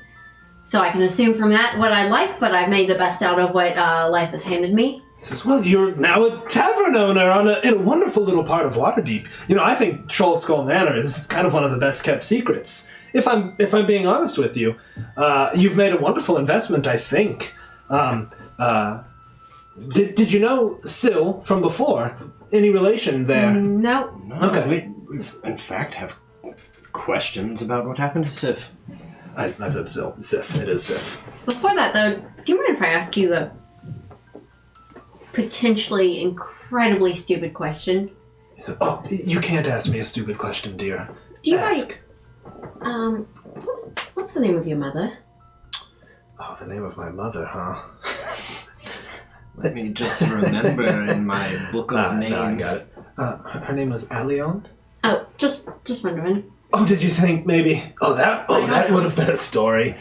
[SPEAKER 2] So I can assume from that what I like, but I've made the best out of what life has handed me.
[SPEAKER 1] He says, well, you're now a tavern owner in a wonderful little part of Waterdeep. I think Trollskull Manor is kind of one of the best kept secrets. If I'm being honest with you, you've made a wonderful investment, I think. Did you know Syl from before? Any relation there?
[SPEAKER 2] No.
[SPEAKER 1] Okay.
[SPEAKER 3] We in fact have questions about what happened to Sif.
[SPEAKER 1] I said Syl. Sif. It is Sif.
[SPEAKER 2] Before that, though, do you mind if I ask you a potentially incredibly stupid question?
[SPEAKER 1] He said, oh, you can't ask me a stupid question, dear.
[SPEAKER 2] Do you
[SPEAKER 1] Ask.
[SPEAKER 2] What's the name of your mother?
[SPEAKER 1] Oh, the name of my mother, huh?
[SPEAKER 3] Let me just remember in my book of names.
[SPEAKER 1] No, I got it. Her name was Alion?
[SPEAKER 2] Oh, just wondering.
[SPEAKER 1] Oh, did you think maybe... that would have been a story.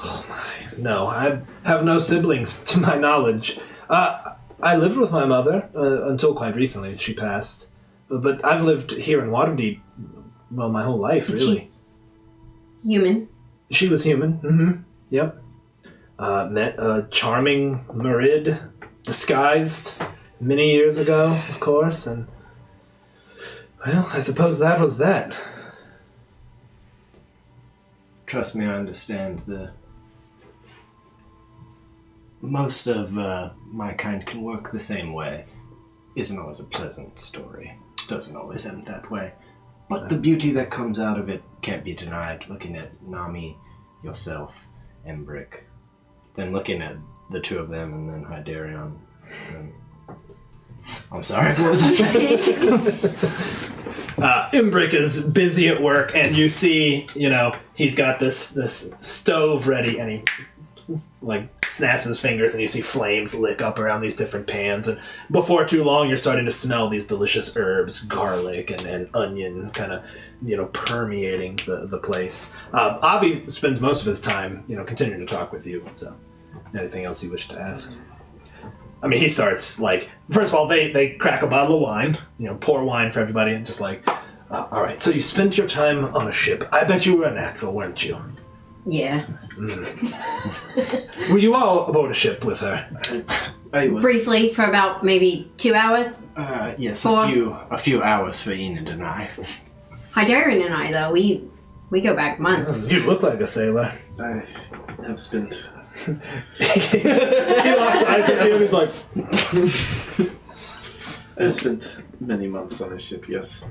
[SPEAKER 1] Oh, my. No, I have no siblings, to my knowledge. I lived with my mother until quite recently. She passed. But I've lived here in Waterdeep, well, my whole life, really.
[SPEAKER 2] She's human.
[SPEAKER 1] She was human. Mm-hmm. Yep. Met a charming Merid, disguised, many years ago, of course, and... Well, I suppose that was that.
[SPEAKER 3] Trust me, I understand most of my kind can work the same way. Isn't always a pleasant story. Doesn't always end that way. But the beauty that comes out of it can't be denied. Looking at Nami, yourself, Embrick, then looking at the two of them, and then Hydarion. I'm sorry, what was I saying?
[SPEAKER 1] Imbrick is busy at work, and you see, he's got this stove ready, and he snaps his fingers, and you see flames lick up around these different pans, and before too long, you're starting to smell these delicious herbs, garlic and onion, kind of, permeating the place. Avi spends most of his time, continuing to talk with you. So, anything else you wish to ask? I mean, he starts, first of all, they crack a bottle of wine, pour wine for everybody, and just all right, so you spent your time on a ship. I bet you were a natural, weren't you?
[SPEAKER 2] Yeah.
[SPEAKER 1] Were you all aboard a ship with her?
[SPEAKER 5] I was.
[SPEAKER 2] Briefly, for about maybe 2 hours.
[SPEAKER 3] Yes,
[SPEAKER 2] Four.
[SPEAKER 3] a few hours for Enid and I.
[SPEAKER 2] Hydarion and I, though, we go back months.
[SPEAKER 1] You look like a sailor.
[SPEAKER 5] I have spent.
[SPEAKER 1] He locks eyes with you and he's like...
[SPEAKER 5] I have spent many months on a ship, yes.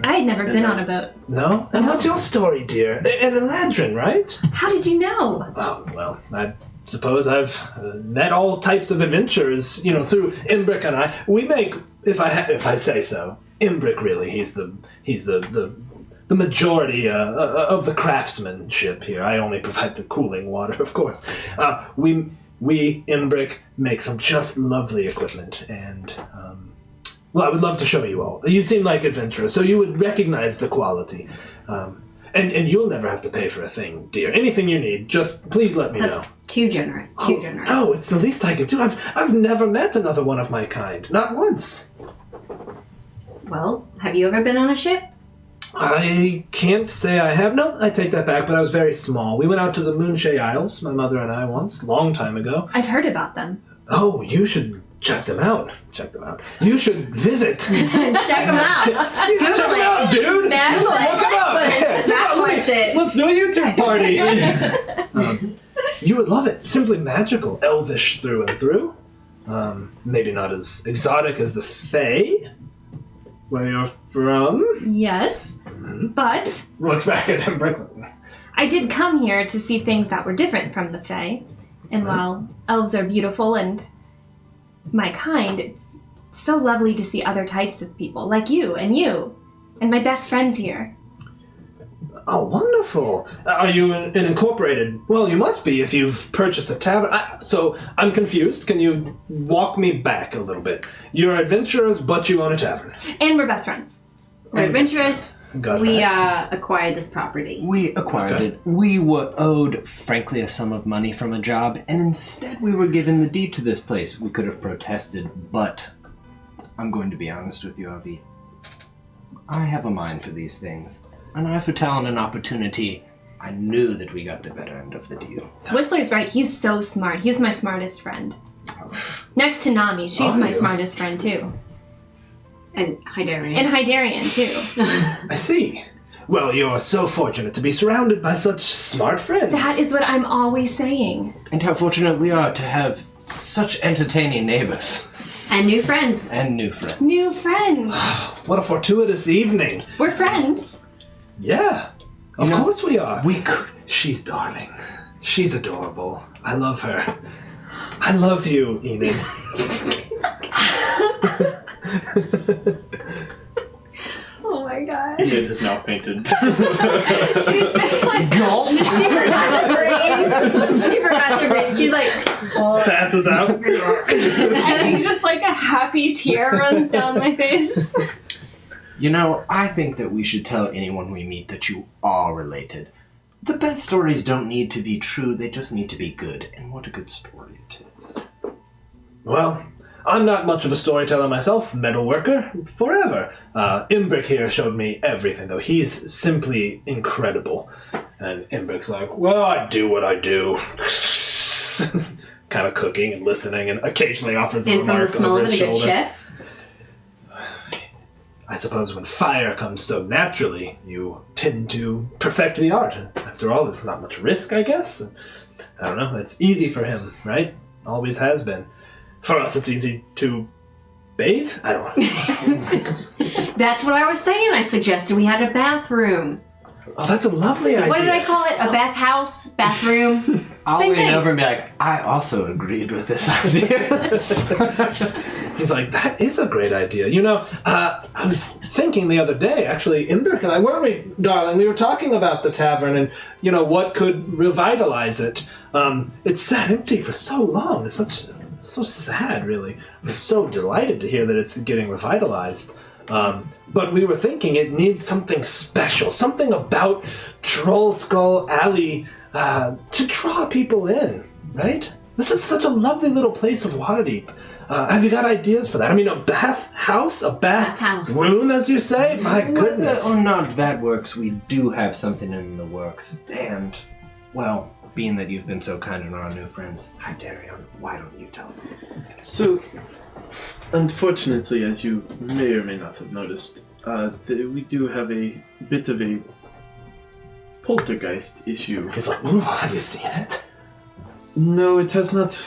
[SPEAKER 4] I had never been on a boat.
[SPEAKER 1] No? And what's your story, dear? An Eladrin, right?
[SPEAKER 4] How did you know?
[SPEAKER 1] Oh, well, I suppose I've met all types of adventures, through Imbrick and I. We make, if I say so, Imbrick really, he's the majority of the craftsmanship here. I only provide the cooling water, of course. We Imbrick make some just lovely equipment, and I would love to show you all. You seem like adventurers, so you would recognize the quality. And you'll never have to pay for a thing, dear. Anything you need, just please let me know.
[SPEAKER 2] That's too generous. Too generous.
[SPEAKER 1] No, it's the least I could do. I've never met another one of my kind. Not once.
[SPEAKER 2] Well, have you ever been on a ship?
[SPEAKER 1] I can't say I have. No, I take that back, but I was very small. We went out to the Moonshay Isles, my mother and I, once, long time ago.
[SPEAKER 4] I've heard about them.
[SPEAKER 1] Oh, you should check them out. You should visit.
[SPEAKER 2] Check them out.
[SPEAKER 1] Check them out, dude.
[SPEAKER 2] Mash
[SPEAKER 1] Look them up.
[SPEAKER 2] it.
[SPEAKER 1] Let's do a YouTube party. You would love it. Simply magical. Elvish through and through. Maybe not as exotic as the Fae, where you're from.
[SPEAKER 4] Yes, but
[SPEAKER 1] Looks back at him, Brooklyn.
[SPEAKER 4] I did come here to see things that were different from the Fae. And while elves are beautiful and my kind, it's so lovely to see other types of people, like you and my best friends here.
[SPEAKER 1] Oh, wonderful. Are you an incorporated? Well, you must be if you've purchased a tavern. So, I'm confused. Can you walk me back a little bit? You're adventurers, but you own a tavern.
[SPEAKER 4] And we're best friends.
[SPEAKER 2] We're adventurous.
[SPEAKER 1] Got
[SPEAKER 2] We
[SPEAKER 1] that.
[SPEAKER 2] acquired this property.
[SPEAKER 3] We acquired it. We were owed, frankly, a sum of money from a job, and instead we were given the deed to this place. We could have protested, but I'm going to be honest with you, Avi. I have a mind for these things. An eye for talent and opportunity. I knew that we got the better end of the deal.
[SPEAKER 4] Whistler's right. He's so smart. He's my smartest friend. Next to Nami, she's my smartest friend too.
[SPEAKER 2] And Hydarian.
[SPEAKER 4] And Hydarian too.
[SPEAKER 1] I see. Well, you're so fortunate to be surrounded by such smart friends.
[SPEAKER 4] That is what I'm always saying.
[SPEAKER 3] And how fortunate we are to have such entertaining neighbors.
[SPEAKER 2] And new friends.
[SPEAKER 3] And new friends.
[SPEAKER 4] New friends.
[SPEAKER 1] What a fortuitous evening.
[SPEAKER 4] We're friends.
[SPEAKER 1] Yeah. Of course we are.
[SPEAKER 3] We could.
[SPEAKER 1] She's darling. She's adorable. I love her. I love you, Enid.
[SPEAKER 2] Oh my god.
[SPEAKER 5] Enid has now fainted.
[SPEAKER 2] She's just like, she forgot to breathe. She forgot to breathe. She's like,
[SPEAKER 1] Passes out.
[SPEAKER 4] I think just like a happy tear runs down my face.
[SPEAKER 3] You know, I think that we should tell anyone we meet that you are related. The best stories don't need to be true, they just need to be good. And what a good story it is.
[SPEAKER 1] Well, I'm not much of a storyteller myself, metalworker, forever. Imbric here showed me everything, though. He's simply incredible. And Imbric's like, well, I do what I do. Kind of cooking and listening and occasionally offers a
[SPEAKER 2] and from the
[SPEAKER 1] remark
[SPEAKER 2] smell
[SPEAKER 1] over
[SPEAKER 2] of it,
[SPEAKER 1] his
[SPEAKER 2] a good
[SPEAKER 1] shoulder.
[SPEAKER 2] chef.
[SPEAKER 1] I suppose when fire comes so naturally, you tend to perfect the art. After all, there's not much risk, I guess. I don't know, it's easy for him, right? Always has been. For us, it's easy to bathe? I don't know.
[SPEAKER 2] That's what I was saying. I suggested we had a bathroom.
[SPEAKER 1] Oh, that's a lovely idea.
[SPEAKER 2] What did I call it? A bathhouse? Bathroom?
[SPEAKER 3] I'll
[SPEAKER 2] Same
[SPEAKER 3] lean
[SPEAKER 2] thing.
[SPEAKER 3] over and be like, I also agreed with this idea.
[SPEAKER 1] He's like, that is a great idea. You know, I was thinking the other day, actually, Imbric and I, weren't we, darling? We were talking about the tavern and, you know, what could revitalize it. It's sat empty for so long. It's so sad, really. I'm so delighted to hear that it's getting revitalized. But we were thinking it needs something special, something about Trollskull Alley to draw people in, right? This is such a lovely little place of Waterdeep. Have you got ideas for that? I mean, a bathhouse? A
[SPEAKER 2] Bathhouse.
[SPEAKER 1] room, as you say? My goodness.
[SPEAKER 3] Whether or not that works, we do have something in the works. And, well, being that you've been so kind on our new friends, Hydarian, why don't you tell them?
[SPEAKER 5] So, unfortunately, as you may or may not have noticed, we do have a bit of a poltergeist issue.
[SPEAKER 1] He's like, ooh, have you seen it?
[SPEAKER 5] No, it has not.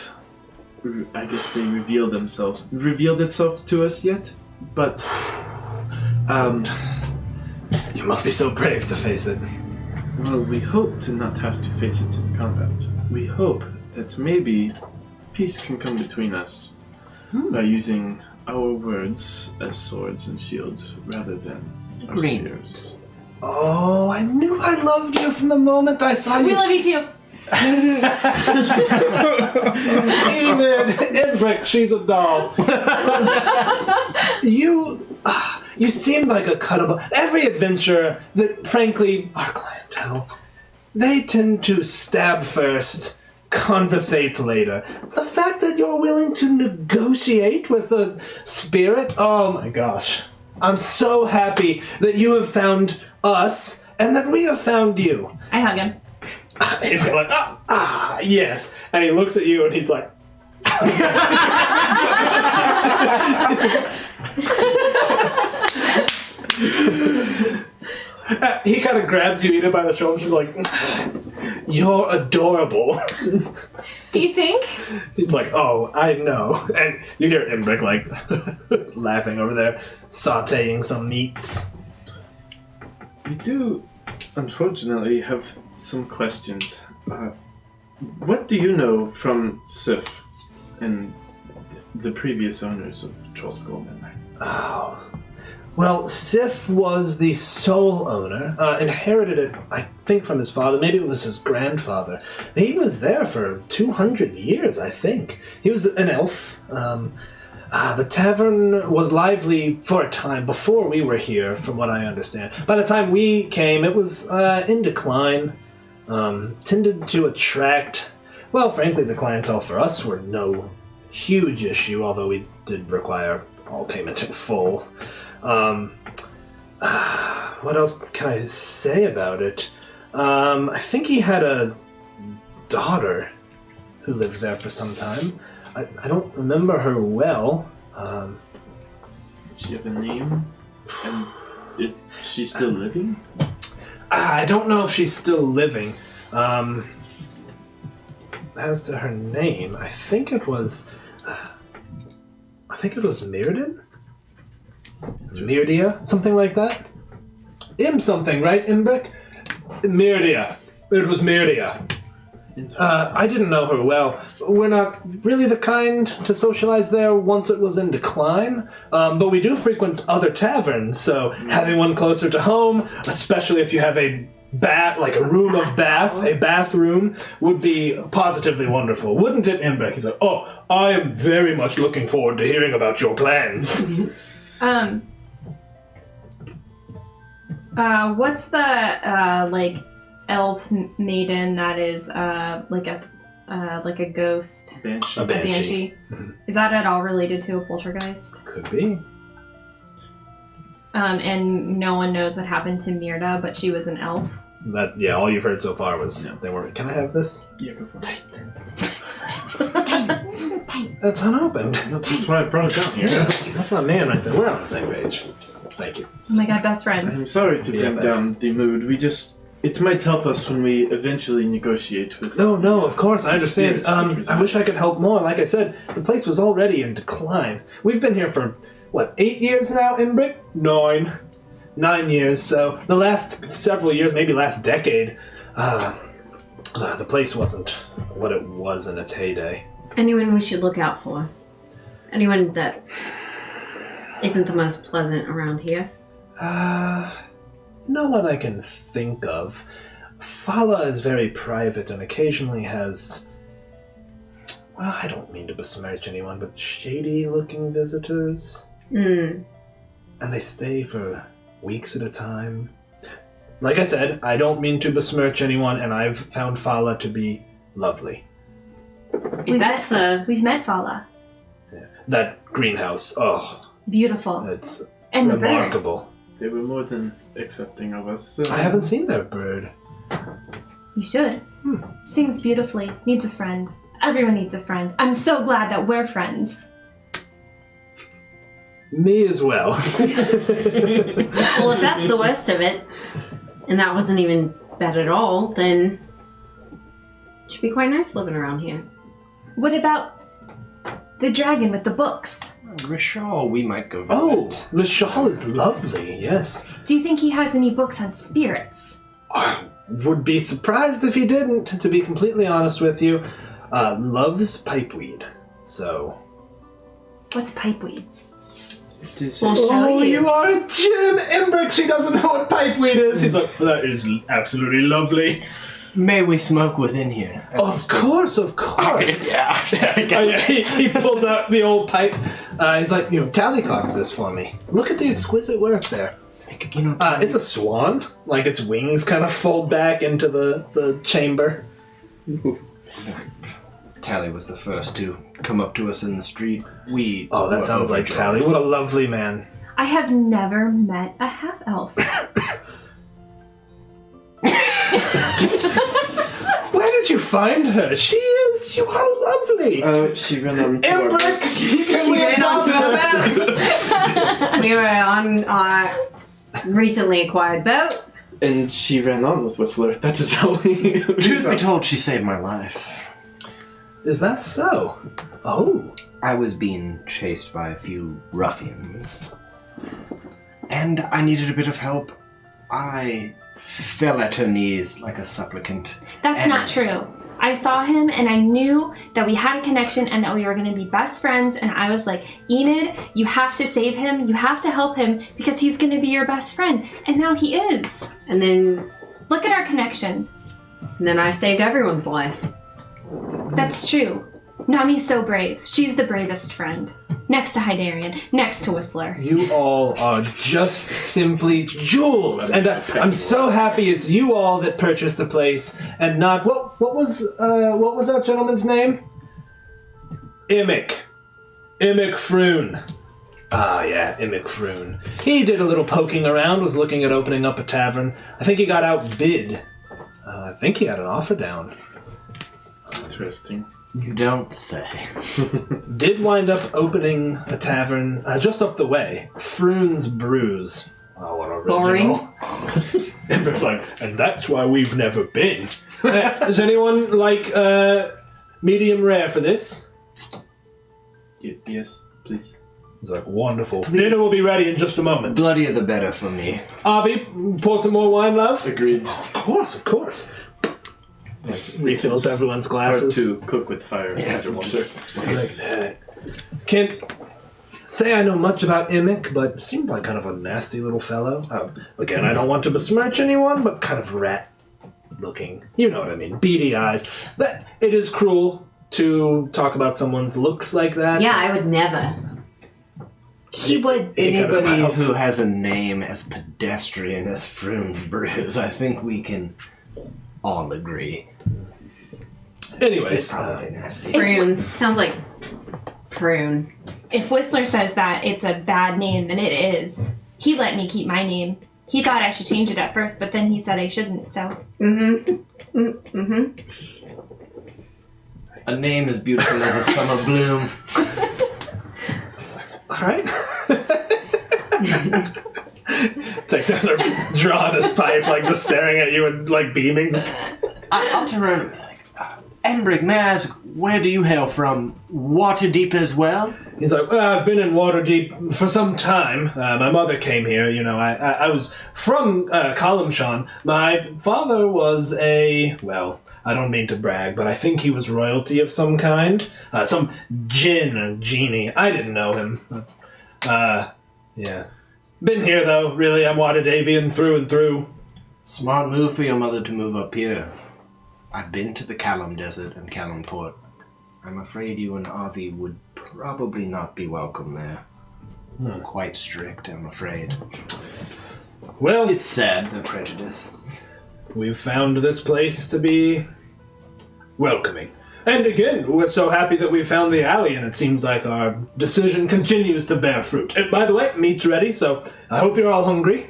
[SPEAKER 5] I guess they revealed itself to us yet, but
[SPEAKER 1] You must be so brave to face it.
[SPEAKER 5] well, we hope to not have to face it in combat. We hope that maybe peace can come between us by using our words as swords and shields rather than our
[SPEAKER 3] Agreed.
[SPEAKER 5] spears.
[SPEAKER 1] Oh, I knew I loved you from the moment I saw you.
[SPEAKER 4] We love you too.
[SPEAKER 1] Enid, Imbric, she's a doll. You seem like a cuttable. Every adventurer that, frankly, our clientele, they tend to stab first, conversate later. The fact that you're willing to negotiate with a spirit, oh my gosh. I'm so happy that you have found us and that we have found you.
[SPEAKER 4] I hug him.
[SPEAKER 1] He's like, yes. And he looks at you and he's like, he kind of grabs you, Enid, by the shoulders. He's like, you're adorable.
[SPEAKER 4] Do you think?
[SPEAKER 1] He's like, oh, I know. And you hear Imbric like laughing over there, sauteing some meats.
[SPEAKER 5] We do, unfortunately, have some questions. What do you know from Sif and the previous owners of Trollskull Manor?
[SPEAKER 1] Oh, Well, Sif was the sole owner, inherited it, I think, from his father. Maybe it was his grandfather. He was there for 200 years, I think. He was an elf. The tavern was lively for a time before we were here, from what I understand. By the time we came, it was in decline. Tended to attract... Well, frankly, the clientele for us were no huge issue, although we did require all payment in full. What else can I say about it? I think he had a daughter who lived there for some time. I don't remember her well.
[SPEAKER 5] Does she have a name? And is she still living?
[SPEAKER 1] I don't know if she's still living. As to her name, I think it was Mirrodin? Mirdia? Something like that? Something, right, Imbrick? Mirdia. It was Mirdia. I didn't know her well. We're not really the kind to socialize there once it was in decline, but we do frequent other taverns, so having one closer to home, especially if you have a room of bath, a bathroom, would be positively wonderful. Wouldn't it, Imbrick? He's like, oh, I am very much looking forward to hearing about your plans.
[SPEAKER 4] What's the elf maiden that is like a ghost?
[SPEAKER 5] Banshee.
[SPEAKER 1] A banshee.
[SPEAKER 4] Is that at all related to a poltergeist?
[SPEAKER 1] Could be.
[SPEAKER 4] And no one knows what happened to Mirda, but she was an elf.
[SPEAKER 1] All you've heard so far was they were. Can I have this?
[SPEAKER 5] Yeah, go for it.
[SPEAKER 1] It's unopened.
[SPEAKER 5] That's why I brought it down here.
[SPEAKER 1] That's my man right there. We're on the same page. Thank you.
[SPEAKER 4] Oh my god, best friends.
[SPEAKER 5] I'm sorry to bring
[SPEAKER 1] BFFs.
[SPEAKER 5] down the mood. It might help us when we eventually negotiate with...
[SPEAKER 1] No, of course, I understand.
[SPEAKER 5] Spirits
[SPEAKER 1] I wish I could help more. Like I said, the place was already in decline. We've been here for, 8 years now, Imbrick? 9 years, so the last several years, maybe last decade, the place wasn't what it was in its heyday.
[SPEAKER 2] Anyone we should look out for? Anyone that isn't the most pleasant around here?
[SPEAKER 1] No one I can think of. Fala is very private and occasionally has... Well, I don't mean to besmirch anyone, but shady-looking visitors. And they stay for weeks at a time. Like I said, I don't mean to besmirch anyone, and I've found Fala to be lovely.
[SPEAKER 2] We've
[SPEAKER 4] met Fala.
[SPEAKER 1] Yeah. That greenhouse,
[SPEAKER 4] Beautiful.
[SPEAKER 1] it's
[SPEAKER 4] And the bird.
[SPEAKER 1] remarkable.
[SPEAKER 5] They were more than accepting of us.
[SPEAKER 1] I haven't seen their bird.
[SPEAKER 4] You should. Sings beautifully. Needs a friend. Everyone needs a friend. I'm so glad that we're friends.
[SPEAKER 1] Me as well.
[SPEAKER 2] Well, if that's the worst of it, and that wasn't even bad at all, then it should be quite nice living around here.
[SPEAKER 4] What about the dragon with the books?
[SPEAKER 3] Rishal, we might go visit.
[SPEAKER 1] Oh, the shawl is lovely, yes.
[SPEAKER 4] Do you think he has any books on spirits?
[SPEAKER 1] I would be surprised if he didn't, to be completely honest with you. Loves pipeweed, so...
[SPEAKER 4] What's pipeweed?
[SPEAKER 5] It is...
[SPEAKER 2] Well, shall
[SPEAKER 1] you are a gem! Imbrick, she doesn't know what pipeweed is! He's like, that is absolutely lovely.
[SPEAKER 3] May we smoke within here?
[SPEAKER 1] Of course.
[SPEAKER 3] Yeah.
[SPEAKER 1] He pulls out the old pipe. He's like, tally carve this for me. Look at the exquisite work there. It's a swan. Like its wings kind of fold back into the chamber.
[SPEAKER 3] Tally was the first to come up to us in the street.
[SPEAKER 1] Oh, that sounds like Tally. What a lovely man.
[SPEAKER 4] I have never met a half-elf.
[SPEAKER 2] Where
[SPEAKER 1] did you find her? You are lovely.
[SPEAKER 5] She ran on to our boat.
[SPEAKER 1] Imbrick,
[SPEAKER 2] She ran onto our boat. We were on our recently acquired boat.
[SPEAKER 5] And she ran on with Whistler. That is how we...
[SPEAKER 3] Truth be told, she saved my life.
[SPEAKER 1] Is that so? Oh.
[SPEAKER 3] I was being chased by a few ruffians. And I needed a bit of help. I fell at her knees like a supplicant.
[SPEAKER 4] That's
[SPEAKER 3] And-
[SPEAKER 4] not true. I saw him and I knew that we had a connection and that we were going to be best friends. And I was like, Enid, you have to save him. You have to help him because he's going to be your best friend. And now he is.
[SPEAKER 2] And then
[SPEAKER 4] Look at our connection.
[SPEAKER 2] I saved everyone's life.
[SPEAKER 4] That's true. Nami's so brave. She's the bravest friend. Next to Hydarian. Next to Whistler.
[SPEAKER 1] You all are just simply jewels, and I'm so happy it's you all that purchased the place, and not what was that gentleman's name? Immick Froon. Ah, yeah, Immick Froon. He did a little poking around, was looking at opening up a tavern. I think he got outbid. I think he had an offer down.
[SPEAKER 5] Interesting.
[SPEAKER 3] You don't say.
[SPEAKER 1] Did wind up opening a tavern just up the way. Froon's Brews. Oh, what original.
[SPEAKER 2] Boring.
[SPEAKER 1] It's like, and that's why we've never been. Does anyone like medium rare for this?
[SPEAKER 5] Yes, please.
[SPEAKER 1] It's like, wonderful. Dinner will be ready in just a moment.
[SPEAKER 3] Bloodier the better for me.
[SPEAKER 1] Avi, pour some more wine, love?
[SPEAKER 5] Agreed.
[SPEAKER 1] Of course. Yes, refills everyone's
[SPEAKER 5] Hard
[SPEAKER 1] glasses.
[SPEAKER 5] to cook with fire after water.
[SPEAKER 1] Like that. Can't say I know much about Immick, but seemed like kind of a nasty little fellow. Again, I don't want to besmirch anyone, but kind of rat-looking. You know what I mean? Beady eyes. That it is cruel to talk about someone's looks like that.
[SPEAKER 2] Yeah, I would never.
[SPEAKER 4] She would.
[SPEAKER 1] He kinda
[SPEAKER 3] Anybody
[SPEAKER 1] smiles.
[SPEAKER 3] who has a name as pedestrian as Froon's Brews, I think we can all agree.
[SPEAKER 1] Anyways,
[SPEAKER 3] It's probably nasty.
[SPEAKER 2] Prune. Sounds like prune.
[SPEAKER 4] If Whistler says that it's a bad name, then it is. He let me keep my name. He thought I should change it at first, but then he said I shouldn't, so.
[SPEAKER 3] A name as beautiful as a summer bloom.
[SPEAKER 1] all right. Takes another draw on his pipe, like just staring at you and like beaming.
[SPEAKER 3] I'll turn around and be like, Embrig, may I ask, where do you hail from? Waterdeep as well?
[SPEAKER 1] He's like, well, I've been in Waterdeep for some time. My mother came here. You know, I was from Columshawn. My father was well, I don't mean to brag, but I think he was royalty of some kind. Some djinn or genie. I didn't know him. Yeah. Been here, though. Really, I'm Waterdavian through and through.
[SPEAKER 3] Smart move for your mother to move up here. I've been to the Callum Desert and Callum Port. I'm afraid you and Avi would probably not be welcome there. Quite strict, I'm afraid.
[SPEAKER 1] Well,
[SPEAKER 3] It's sad, the prejudice.
[SPEAKER 1] we've found this place to be welcoming. And again, we're so happy that we found the alley, and it seems like our decision continues to bear fruit. And by the way, meat's ready, so I hope you're all hungry.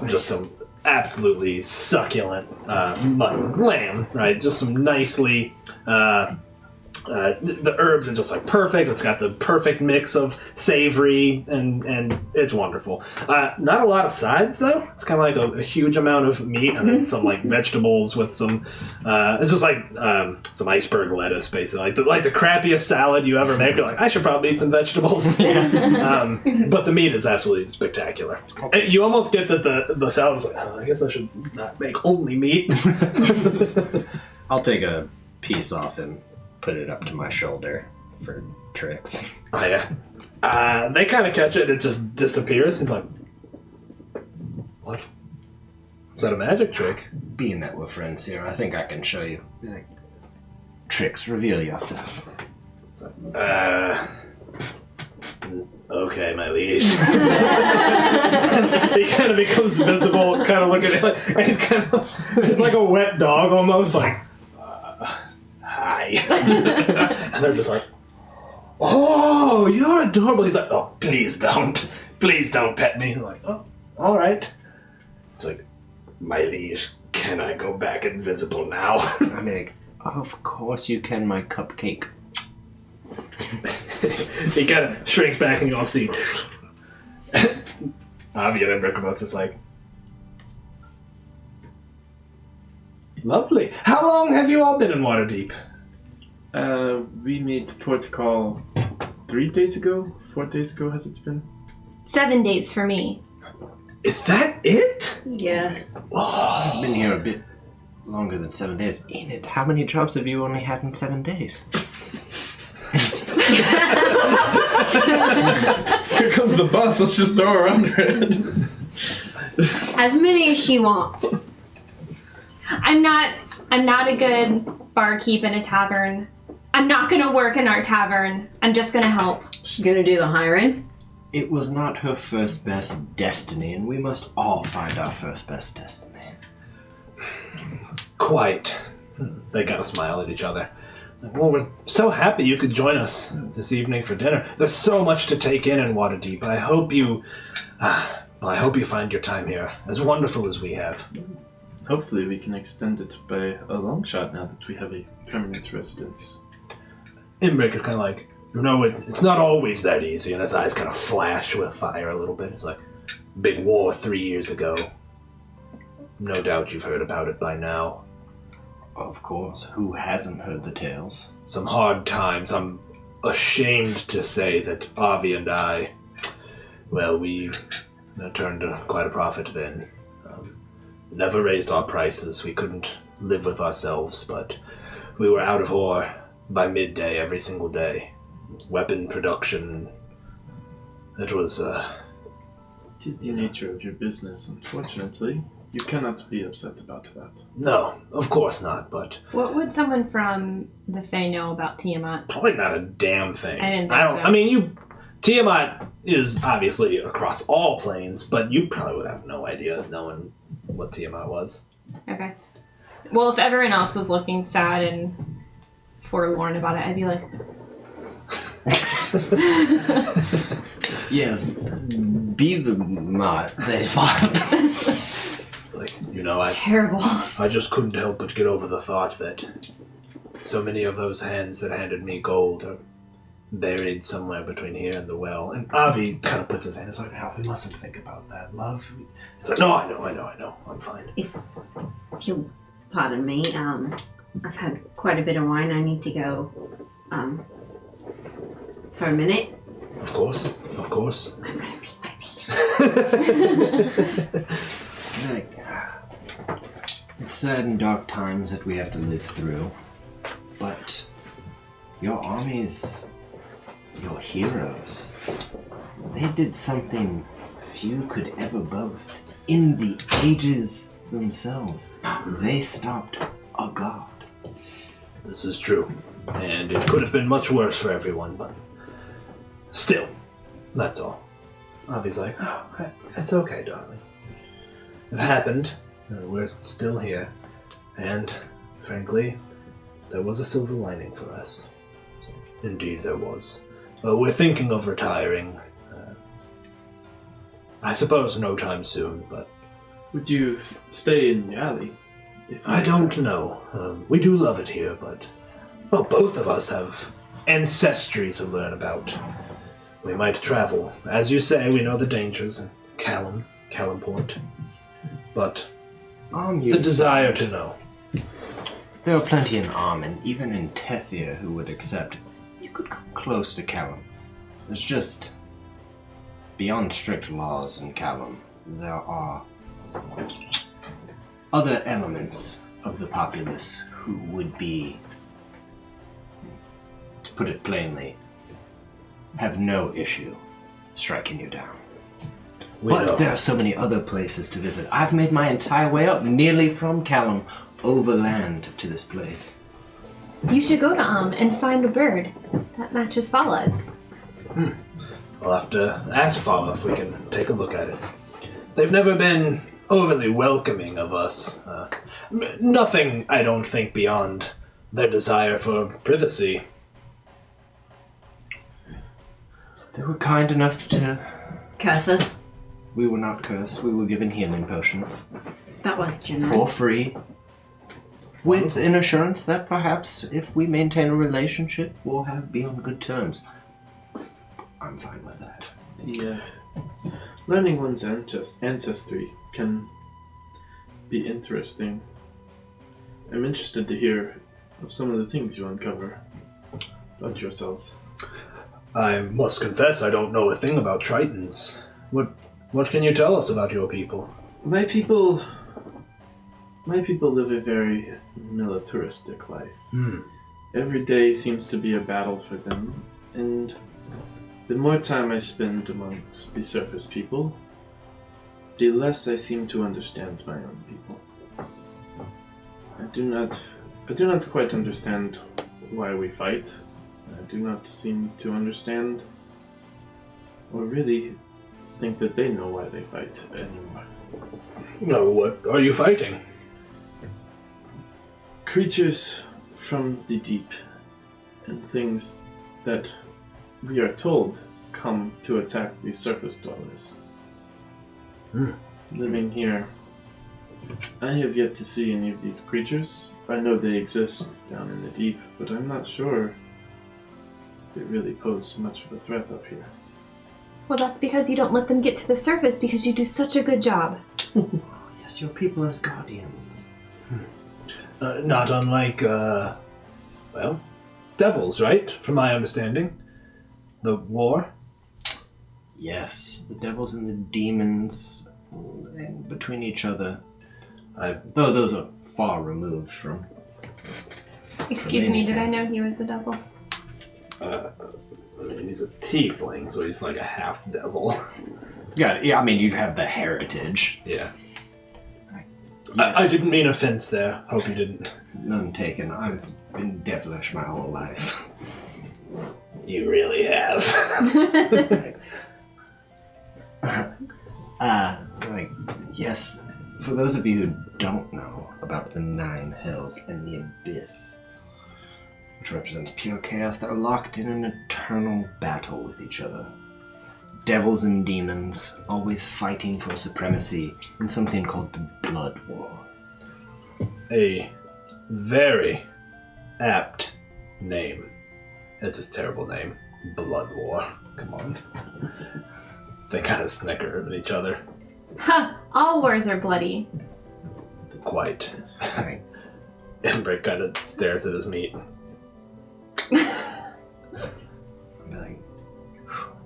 [SPEAKER 1] Just some absolutely succulent mutton, lamb, right? Just some nicely... the herbs are just like perfect. It's got the perfect mix of savory and it's wonderful. Not a lot of sides though. It's kind of like a huge amount of meat and then some like vegetables with some. It's just like some iceberg lettuce, basically. Like the crappiest salad you ever make. You're like, I should probably eat some vegetables. But the meat is absolutely spectacular. You almost get that the salad is like, oh, I guess I should not make only meat.
[SPEAKER 3] I'll take a piece off and put it up to my shoulder for tricks.
[SPEAKER 1] Oh, yeah. They kind of catch it and it just disappears. He's like, what? Is that a magic trick?
[SPEAKER 3] Being that we're friends here, I think I can show you. Be like, tricks, reveal yourself.
[SPEAKER 1] It's like, okay, my liege. He kind of becomes visible, kind of looking at it, and he's like a wet dog almost, like, hi. And they're just like, oh, you're adorable. He's like, oh, please don't pet me. I'm like, oh, all right. It's like, my liege, can I go back invisible now?
[SPEAKER 3] I'm like, of course you can, my cupcake.
[SPEAKER 1] He kind of shrinks back and you all see Avi and Embrick are both just like, lovely. How long have you all been in Waterdeep?
[SPEAKER 5] We made port call 3 days ago? 4 days ago has it been?
[SPEAKER 4] 7 dates for me.
[SPEAKER 1] Is that it?
[SPEAKER 2] Yeah.
[SPEAKER 3] I've been here a bit longer than 7 days. Enid, how many jobs have you only had in 7 days?
[SPEAKER 5] Here comes the bus. Let's just throw her under it.
[SPEAKER 2] As many as she wants.
[SPEAKER 4] I'm not a good barkeep in a tavern. I'm not gonna work in our tavern. I'm just gonna help.
[SPEAKER 2] She's gonna do the hiring.
[SPEAKER 3] It was not her first best destiny, and we must all find our first best destiny.
[SPEAKER 1] Quite. They kind of smile at each other. Well, we're so happy you could join us this evening for dinner. There's so much to take in Waterdeep. I hope you find your time here as wonderful as we have.
[SPEAKER 5] Hopefully we can extend it by a long shot now that we have a permanent residence.
[SPEAKER 1] Imbrick is kind of like, it's not always that easy, and his eyes kind of flash with fire a little bit. It's like, big war 3 years ago. No doubt you've heard about it by now.
[SPEAKER 3] Of course, who hasn't heard the tales?
[SPEAKER 1] Some hard times. I'm ashamed to say that Avi and I, we turned quite a profit then. Never raised our prices. We couldn't live with ourselves, but we were out of ore by midday every single day. Weapon production. It was,
[SPEAKER 5] It is the nature of your business, unfortunately. You cannot be upset about that.
[SPEAKER 1] No, of course not, but
[SPEAKER 4] What would someone from the Fae know about Tiamat?
[SPEAKER 1] probably not a damn thing.
[SPEAKER 4] I didn't think so.
[SPEAKER 1] Tiamat is obviously across all planes, but you probably would have no idea knowing what Tiamat was.
[SPEAKER 4] Okay. Well, if everyone else was looking sad and forlorn about it, I'd be like,
[SPEAKER 3] Yes, be the mot they fought.
[SPEAKER 1] It's like,
[SPEAKER 4] terrible.
[SPEAKER 1] I just couldn't help but get over the thought that so many of those hands that handed me gold are buried somewhere between here and the well. And Avi kind of puts his hand, it's like, we mustn't think about that, love. It's like, no, I know, I'm fine.
[SPEAKER 2] If you'll pardon me, I've had quite a bit of wine. I need to go, for a minute.
[SPEAKER 1] Of course.
[SPEAKER 2] I'm gonna pee my pee.
[SPEAKER 3] It's sad and dark times that we have to live through, but your armies, your heroes, they did something few could ever boast. In the ages themselves, they stopped a god.
[SPEAKER 1] This is true. And it could have been much worse for everyone, but still, that's all. Avi's like, it's okay, darling. It happened. We're still here. And, frankly, there was a silver lining for us. Indeed there was. We're thinking of retiring. I suppose no time soon, but...
[SPEAKER 5] Would you stay in the alley?
[SPEAKER 1] I don't know. We do love it here, but... Well, both of us have ancestry to learn about. We might travel. As you say, we know the dangers in Calumport. But the desire to know.
[SPEAKER 3] There are plenty in Arm and even in Tethia who would accept you could come close to Callum. There's just, beyond strict laws in Callum, there are other elements of the populace who would be, to put it plainly, have no issue striking you down. But there are so many other places to visit. I've made my entire way up, nearly from Callum, overland to this place.
[SPEAKER 4] You should go to and find a bird that matches Fala's.
[SPEAKER 1] We'll have to ask Fala if we can take a look at it. They've never been overly welcoming of us. Nothing, I don't think, beyond their desire for privacy.
[SPEAKER 3] They were kind enough to...
[SPEAKER 2] Curse us.
[SPEAKER 3] We were not cursed. We were given healing potions.
[SPEAKER 2] That was
[SPEAKER 3] For
[SPEAKER 2] generous.
[SPEAKER 3] free. With an assurance that perhaps if we maintain a relationship, we'll be on good terms. I'm fine with that.
[SPEAKER 5] The learning one's ancestry can be interesting. I'm interested to hear of some of the things you uncover about yourselves.
[SPEAKER 1] I must confess I don't know a thing about Tritons. What can you tell us about your people?
[SPEAKER 5] My people My people live a very militaristic life.
[SPEAKER 1] Hmm.
[SPEAKER 5] Every day seems to be a battle for them, and the more time I spend amongst the surface people, the less I seem to understand my own people. I do not quite understand why we fight. I do not seem to understand, or really think that they know why they fight anymore.
[SPEAKER 1] No, what are you fighting?
[SPEAKER 5] Creatures from the deep, and things that we are told come to attack the surface dwellers. Living here, I have yet to see any of these creatures. I know they exist down in the deep, but I'm not sure they really pose much of a threat up here.
[SPEAKER 4] Well, that's because you don't let them get to the surface because you do such a good job.
[SPEAKER 3] Yes, your people as guardians.
[SPEAKER 1] Not unlike, devils, right? From my understanding. The war?
[SPEAKER 3] Yes, the devils and the demons between each other. Though those are far removed from...
[SPEAKER 4] Excuse me, did I know he was a devil?
[SPEAKER 1] I mean, he's a tiefling, so he's like a half devil.
[SPEAKER 3] Yeah, I mean, you have the heritage.
[SPEAKER 1] Yeah. I didn't mean offense there. Hope you didn't.
[SPEAKER 3] None taken. I've been devilish my whole life.
[SPEAKER 1] You really have.
[SPEAKER 3] Yes, for those of you who don't know about the Nine Hells and the Abyss, which represents pure chaos, that are locked in an eternal battle with each other. Devils and demons, always fighting for supremacy in something called the Blood War.
[SPEAKER 1] A very apt name. It's a terrible name. Blood War. Come on. They kind of snicker at each other.
[SPEAKER 4] Ha! All wars are bloody.
[SPEAKER 1] Quite.
[SPEAKER 3] Right.
[SPEAKER 1] Embrick kind of stares at his meat.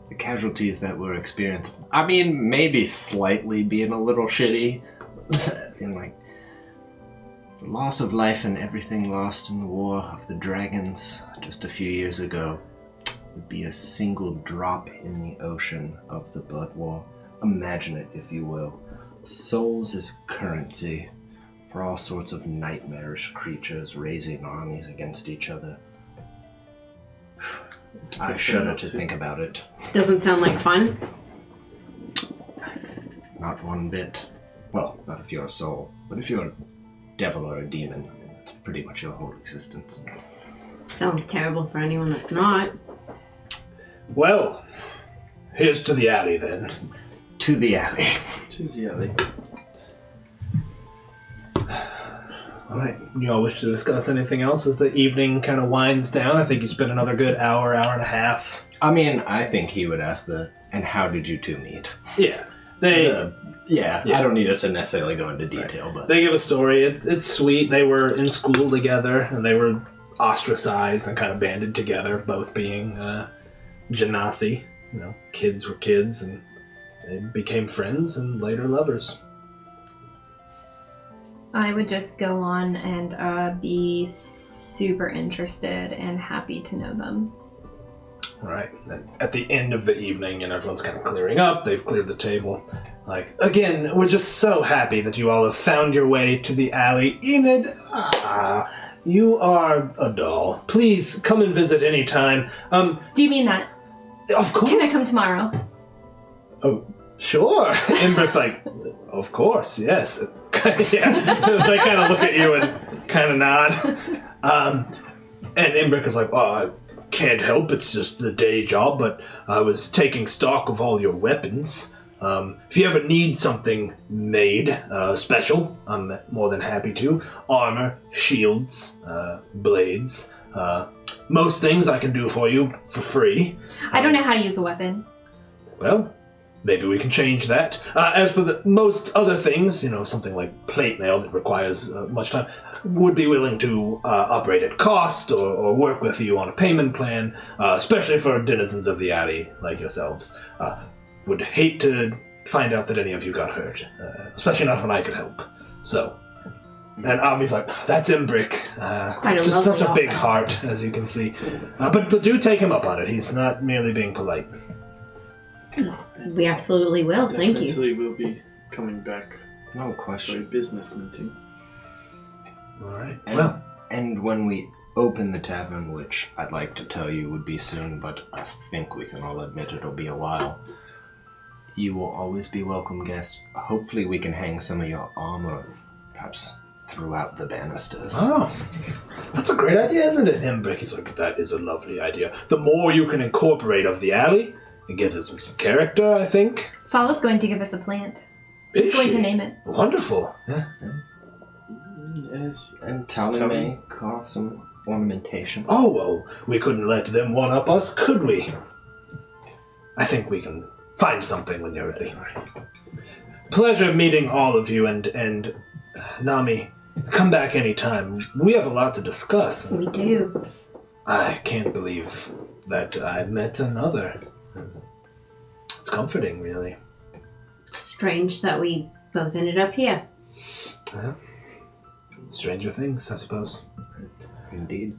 [SPEAKER 3] The casualties that were experienced, I mean, maybe slightly being a little shitty. And the loss of life and everything lost in the War of the Dragons just a few years ago would be a single drop in the ocean of the Blood War. Imagine it, if you will. Souls as currency for all sorts of nightmarish creatures raising armies against each other. I shudder to think about it.
[SPEAKER 2] Doesn't sound like fun.
[SPEAKER 3] Not one bit. Well, not if you're a soul, but if you're a devil or a demon, I mean, that's pretty much your whole existence.
[SPEAKER 2] Sounds terrible for anyone that's not.
[SPEAKER 1] Well, here's to the alley then.
[SPEAKER 3] To the alley.
[SPEAKER 5] To the alley.
[SPEAKER 1] Alright, you all wish to discuss anything else as the evening kind of winds down? I think you spent another good hour and a half.
[SPEAKER 3] I mean, I think he would ask and how did you two meet?
[SPEAKER 1] Yeah.
[SPEAKER 3] Yeah, I don't need it to necessarily go into detail, but...
[SPEAKER 1] They give a story. It's sweet. They were in school together, and they were ostracized and kind of banded together, both being genasi. You know, kids were kids, and they became friends and later lovers.
[SPEAKER 4] I would just go on and be super interested and happy to know them.
[SPEAKER 1] All right. And at the end of the evening, and everyone's kind of clearing up, they've cleared the table. Again, we're just so happy that you all have found your way to the alley. Enid, you are a doll. Please come and visit anytime.
[SPEAKER 4] Do you mean that?
[SPEAKER 1] Of course.
[SPEAKER 4] Can I come tomorrow?
[SPEAKER 1] Oh, sure. Embrick's like, of course, yes. Yeah. They kind of look at you and kind of nod. And Embrick is like, I can't help, it's just the day job, but I was taking stock of all your weapons. If you ever need something made special, I'm more than happy to. Armor, shields, blades. Most things I can do for you for free.
[SPEAKER 4] I don't know how to use a weapon.
[SPEAKER 1] Well, maybe we can change that. As for the most other things, something like plate mail that requires much time, would be willing to operate at cost or work with you on a payment plan, especially for denizens of the alley like yourselves. Would hate to find out that any of you got hurt, especially not when I could help. So, And Avi's like, that's Imbric.
[SPEAKER 2] Quite a
[SPEAKER 1] just
[SPEAKER 2] lovely
[SPEAKER 1] such a big
[SPEAKER 2] offer.
[SPEAKER 1] heart, as you can see. But do take him up on it. He's not merely being polite.
[SPEAKER 2] We absolutely will. Thank you.
[SPEAKER 5] Definitely will be coming back
[SPEAKER 3] No
[SPEAKER 5] for a
[SPEAKER 3] question.
[SPEAKER 5] business meeting.
[SPEAKER 1] All right.
[SPEAKER 3] And,
[SPEAKER 1] Well,
[SPEAKER 3] and when we open the tavern, which I'd like to tell you would be soon, but I think we can all admit it'll be a while, you will always be welcome guest. Hopefully we can hang some of your armor, perhaps throughout the banisters.
[SPEAKER 1] oh, that's a great idea, isn't it? Imbric, he's like, that is a lovely idea. The more you can incorporate of the alley, it gives it some character, I think.
[SPEAKER 4] Fala's going to give us a plant.
[SPEAKER 1] Is
[SPEAKER 4] He's going
[SPEAKER 1] she?
[SPEAKER 4] to name it.
[SPEAKER 1] Wonderful. Yeah.
[SPEAKER 3] Yes, and Tally
[SPEAKER 5] Tally.
[SPEAKER 3] may carve some ornamentation.
[SPEAKER 1] Oh, well, we couldn't let them one-up us, could we? I think we can find something when you're ready. Pleasure meeting all of you, and Nami, come back anytime. We have a lot to discuss.
[SPEAKER 2] We do.
[SPEAKER 1] I can't believe that I met another. It's comforting, really.
[SPEAKER 2] Strange that we both ended up here.
[SPEAKER 1] Yeah. Stranger things, I suppose.
[SPEAKER 3] Indeed.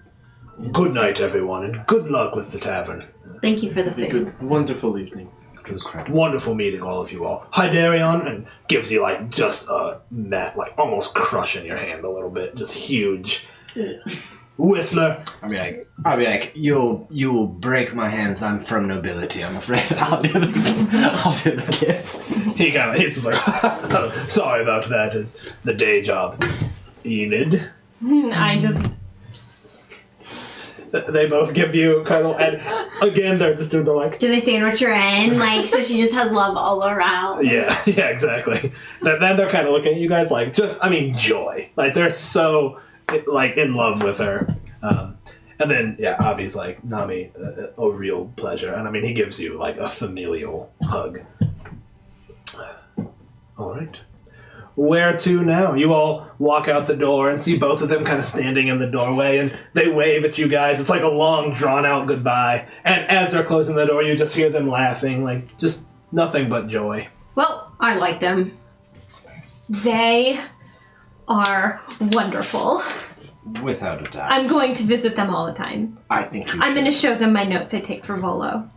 [SPEAKER 1] Good night, everyone, and good luck with the tavern.
[SPEAKER 2] Thank you for the
[SPEAKER 5] Be
[SPEAKER 2] food.
[SPEAKER 5] good. Wonderful evening.
[SPEAKER 1] It was wonderful meeting all of you all. Hi, Darion, and gives you like just a mat, like almost crushing your hand a little bit, just huge. Whistler,
[SPEAKER 3] I'll be like, you'll break my hands. I'm from nobility. I'm afraid I'll do the kiss.
[SPEAKER 1] he's just like, sorry about that, the day job. Enid.
[SPEAKER 4] I just...
[SPEAKER 1] They both give you kind of, and again, they're just doing the like,
[SPEAKER 2] Do they sandwich her in? Like, so she just has love all around.
[SPEAKER 1] yeah, exactly. Then they're kind of looking at you guys like, joy. Like, they're so, like, in love with her. And then, yeah, Avi's like, Nami, a real pleasure. And I mean, he gives you, like, a familial hug. All right. Where to now? You all walk out the door and see both of them kind of standing in the doorway, and they wave at you guys. It's like a long, drawn-out goodbye. And as they're closing the door, you just hear them laughing, like, just nothing but joy.
[SPEAKER 2] Well, I like them.
[SPEAKER 4] They are wonderful.
[SPEAKER 3] Without a doubt.
[SPEAKER 4] I'm going to visit them all the time.
[SPEAKER 3] I think you
[SPEAKER 4] I'm going to
[SPEAKER 3] should.
[SPEAKER 4] show them my notes I take for Volo.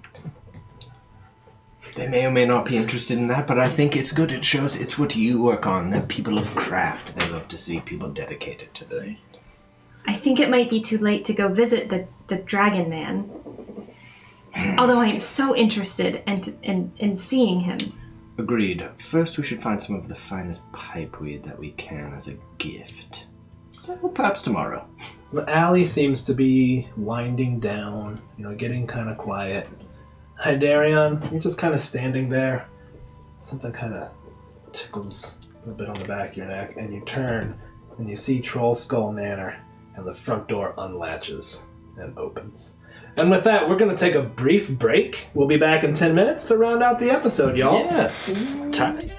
[SPEAKER 3] They may or may not be interested in that, but I think it's good. It shows it's what you work on. That people of craft, they love to see people dedicated to the...
[SPEAKER 4] I think it might be too late to go visit the Dragon Man. Although I am so interested in seeing him.
[SPEAKER 3] Agreed. First, we should find some of the finest pipeweed that we can as a gift. So perhaps tomorrow.
[SPEAKER 1] The alley seems to be winding down, getting kind of quiet. Hi, Darion. You're just kind of standing there. Something kind of tickles a little bit on the back of your neck, and you turn, and you see Trollskull Manor, and the front door unlatches and opens. And with that, we're going to take a brief break. We'll be back in 10 minutes to round out the episode, y'all.
[SPEAKER 3] Yeah. Tight.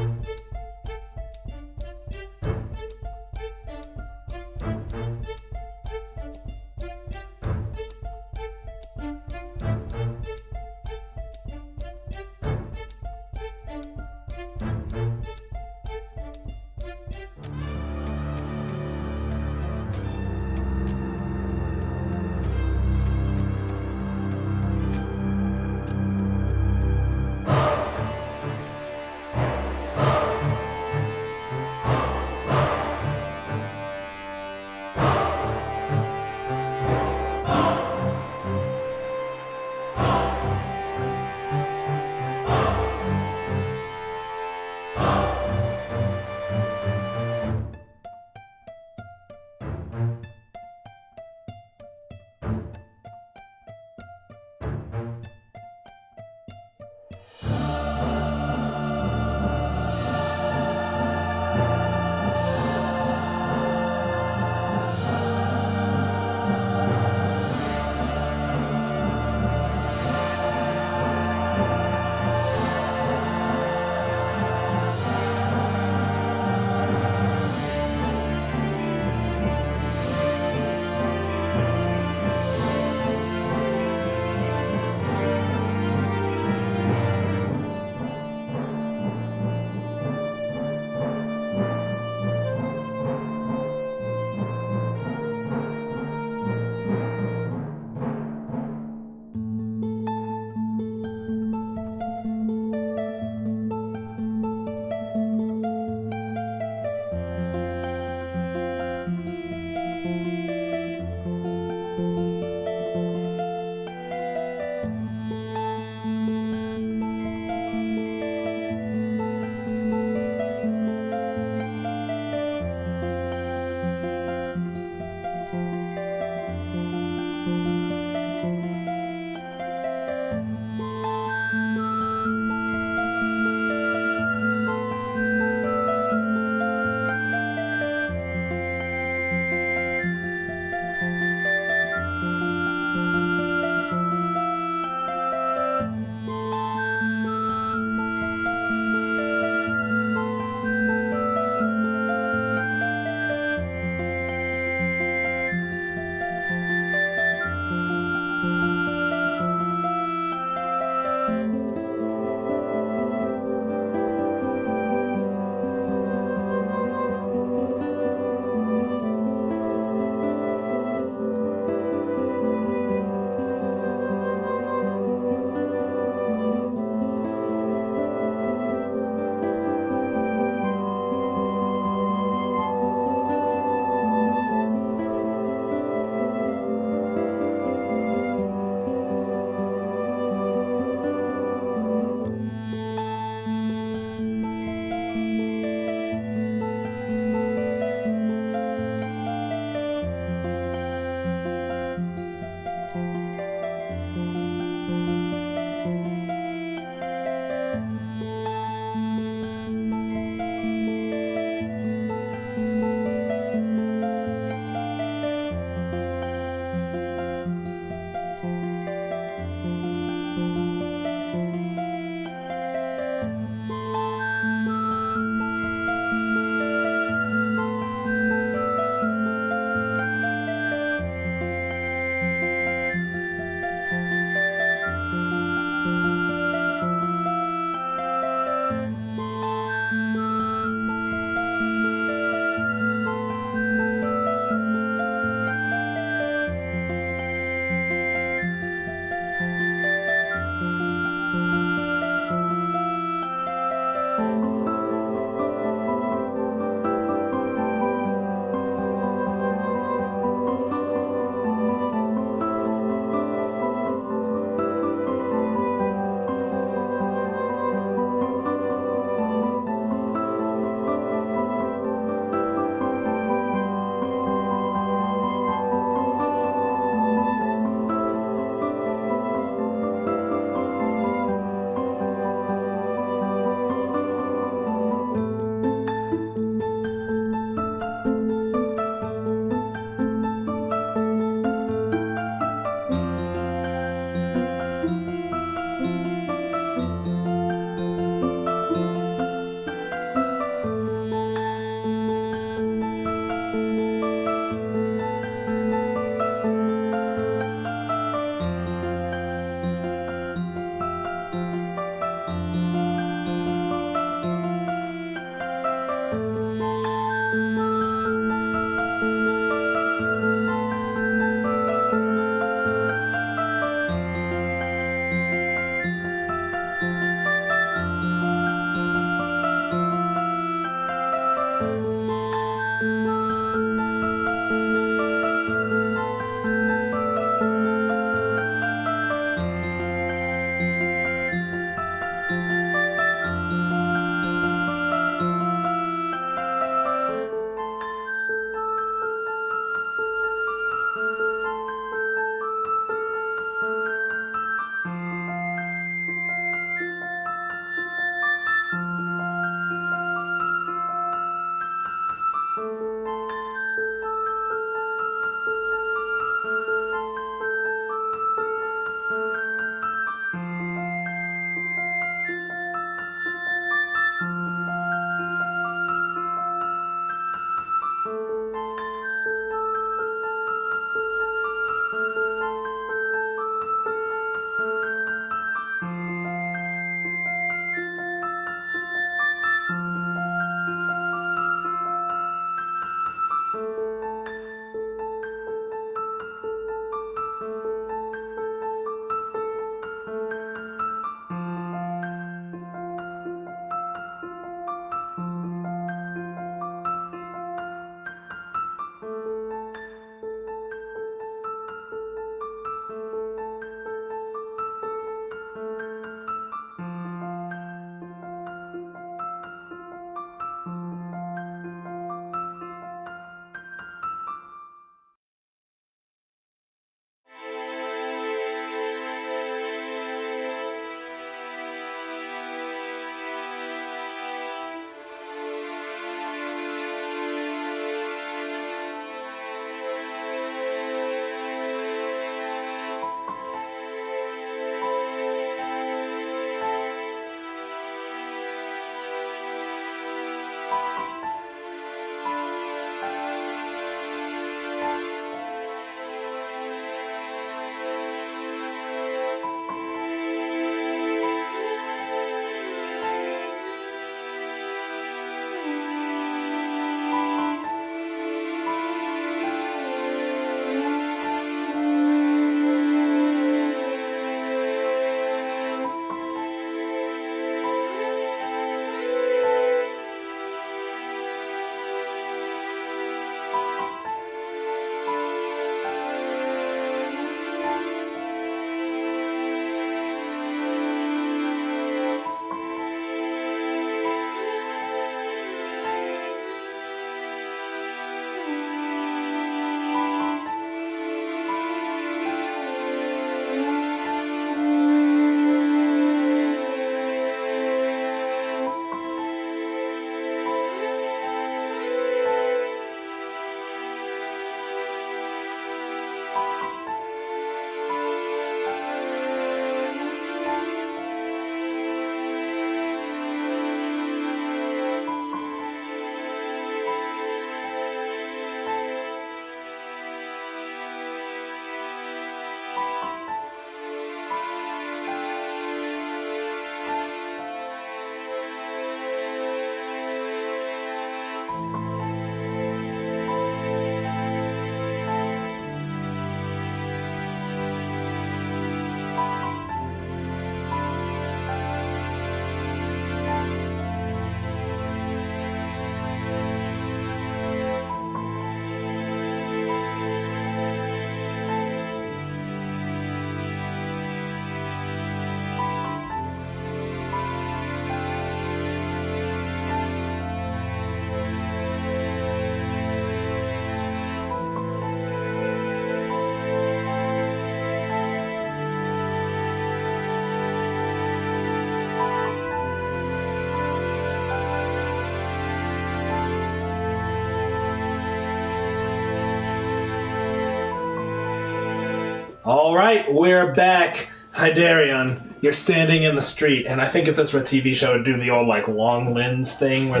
[SPEAKER 1] All right, we're back. Hydarion, you're standing in the street, and I think if this were a TV show, it'd do the old, like, long lens thing where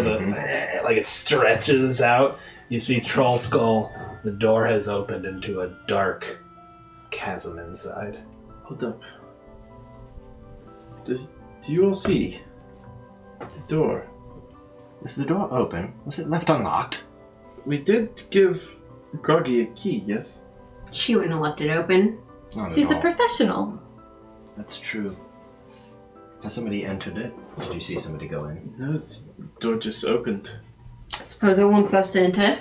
[SPEAKER 1] like, it stretches out. You see Trollskull. The door has opened into a dark chasm inside.
[SPEAKER 5] Hold up. Do you all see the door?
[SPEAKER 3] Is the door open? Was it left unlocked?
[SPEAKER 5] We did give Groggy a key, yes?
[SPEAKER 2] She wouldn't have left it open.
[SPEAKER 3] Not at
[SPEAKER 4] She's a
[SPEAKER 3] all.
[SPEAKER 4] professional.
[SPEAKER 3] That's true. Has somebody entered it? Did you see somebody go in?
[SPEAKER 5] No, the door just opened.
[SPEAKER 2] Suppose it wants us to enter.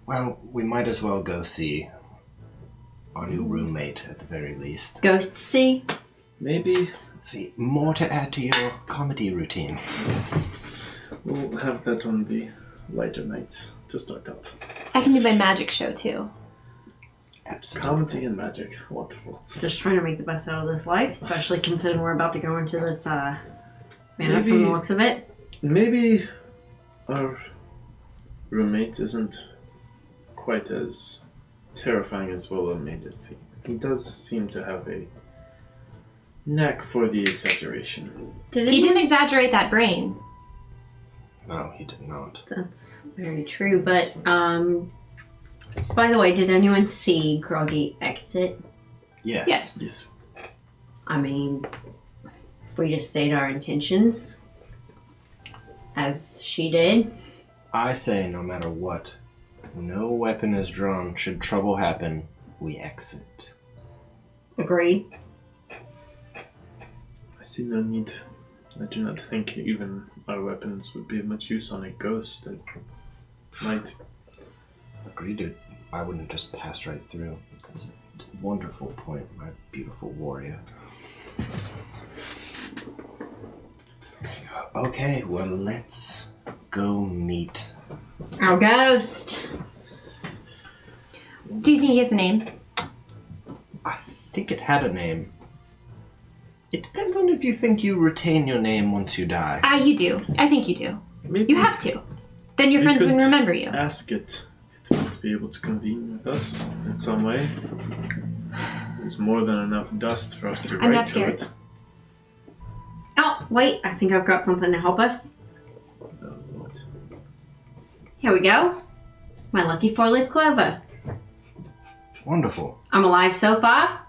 [SPEAKER 3] Well, we might as well go see our new roommate at the very least.
[SPEAKER 2] Ghost see?
[SPEAKER 5] Maybe
[SPEAKER 3] See, more to add to your comedy routine.
[SPEAKER 5] we'll have that on the lighter nights to start out.
[SPEAKER 4] I can do my magic show too.
[SPEAKER 3] Absolutely.
[SPEAKER 5] Comedy and magic. Wonderful.
[SPEAKER 2] Just trying to make the best out of this life, especially considering we're about to go into this manor
[SPEAKER 5] Maybe-
[SPEAKER 2] from the looks of it.
[SPEAKER 5] Maybe our roommate isn't quite as terrifying as Vola made it seem. He does seem to have a knack for the exaggeration.
[SPEAKER 4] He didn't exaggerate that brain.
[SPEAKER 3] No, he did not.
[SPEAKER 2] That's very true, but by the way, did anyone see Groggy exit?
[SPEAKER 3] Yes.
[SPEAKER 4] Yes.
[SPEAKER 5] Yes.
[SPEAKER 2] I mean, if we just state our intentions, as she did.
[SPEAKER 3] I say no matter what, no weapon is drawn. Should trouble happen, we exit.
[SPEAKER 2] Agreed.
[SPEAKER 5] I see no need. I do not think even our weapons would be of much use on a ghost that might.
[SPEAKER 3] Agreed. I wouldn't just pass right through. That's a wonderful point, my beautiful warrior. Okay, well, let's go meet.
[SPEAKER 2] Our ghost.
[SPEAKER 4] Do you think he has a name?
[SPEAKER 3] I think it had a name. It depends on if you think you retain your name once you die.
[SPEAKER 4] You do. I think you do.
[SPEAKER 5] Maybe
[SPEAKER 4] You have to. Then your
[SPEAKER 5] we
[SPEAKER 4] friends
[SPEAKER 5] could
[SPEAKER 4] wouldn't remember you.
[SPEAKER 5] Ask it. It might be able to convene with us in some way. There's more than enough dust for us to
[SPEAKER 4] I'm
[SPEAKER 5] write
[SPEAKER 4] not
[SPEAKER 5] to
[SPEAKER 4] scared.
[SPEAKER 5] it.
[SPEAKER 2] Oh, wait, I think I've got something to help us.
[SPEAKER 5] What?
[SPEAKER 2] Here we go. My lucky 4-leaf clover.
[SPEAKER 3] Wonderful.
[SPEAKER 2] I'm alive so far.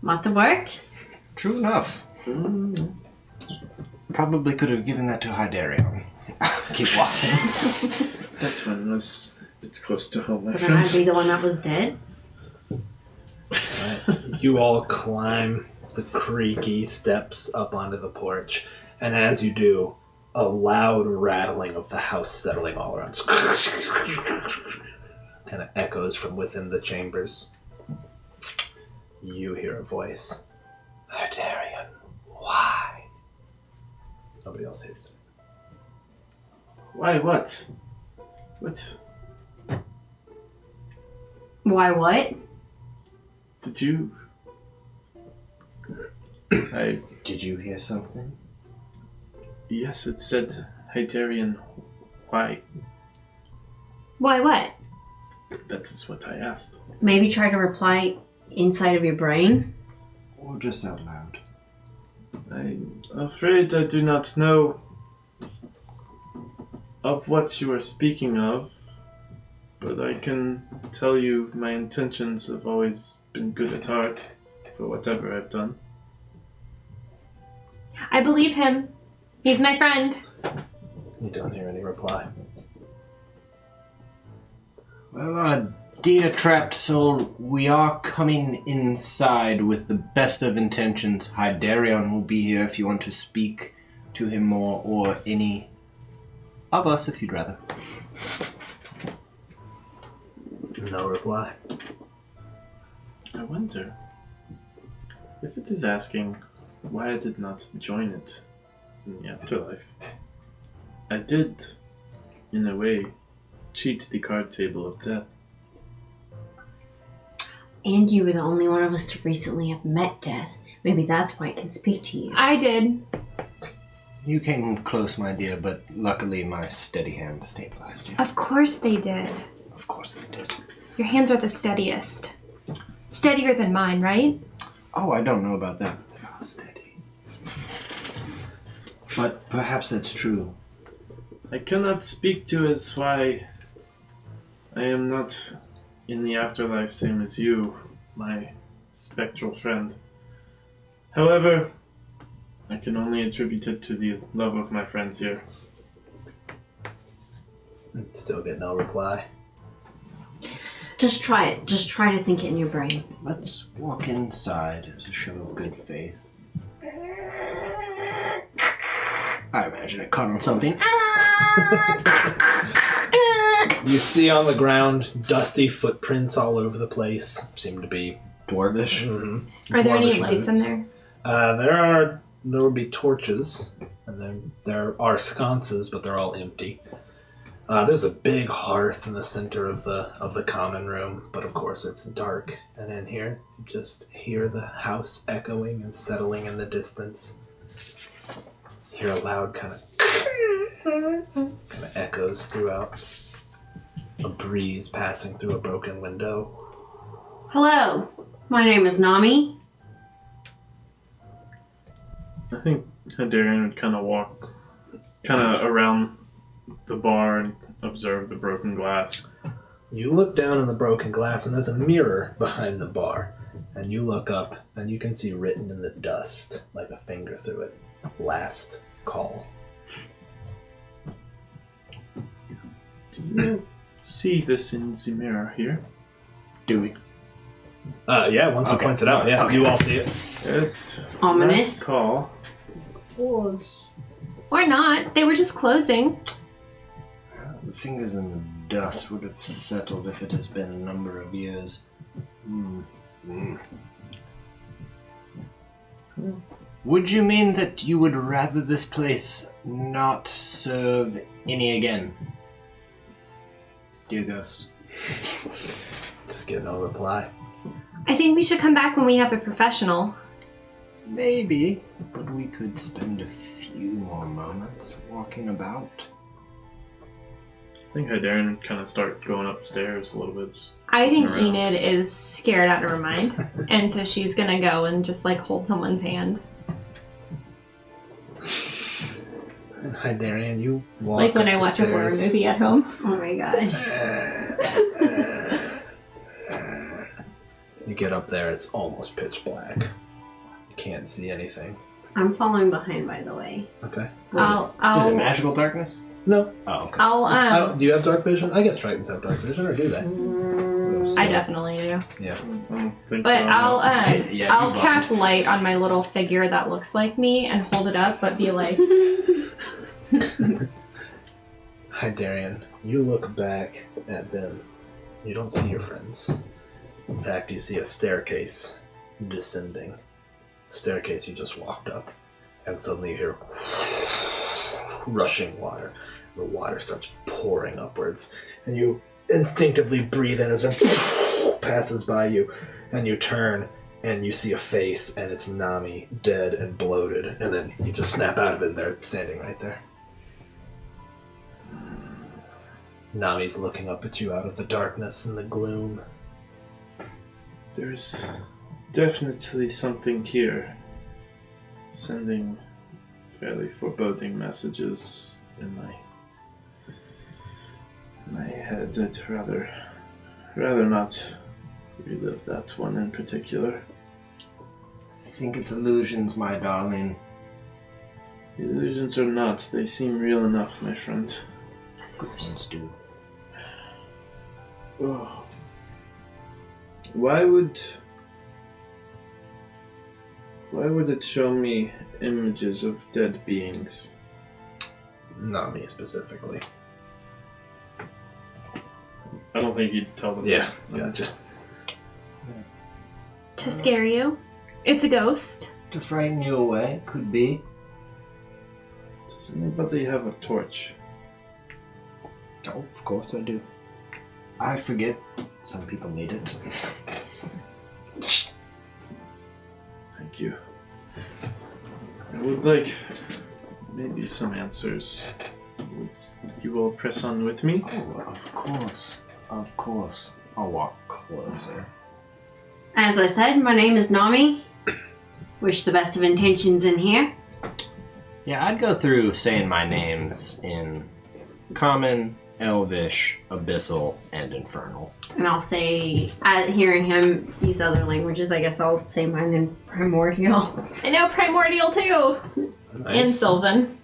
[SPEAKER 2] Must have worked.
[SPEAKER 3] True enough. Probably could have given that to Hydarion. Keep walking.
[SPEAKER 5] That one was it's close to home, my
[SPEAKER 2] But then I'd
[SPEAKER 5] friends.
[SPEAKER 2] be the one that was dead.
[SPEAKER 1] You all climb the creaky steps up onto the porch, and as you do, a loud rattling of the house settling all around kind of echoes from within the chambers. You hear a voice. Hydarion, why? Nobody else hears.
[SPEAKER 5] Why? What? What?
[SPEAKER 2] Why what?
[SPEAKER 5] Did you?
[SPEAKER 3] Did you hear something?
[SPEAKER 5] Yes, it said Hydarion. Why?
[SPEAKER 4] Why what?
[SPEAKER 5] That is what I asked.
[SPEAKER 2] Maybe try to reply inside of your brain?
[SPEAKER 3] Or just out loud?
[SPEAKER 5] I'm afraid I do not know of what you are speaking of, but I can tell you my intentions have always been good at heart for whatever I've done.
[SPEAKER 4] I believe him. He's my friend.
[SPEAKER 1] You don't hear any reply.
[SPEAKER 3] Well, dear trapped soul, we are coming inside with the best of intentions. Hydarion will be here if you want to speak to him more, or any of us if you'd rather.
[SPEAKER 1] No reply.
[SPEAKER 5] I wonder if it is asking why I did not join it in the afterlife. I did, in a way, cheat the card table of death.
[SPEAKER 2] And you were the only one of us to recently have met death. Maybe that's why it can speak to you.
[SPEAKER 4] I did.
[SPEAKER 3] You came close, my dear, but luckily my steady hand stabilized you.
[SPEAKER 4] Of course they did.
[SPEAKER 3] Of course they did.
[SPEAKER 4] Your hands are the steadiest. steadier than mine, right?
[SPEAKER 3] Oh, I don't know about that. They are steady. But perhaps that's true.
[SPEAKER 5] I cannot speak to as why I am not in the afterlife same as you, my spectral friend. However, I can only attribute it to the love of my friends here.
[SPEAKER 1] Still get no reply.
[SPEAKER 2] Just try it. Just try to think it in your brain.
[SPEAKER 3] Let's walk inside as a show of good faith. I imagine it caught on something.
[SPEAKER 1] You see on the ground dusty footprints all over the place. Seem to be
[SPEAKER 3] Dwarvish.
[SPEAKER 4] Are there any
[SPEAKER 1] dwarvish
[SPEAKER 4] lights
[SPEAKER 1] boots.
[SPEAKER 4] in there?
[SPEAKER 1] There will be torches, and then there are sconces, but they're all empty. There's a big hearth in the center of the common room, but of course it's dark. And in here, you just hear the house echoing and settling in the distance. Hear a loud kind of echoes throughout. A breeze passing through a broken window.
[SPEAKER 2] Hello, my name is Nami.
[SPEAKER 5] I think Hadarian would kind of walk around the bar and observe the broken glass.
[SPEAKER 1] You look down on the broken glass, and there's a mirror behind the bar. And you look up, and you can see written in the dust, like a finger through it, last call.
[SPEAKER 5] Do you see this in the mirror here?
[SPEAKER 3] Do we?
[SPEAKER 1] Yeah, once he points it out, yeah, you all see it.
[SPEAKER 2] Ominous.
[SPEAKER 5] Last call.
[SPEAKER 4] Or not. They were just closing.
[SPEAKER 3] The fingers in the dust would have settled if it has been a number of years. Would you mean that you would rather this place not serve any again? Dear Ghost.
[SPEAKER 1] Just get no reply.
[SPEAKER 4] I think we should come back when we have a professional.
[SPEAKER 3] Maybe, but we could spend a few more moments walking about.
[SPEAKER 5] I think Hadarian would kind of start going upstairs a little bit.
[SPEAKER 4] I think
[SPEAKER 5] Around.
[SPEAKER 4] Enid is scared out of her mind. And so she's gonna go and just like hold someone's hand.
[SPEAKER 1] Hi, Darian. You walk
[SPEAKER 4] Like when
[SPEAKER 1] up
[SPEAKER 4] I
[SPEAKER 1] the
[SPEAKER 4] watch a horror
[SPEAKER 1] stairs.
[SPEAKER 4] movie at home.
[SPEAKER 2] Oh my god.
[SPEAKER 1] You get up there, it's almost pitch black. You can't see anything.
[SPEAKER 2] I'm following behind, by the way.
[SPEAKER 1] Okay.
[SPEAKER 3] Is it magical darkness?
[SPEAKER 1] No.
[SPEAKER 3] Oh, okay.
[SPEAKER 1] Do you have dark vision? I guess Tritons have dark vision, or do they?
[SPEAKER 4] I definitely do.
[SPEAKER 1] Yeah.
[SPEAKER 5] I don't think
[SPEAKER 4] But
[SPEAKER 5] so.
[SPEAKER 4] I'll
[SPEAKER 3] Yeah,
[SPEAKER 4] I'll
[SPEAKER 3] you
[SPEAKER 4] cast light on my little figure that looks like me and hold it up, but be like,
[SPEAKER 1] Hi, Darian. You look back at them. You don't see your friends. In fact, you see a staircase descending. The staircase you just walked up. And suddenly you hear rushing water. The water starts pouring upwards. And you instinctively breathe in as it passes by you. And you turn and you see a face, and it's Nami, dead and bloated. And then you just snap out of it, and they're standing right there. Nami's looking up at you out of the darkness and the gloom.
[SPEAKER 5] There's definitely something here. Sending fairly foreboding messages in my head. I'd rather not relive that one in particular.
[SPEAKER 3] I think it's illusions, my darling.
[SPEAKER 5] Illusions or not, they seem real enough, my friend.
[SPEAKER 3] Good ones do.
[SPEAKER 5] Oh. Why would it show me images of dead beings?
[SPEAKER 1] Not me specifically.
[SPEAKER 5] I don't think you'd tell them.
[SPEAKER 1] Yeah,
[SPEAKER 5] that.
[SPEAKER 1] gotcha.
[SPEAKER 4] to scare you. It's a ghost.
[SPEAKER 3] To frighten you away, could be.
[SPEAKER 5] Does anybody have a torch?
[SPEAKER 3] Oh, of course I do. I forget. Some people need it.
[SPEAKER 5] Thank you. I would like maybe some answers. Would you all press on with me?
[SPEAKER 3] Oh, of course. Of course. I'll walk closer.
[SPEAKER 2] As I said, my name is Nami. Wish the best of intentions in here.
[SPEAKER 3] Yeah, I'd go through saying my names in Common, Elvish, Abyssal, and Infernal.
[SPEAKER 2] And I'll say, hearing him use other languages, I guess I'll say mine in Primordial.
[SPEAKER 4] I know Primordial too.
[SPEAKER 1] Nice.
[SPEAKER 4] And Sylvan.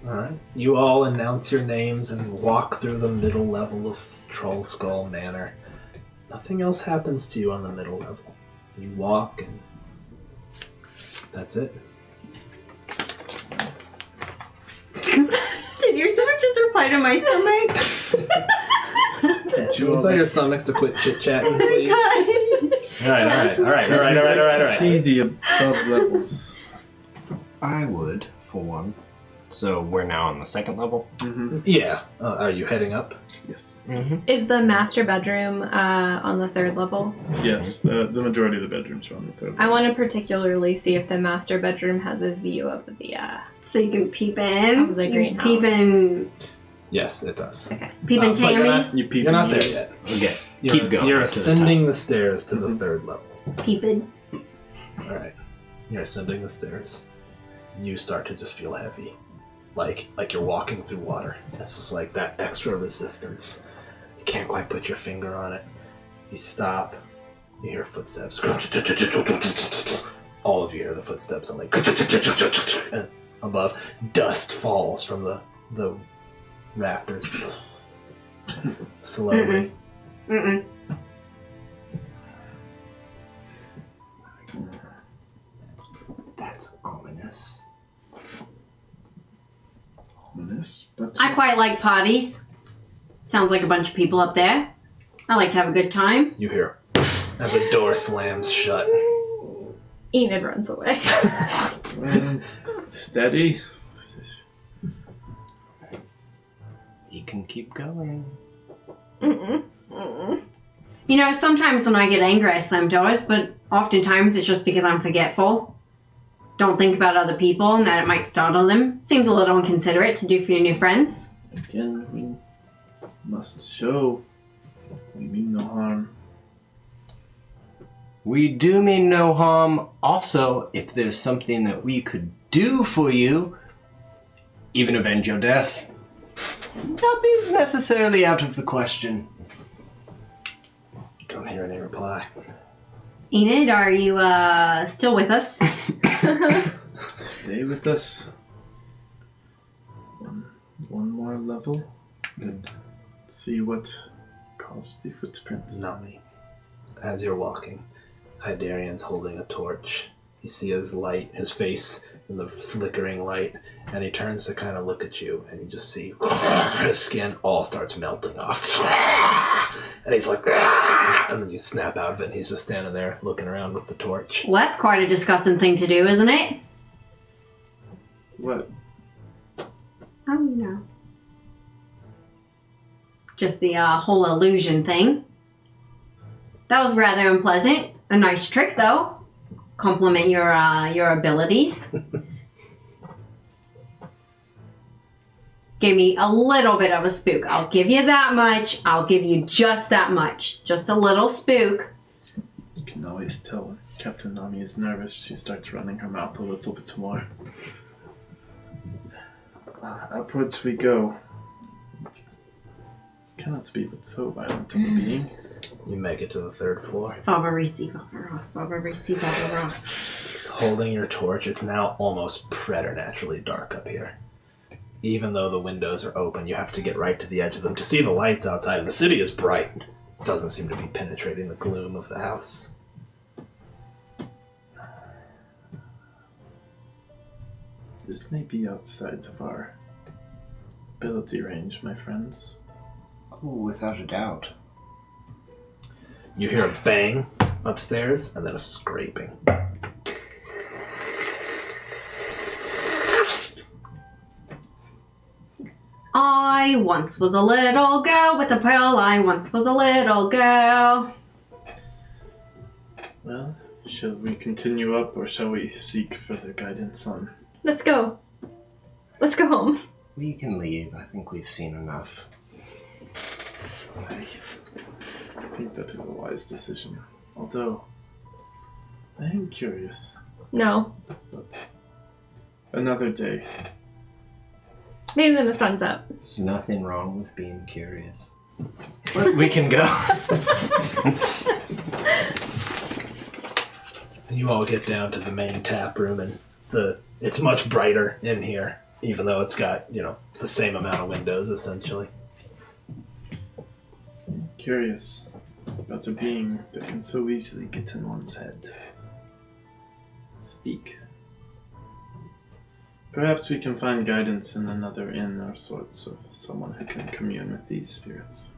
[SPEAKER 1] Alright. You all announce your names and walk through the middle level of Trollskull Manor. Nothing else happens to you on the middle level. You walk and that's it.
[SPEAKER 2] Did your stomach just reply to my stomach?
[SPEAKER 1] Can you tell your stomachs to quit chit-chatting, please? Alright.
[SPEAKER 5] See the above levels.
[SPEAKER 3] I would, for one. So we're now on the second level?
[SPEAKER 1] Yeah. Are you heading up?
[SPEAKER 5] Yes.
[SPEAKER 4] Is the master bedroom on the third level?
[SPEAKER 5] Yes, the majority of the bedrooms are on the third
[SPEAKER 4] I want to particularly see if the master bedroom has a view of the
[SPEAKER 2] So you can peep in.
[SPEAKER 4] Of the
[SPEAKER 2] You
[SPEAKER 4] greenhouse.
[SPEAKER 2] peep in.
[SPEAKER 1] Yes, it does.
[SPEAKER 4] Okay.
[SPEAKER 2] Peep in
[SPEAKER 1] But you're
[SPEAKER 2] Tammy.
[SPEAKER 1] not,
[SPEAKER 5] You peep
[SPEAKER 1] you're not
[SPEAKER 5] in
[SPEAKER 1] there
[SPEAKER 5] you.
[SPEAKER 1] yet.
[SPEAKER 3] Okay,
[SPEAKER 1] You're,
[SPEAKER 3] keep going.
[SPEAKER 1] You're
[SPEAKER 3] to the
[SPEAKER 1] ascending the stairs to the third level.
[SPEAKER 2] Peep in.
[SPEAKER 1] Alright. You're ascending the stairs. You start to just feel heavy. Like you're walking through water. It's just like that extra resistance. You can't quite put your finger on it. You stop. You hear footsteps. All of you hear the footsteps and like and above. Dust falls from the rafters. Slowly.
[SPEAKER 2] Mm-mm.
[SPEAKER 3] That's ominous.
[SPEAKER 5] But
[SPEAKER 2] I quite like parties. Sounds like a bunch of people up there. I like to have a good time.
[SPEAKER 1] You hear as a door slams shut.
[SPEAKER 4] Enid runs away.
[SPEAKER 5] Steady.
[SPEAKER 3] You can keep going.
[SPEAKER 2] You know, sometimes when I get angry, I slam doors, but oftentimes it's just because I'm forgetful. Don't think about other people and that it might startle them. Seems a little inconsiderate to do for your new friends.
[SPEAKER 5] Again, we must show we mean no harm.
[SPEAKER 3] We do mean no harm. Also, if there's something that we could do for you, even avenge your death, nothing's necessarily out of the question.
[SPEAKER 1] Don't hear any reply.
[SPEAKER 2] Enid, are you still with us?
[SPEAKER 5] Stay with us. One more level and see what caused the footprints.
[SPEAKER 1] Nami, as you're walking, Hydarian's holding a torch. You see his face in the flickering light, and he turns to kind of look at you, and you just see his skin all starts melting off. And he's like, and then you snap out of it, and he's just standing there looking around with the torch.
[SPEAKER 2] Well, that's quite a disgusting thing to do, isn't it?
[SPEAKER 5] What?
[SPEAKER 2] Oh, you know. Just the whole illusion thing. That was rather unpleasant. A nice trick, though. Compliment your abilities. Gave me a little bit of a spook. I'll give you that much. I'll give you just that much. Just a little spook.
[SPEAKER 5] You can always tell when Captain Nami is nervous. She starts running her mouth a little bit more. Upwards we go. Cannot be but so violent of a being.
[SPEAKER 1] You make it to the third floor.
[SPEAKER 2] Baba receive, Baba Ross, Baba receive, Baba Ross.
[SPEAKER 1] He's holding your torch. It's now almost preternaturally dark up here. Even though the windows are open, you have to get right to the edge of them to see the lights outside. The city is bright. It doesn't seem to be penetrating the gloom of the house.
[SPEAKER 5] This may be outside of our ability range, my friends.
[SPEAKER 3] Oh, without a doubt.
[SPEAKER 1] You hear a bang upstairs and then a scraping.
[SPEAKER 2] I once was a little girl with a pearl. I once was a little girl.
[SPEAKER 5] Well, shall we continue up or shall we seek further guidance on?
[SPEAKER 4] Let's go. Let's go home.
[SPEAKER 3] We can leave. I think we've seen enough.
[SPEAKER 5] I think that is a wise decision. Although, I am curious,
[SPEAKER 4] No.
[SPEAKER 5] but another day.
[SPEAKER 4] Maybe when the sun's up.
[SPEAKER 3] There's nothing wrong with being curious. But we can go.
[SPEAKER 1] You all get down to the main tap room, and it's much brighter in here, even though it's got, the same amount of windows, essentially.
[SPEAKER 5] Curious about a being that can so easily get in one's head. Speak. Perhaps we can find guidance in another inn or sorts of someone who can commune with these spirits.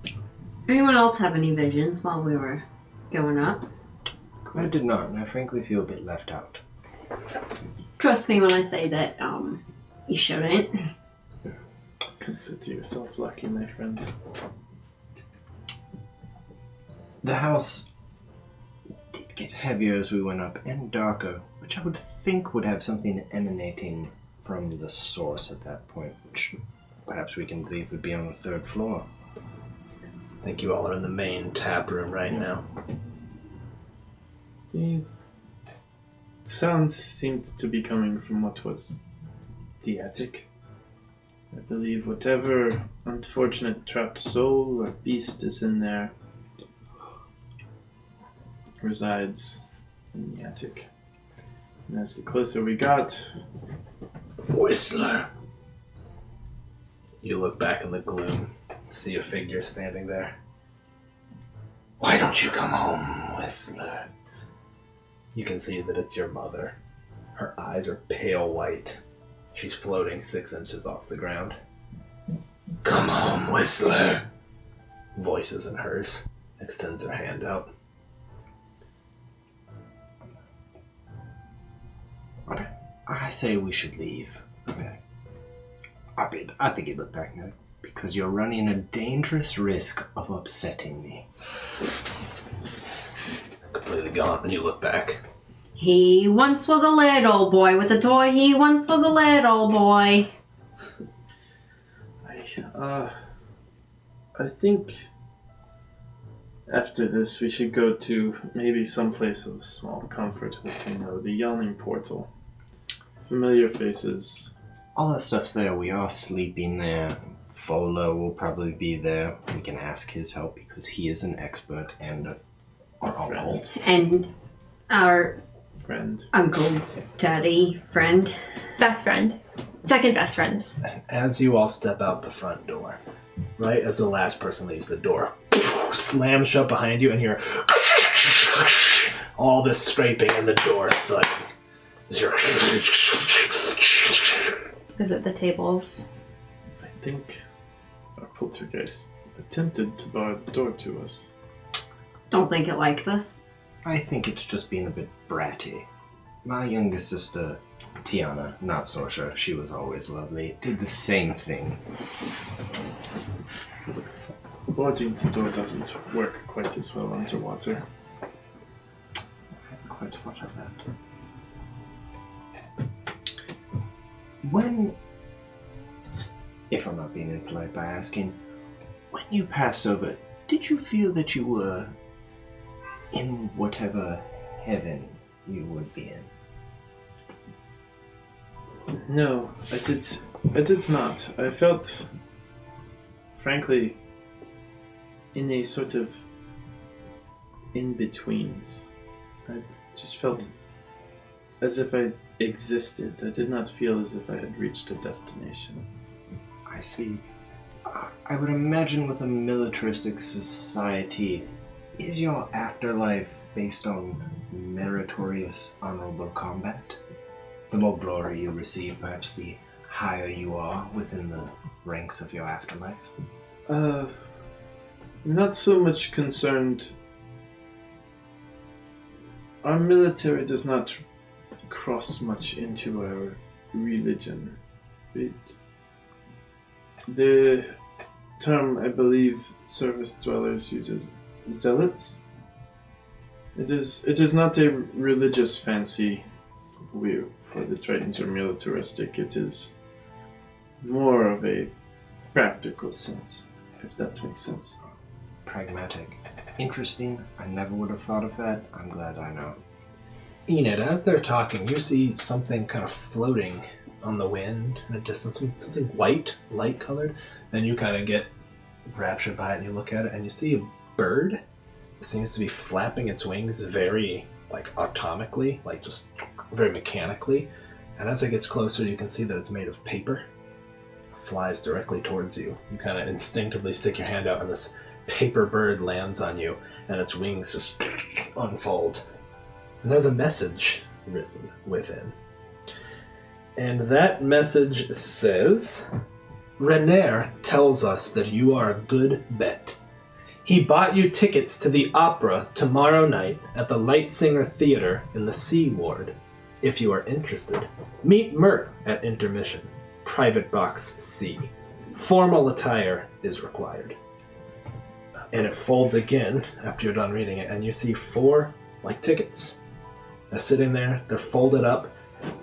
[SPEAKER 2] Anyone else have any visions while we were going up?
[SPEAKER 3] I did not, and I frankly feel a bit left out.
[SPEAKER 2] Trust me when I say that you shouldn't.
[SPEAKER 5] Consider yourself lucky, my friend.
[SPEAKER 3] The house did get heavier as we went up, and darker, which I would think would have something emanating from the source at that point, which perhaps we can believe would be on the 3rd floor.
[SPEAKER 1] I think you all are in the main tap room right now.
[SPEAKER 5] The sounds seemed to be coming from what was the attic. I believe whatever unfortunate trapped soul or beast is in there resides in the attic. And as the closer we got...
[SPEAKER 1] Whistler. You look back in the gloom, see a figure standing there. Why don't you come home, Whistler? You can see that it's your mother. Her eyes are pale white. She's floating 6 inches off the ground. Come home, Whistler. Voice isn't hers. Extends her hand out.
[SPEAKER 3] I say we should leave. I think you look back now, because you're running a dangerous risk of upsetting me.
[SPEAKER 1] Completely gone when you look back.
[SPEAKER 2] He once was a little boy with a toy. He once was a little boy.
[SPEAKER 5] I think after this we should go to maybe some place of small comfort that we know, the Yawning Portal. Familiar faces.
[SPEAKER 3] All that stuff's there. We are sleeping there. Fola will probably be there. We can ask his help because he is an expert and our uncle.
[SPEAKER 2] And our
[SPEAKER 5] Friend.
[SPEAKER 2] uncle, daddy, friend.
[SPEAKER 4] Best friend. Second best friends.
[SPEAKER 1] As you all step out the front door, right as the last person leaves, the door slams shut behind you, and you hear all this scraping and the door thud.
[SPEAKER 4] Is it the tables?
[SPEAKER 5] I think our poltergeist attempted to bar the door to us.
[SPEAKER 2] Don't think it likes us.
[SPEAKER 3] I think it's just being a bit bratty. My youngest sister, Tiana, not Sorsha, she was always lovely, did the same thing.
[SPEAKER 5] Boarding the door doesn't work quite as well underwater.
[SPEAKER 3] I hadn't quite thought of that. When, if I'm not being impolite by asking, when you passed over, did you feel that you were in whatever heaven you would be in?
[SPEAKER 5] No, I did not. I felt, frankly, in a sort of in-betweens. I just felt as if I existed. I did not feel as if I had reached a destination.
[SPEAKER 3] I see. I would imagine with a militaristic society, is your afterlife based on meritorious, honorable combat? The more glory you receive, perhaps the higher you are within the ranks of your afterlife?
[SPEAKER 5] Not so much concerned. Our military does not cross much into our religion. The term, I believe, service dwellers uses zealots. It is not a religious fancy for the Tritons are militaristic. It is more of a practical sense, if that makes sense.
[SPEAKER 3] Pragmatic. Interesting. I never would have thought of that. I'm glad I know.
[SPEAKER 1] Enid, as they're talking, you see something kind of floating on the wind in a distance, something white, light-colored, and you kind of get raptured by it, and you look at it, and you see a bird that seems to be flapping its wings very, like, atomically, like, just very mechanically, and as it gets closer, you can see that it's made of paper. It flies directly towards you. You kind of instinctively stick your hand out, and this paper bird lands on you, and its wings just unfold. And there's a message written within. And that message says, Renaer tells us that you are a good bet. He bought you tickets to the opera tomorrow night at the Lightsinger Theater in the C Ward. If you are interested, meet Mert at intermission. Private box C. Formal attire is required. And it folds again after you're done reading it, and you see 4 tickets. They're sitting there, they're folded up,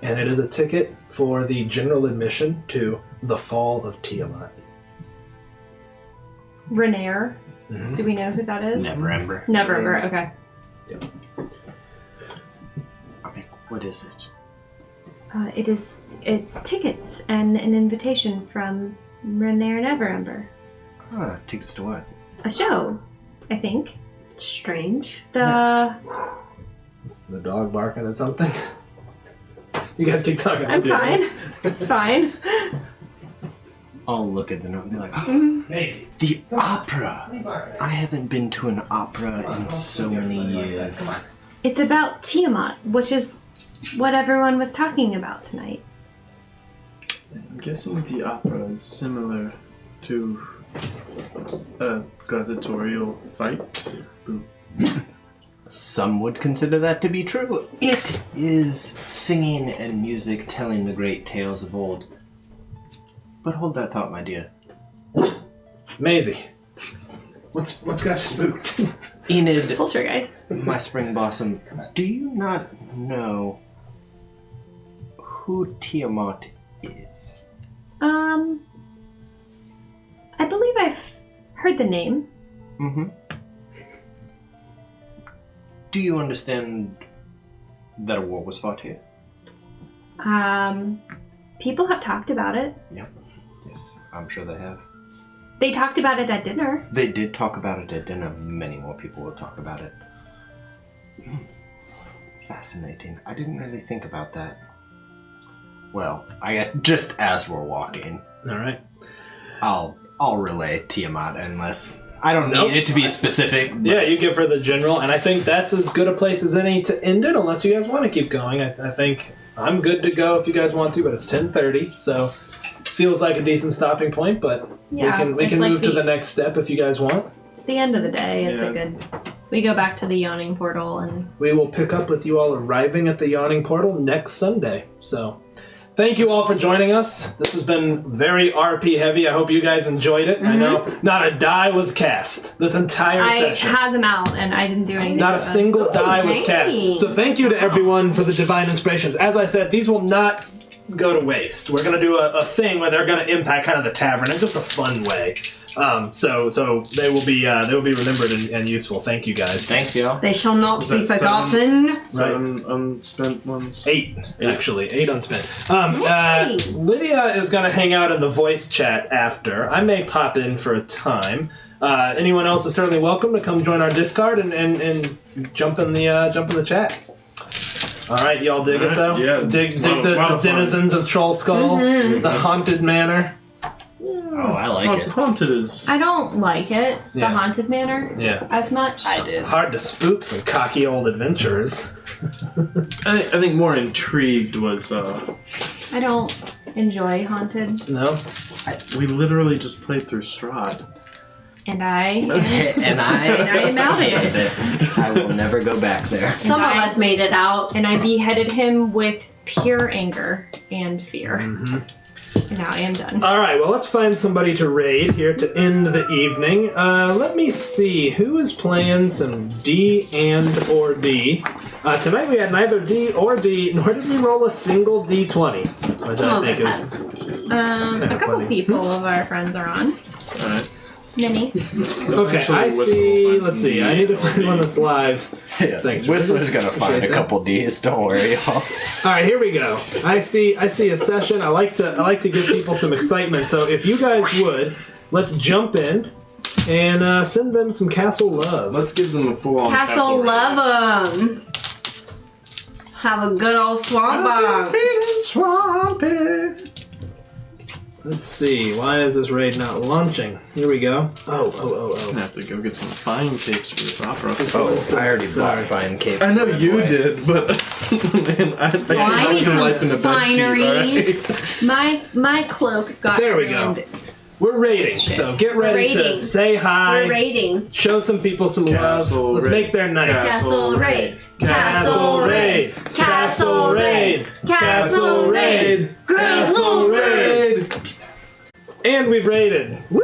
[SPEAKER 1] and it is a ticket for the general admission to The Fall of Tiamat.
[SPEAKER 4] Renaer.
[SPEAKER 1] Mm-hmm.
[SPEAKER 4] Do we know who that is?
[SPEAKER 3] Neverember.
[SPEAKER 4] Neverember, okay.
[SPEAKER 1] Yep.
[SPEAKER 3] What is it?
[SPEAKER 4] It's tickets and an invitation from Renaer Neverember.
[SPEAKER 3] Tickets to what?
[SPEAKER 4] A show, I think.
[SPEAKER 2] Strange.
[SPEAKER 1] Is the dog barking at something? You guys keep talking.
[SPEAKER 4] I'm fine. It's fine.
[SPEAKER 3] I'll look at the note and be like,
[SPEAKER 1] Hey.
[SPEAKER 3] the opera! I haven't been to an opera in so many years.
[SPEAKER 4] It's about Tiamat, which is what everyone was talking about tonight.
[SPEAKER 5] I'm guessing the opera is similar to a gladiatorial fight.
[SPEAKER 3] Some would consider that to be true. It is singing and music telling the great tales of old. But hold that thought, my dear.
[SPEAKER 1] Maisie, what's got you spooked?
[SPEAKER 4] Culture,
[SPEAKER 3] Enid,
[SPEAKER 4] guys.
[SPEAKER 3] my spring blossom, do you not know who Tiamat is?
[SPEAKER 4] I believe I've heard the name.
[SPEAKER 3] Mm-hmm. Do you understand that a war was fought here?
[SPEAKER 4] People have talked about it.
[SPEAKER 3] Yep. Yes, I'm sure they have.
[SPEAKER 4] They talked about it at dinner.
[SPEAKER 3] They did talk about it at dinner. Many more people will talk about it. Fascinating. I didn't really think about that. Well, I guess just as we're walking,
[SPEAKER 1] All right.
[SPEAKER 3] I'll relay Tiamat unless I don't
[SPEAKER 1] Nope.
[SPEAKER 3] need it to be specific. But
[SPEAKER 1] Yeah, you give her the general, and I think that's as good a place as any to end it, unless you guys want to keep going. I think I'm good to go if you guys want to, but it's 10:30, so feels like a decent stopping point. But
[SPEAKER 4] Yeah,
[SPEAKER 1] we
[SPEAKER 4] it's
[SPEAKER 1] can
[SPEAKER 4] like
[SPEAKER 1] move to the next step if you guys want.
[SPEAKER 4] It's the end of the day. It's
[SPEAKER 5] Yeah.
[SPEAKER 4] a good. We go back to the yawning portal and.
[SPEAKER 1] We will pick up with you all arriving at the Yawning Portal next Sunday. So, thank you all for joining us. This has been very RP heavy. I hope you guys enjoyed it. I know not a die was cast this entire
[SPEAKER 4] I
[SPEAKER 1] session.
[SPEAKER 4] had them out and I didn't do anything.
[SPEAKER 1] Not a
[SPEAKER 4] with them.
[SPEAKER 1] single die was
[SPEAKER 2] dang.
[SPEAKER 1] cast. So thank you to everyone for the divine inspirations. As I said, these will not go to waste. We're going to do a thing where they're going to impact kind of the tavern in just a fun way. So they will be remembered and useful. Thank you guys.
[SPEAKER 3] Thanks, y'all.
[SPEAKER 2] They shall not
[SPEAKER 5] Was
[SPEAKER 2] be
[SPEAKER 5] that
[SPEAKER 2] forgotten.
[SPEAKER 5] Seven unspent ones.
[SPEAKER 1] 8, actually. 8 unspent.
[SPEAKER 2] Hey.
[SPEAKER 1] Lydia is going to hang out in the voice chat after. I may pop in for a time. Anyone else is certainly welcome to come join our Discord and jump in the chat. All right, y'all dig it though?
[SPEAKER 5] Yeah.
[SPEAKER 1] Dig
[SPEAKER 5] Lot
[SPEAKER 1] the
[SPEAKER 5] of fun.
[SPEAKER 1] denizens of Trollskull, the haunted manor.
[SPEAKER 3] Oh, I like it.
[SPEAKER 5] Haunted is.
[SPEAKER 4] I don't like it, the
[SPEAKER 1] Yeah.
[SPEAKER 4] haunted manor,
[SPEAKER 1] Yeah.
[SPEAKER 4] as much.
[SPEAKER 3] I did.
[SPEAKER 1] Hard to spook some cocky old adventurers.
[SPEAKER 5] I think more intrigued was.
[SPEAKER 4] I don't enjoy haunted,
[SPEAKER 1] No?
[SPEAKER 5] We literally just played through Strahd.
[SPEAKER 4] and I
[SPEAKER 3] And I
[SPEAKER 4] am out of it.
[SPEAKER 3] I will never go back there.
[SPEAKER 2] Some of us made it out.
[SPEAKER 4] And I beheaded him with pure anger and fear. And now I am done.
[SPEAKER 1] All right, well, let's find somebody to raid here to end the evening. Let me see. Who is playing some D or D? Tonight we had neither D or D, nor did we roll a single D20. Which
[SPEAKER 2] Some
[SPEAKER 1] I
[SPEAKER 2] of
[SPEAKER 1] think
[SPEAKER 2] us
[SPEAKER 1] is
[SPEAKER 2] had.
[SPEAKER 4] A couple
[SPEAKER 1] funny.
[SPEAKER 4] people of our friends are on.
[SPEAKER 5] Alright.
[SPEAKER 4] Many.
[SPEAKER 1] Okay,
[SPEAKER 5] Eventually
[SPEAKER 1] I
[SPEAKER 5] Whistle will
[SPEAKER 1] see.
[SPEAKER 5] find
[SPEAKER 1] Let's
[SPEAKER 5] some
[SPEAKER 1] see. I
[SPEAKER 5] D
[SPEAKER 1] need to
[SPEAKER 5] or
[SPEAKER 1] find
[SPEAKER 5] D.
[SPEAKER 1] one that's live.
[SPEAKER 3] Yeah,
[SPEAKER 1] Thanks,
[SPEAKER 3] Whistler's gonna find
[SPEAKER 1] Appreciate
[SPEAKER 3] a
[SPEAKER 1] that.
[SPEAKER 3] couple D's. Don't worry, y'all.
[SPEAKER 1] All right, here we go. I see a session. I like to give people some excitement. So if you guys would, let's jump in and send them some castle love.
[SPEAKER 5] Let's give them a full-on
[SPEAKER 2] Castle
[SPEAKER 5] raid.
[SPEAKER 2] love 'em. Have a good old swamp bomb.
[SPEAKER 5] Feeling swampy.
[SPEAKER 1] Let's see. Why is this raid not launching? Here we go. Oh.
[SPEAKER 5] I'm gonna have to go get some fine capes for this opera.
[SPEAKER 3] I already
[SPEAKER 1] Sorry.
[SPEAKER 3] bought fine capes.
[SPEAKER 5] I know
[SPEAKER 3] for
[SPEAKER 5] you
[SPEAKER 3] boy.
[SPEAKER 5] did, but man, I
[SPEAKER 2] I need
[SPEAKER 5] your
[SPEAKER 2] some
[SPEAKER 5] life in a
[SPEAKER 2] finery.
[SPEAKER 5] bed alright?
[SPEAKER 4] My cloak got
[SPEAKER 1] There we go.
[SPEAKER 4] ruined.
[SPEAKER 1] We're raiding, so get ready to
[SPEAKER 2] raiding.
[SPEAKER 1] say hi.
[SPEAKER 2] We're raiding.
[SPEAKER 1] Show some people some
[SPEAKER 5] Castle
[SPEAKER 1] love. Let's
[SPEAKER 5] raid.
[SPEAKER 1] make their night.
[SPEAKER 2] Castle raid.
[SPEAKER 1] Castle raid. Castle raid. Castle raid. Castle raid. And we've raided. Woo!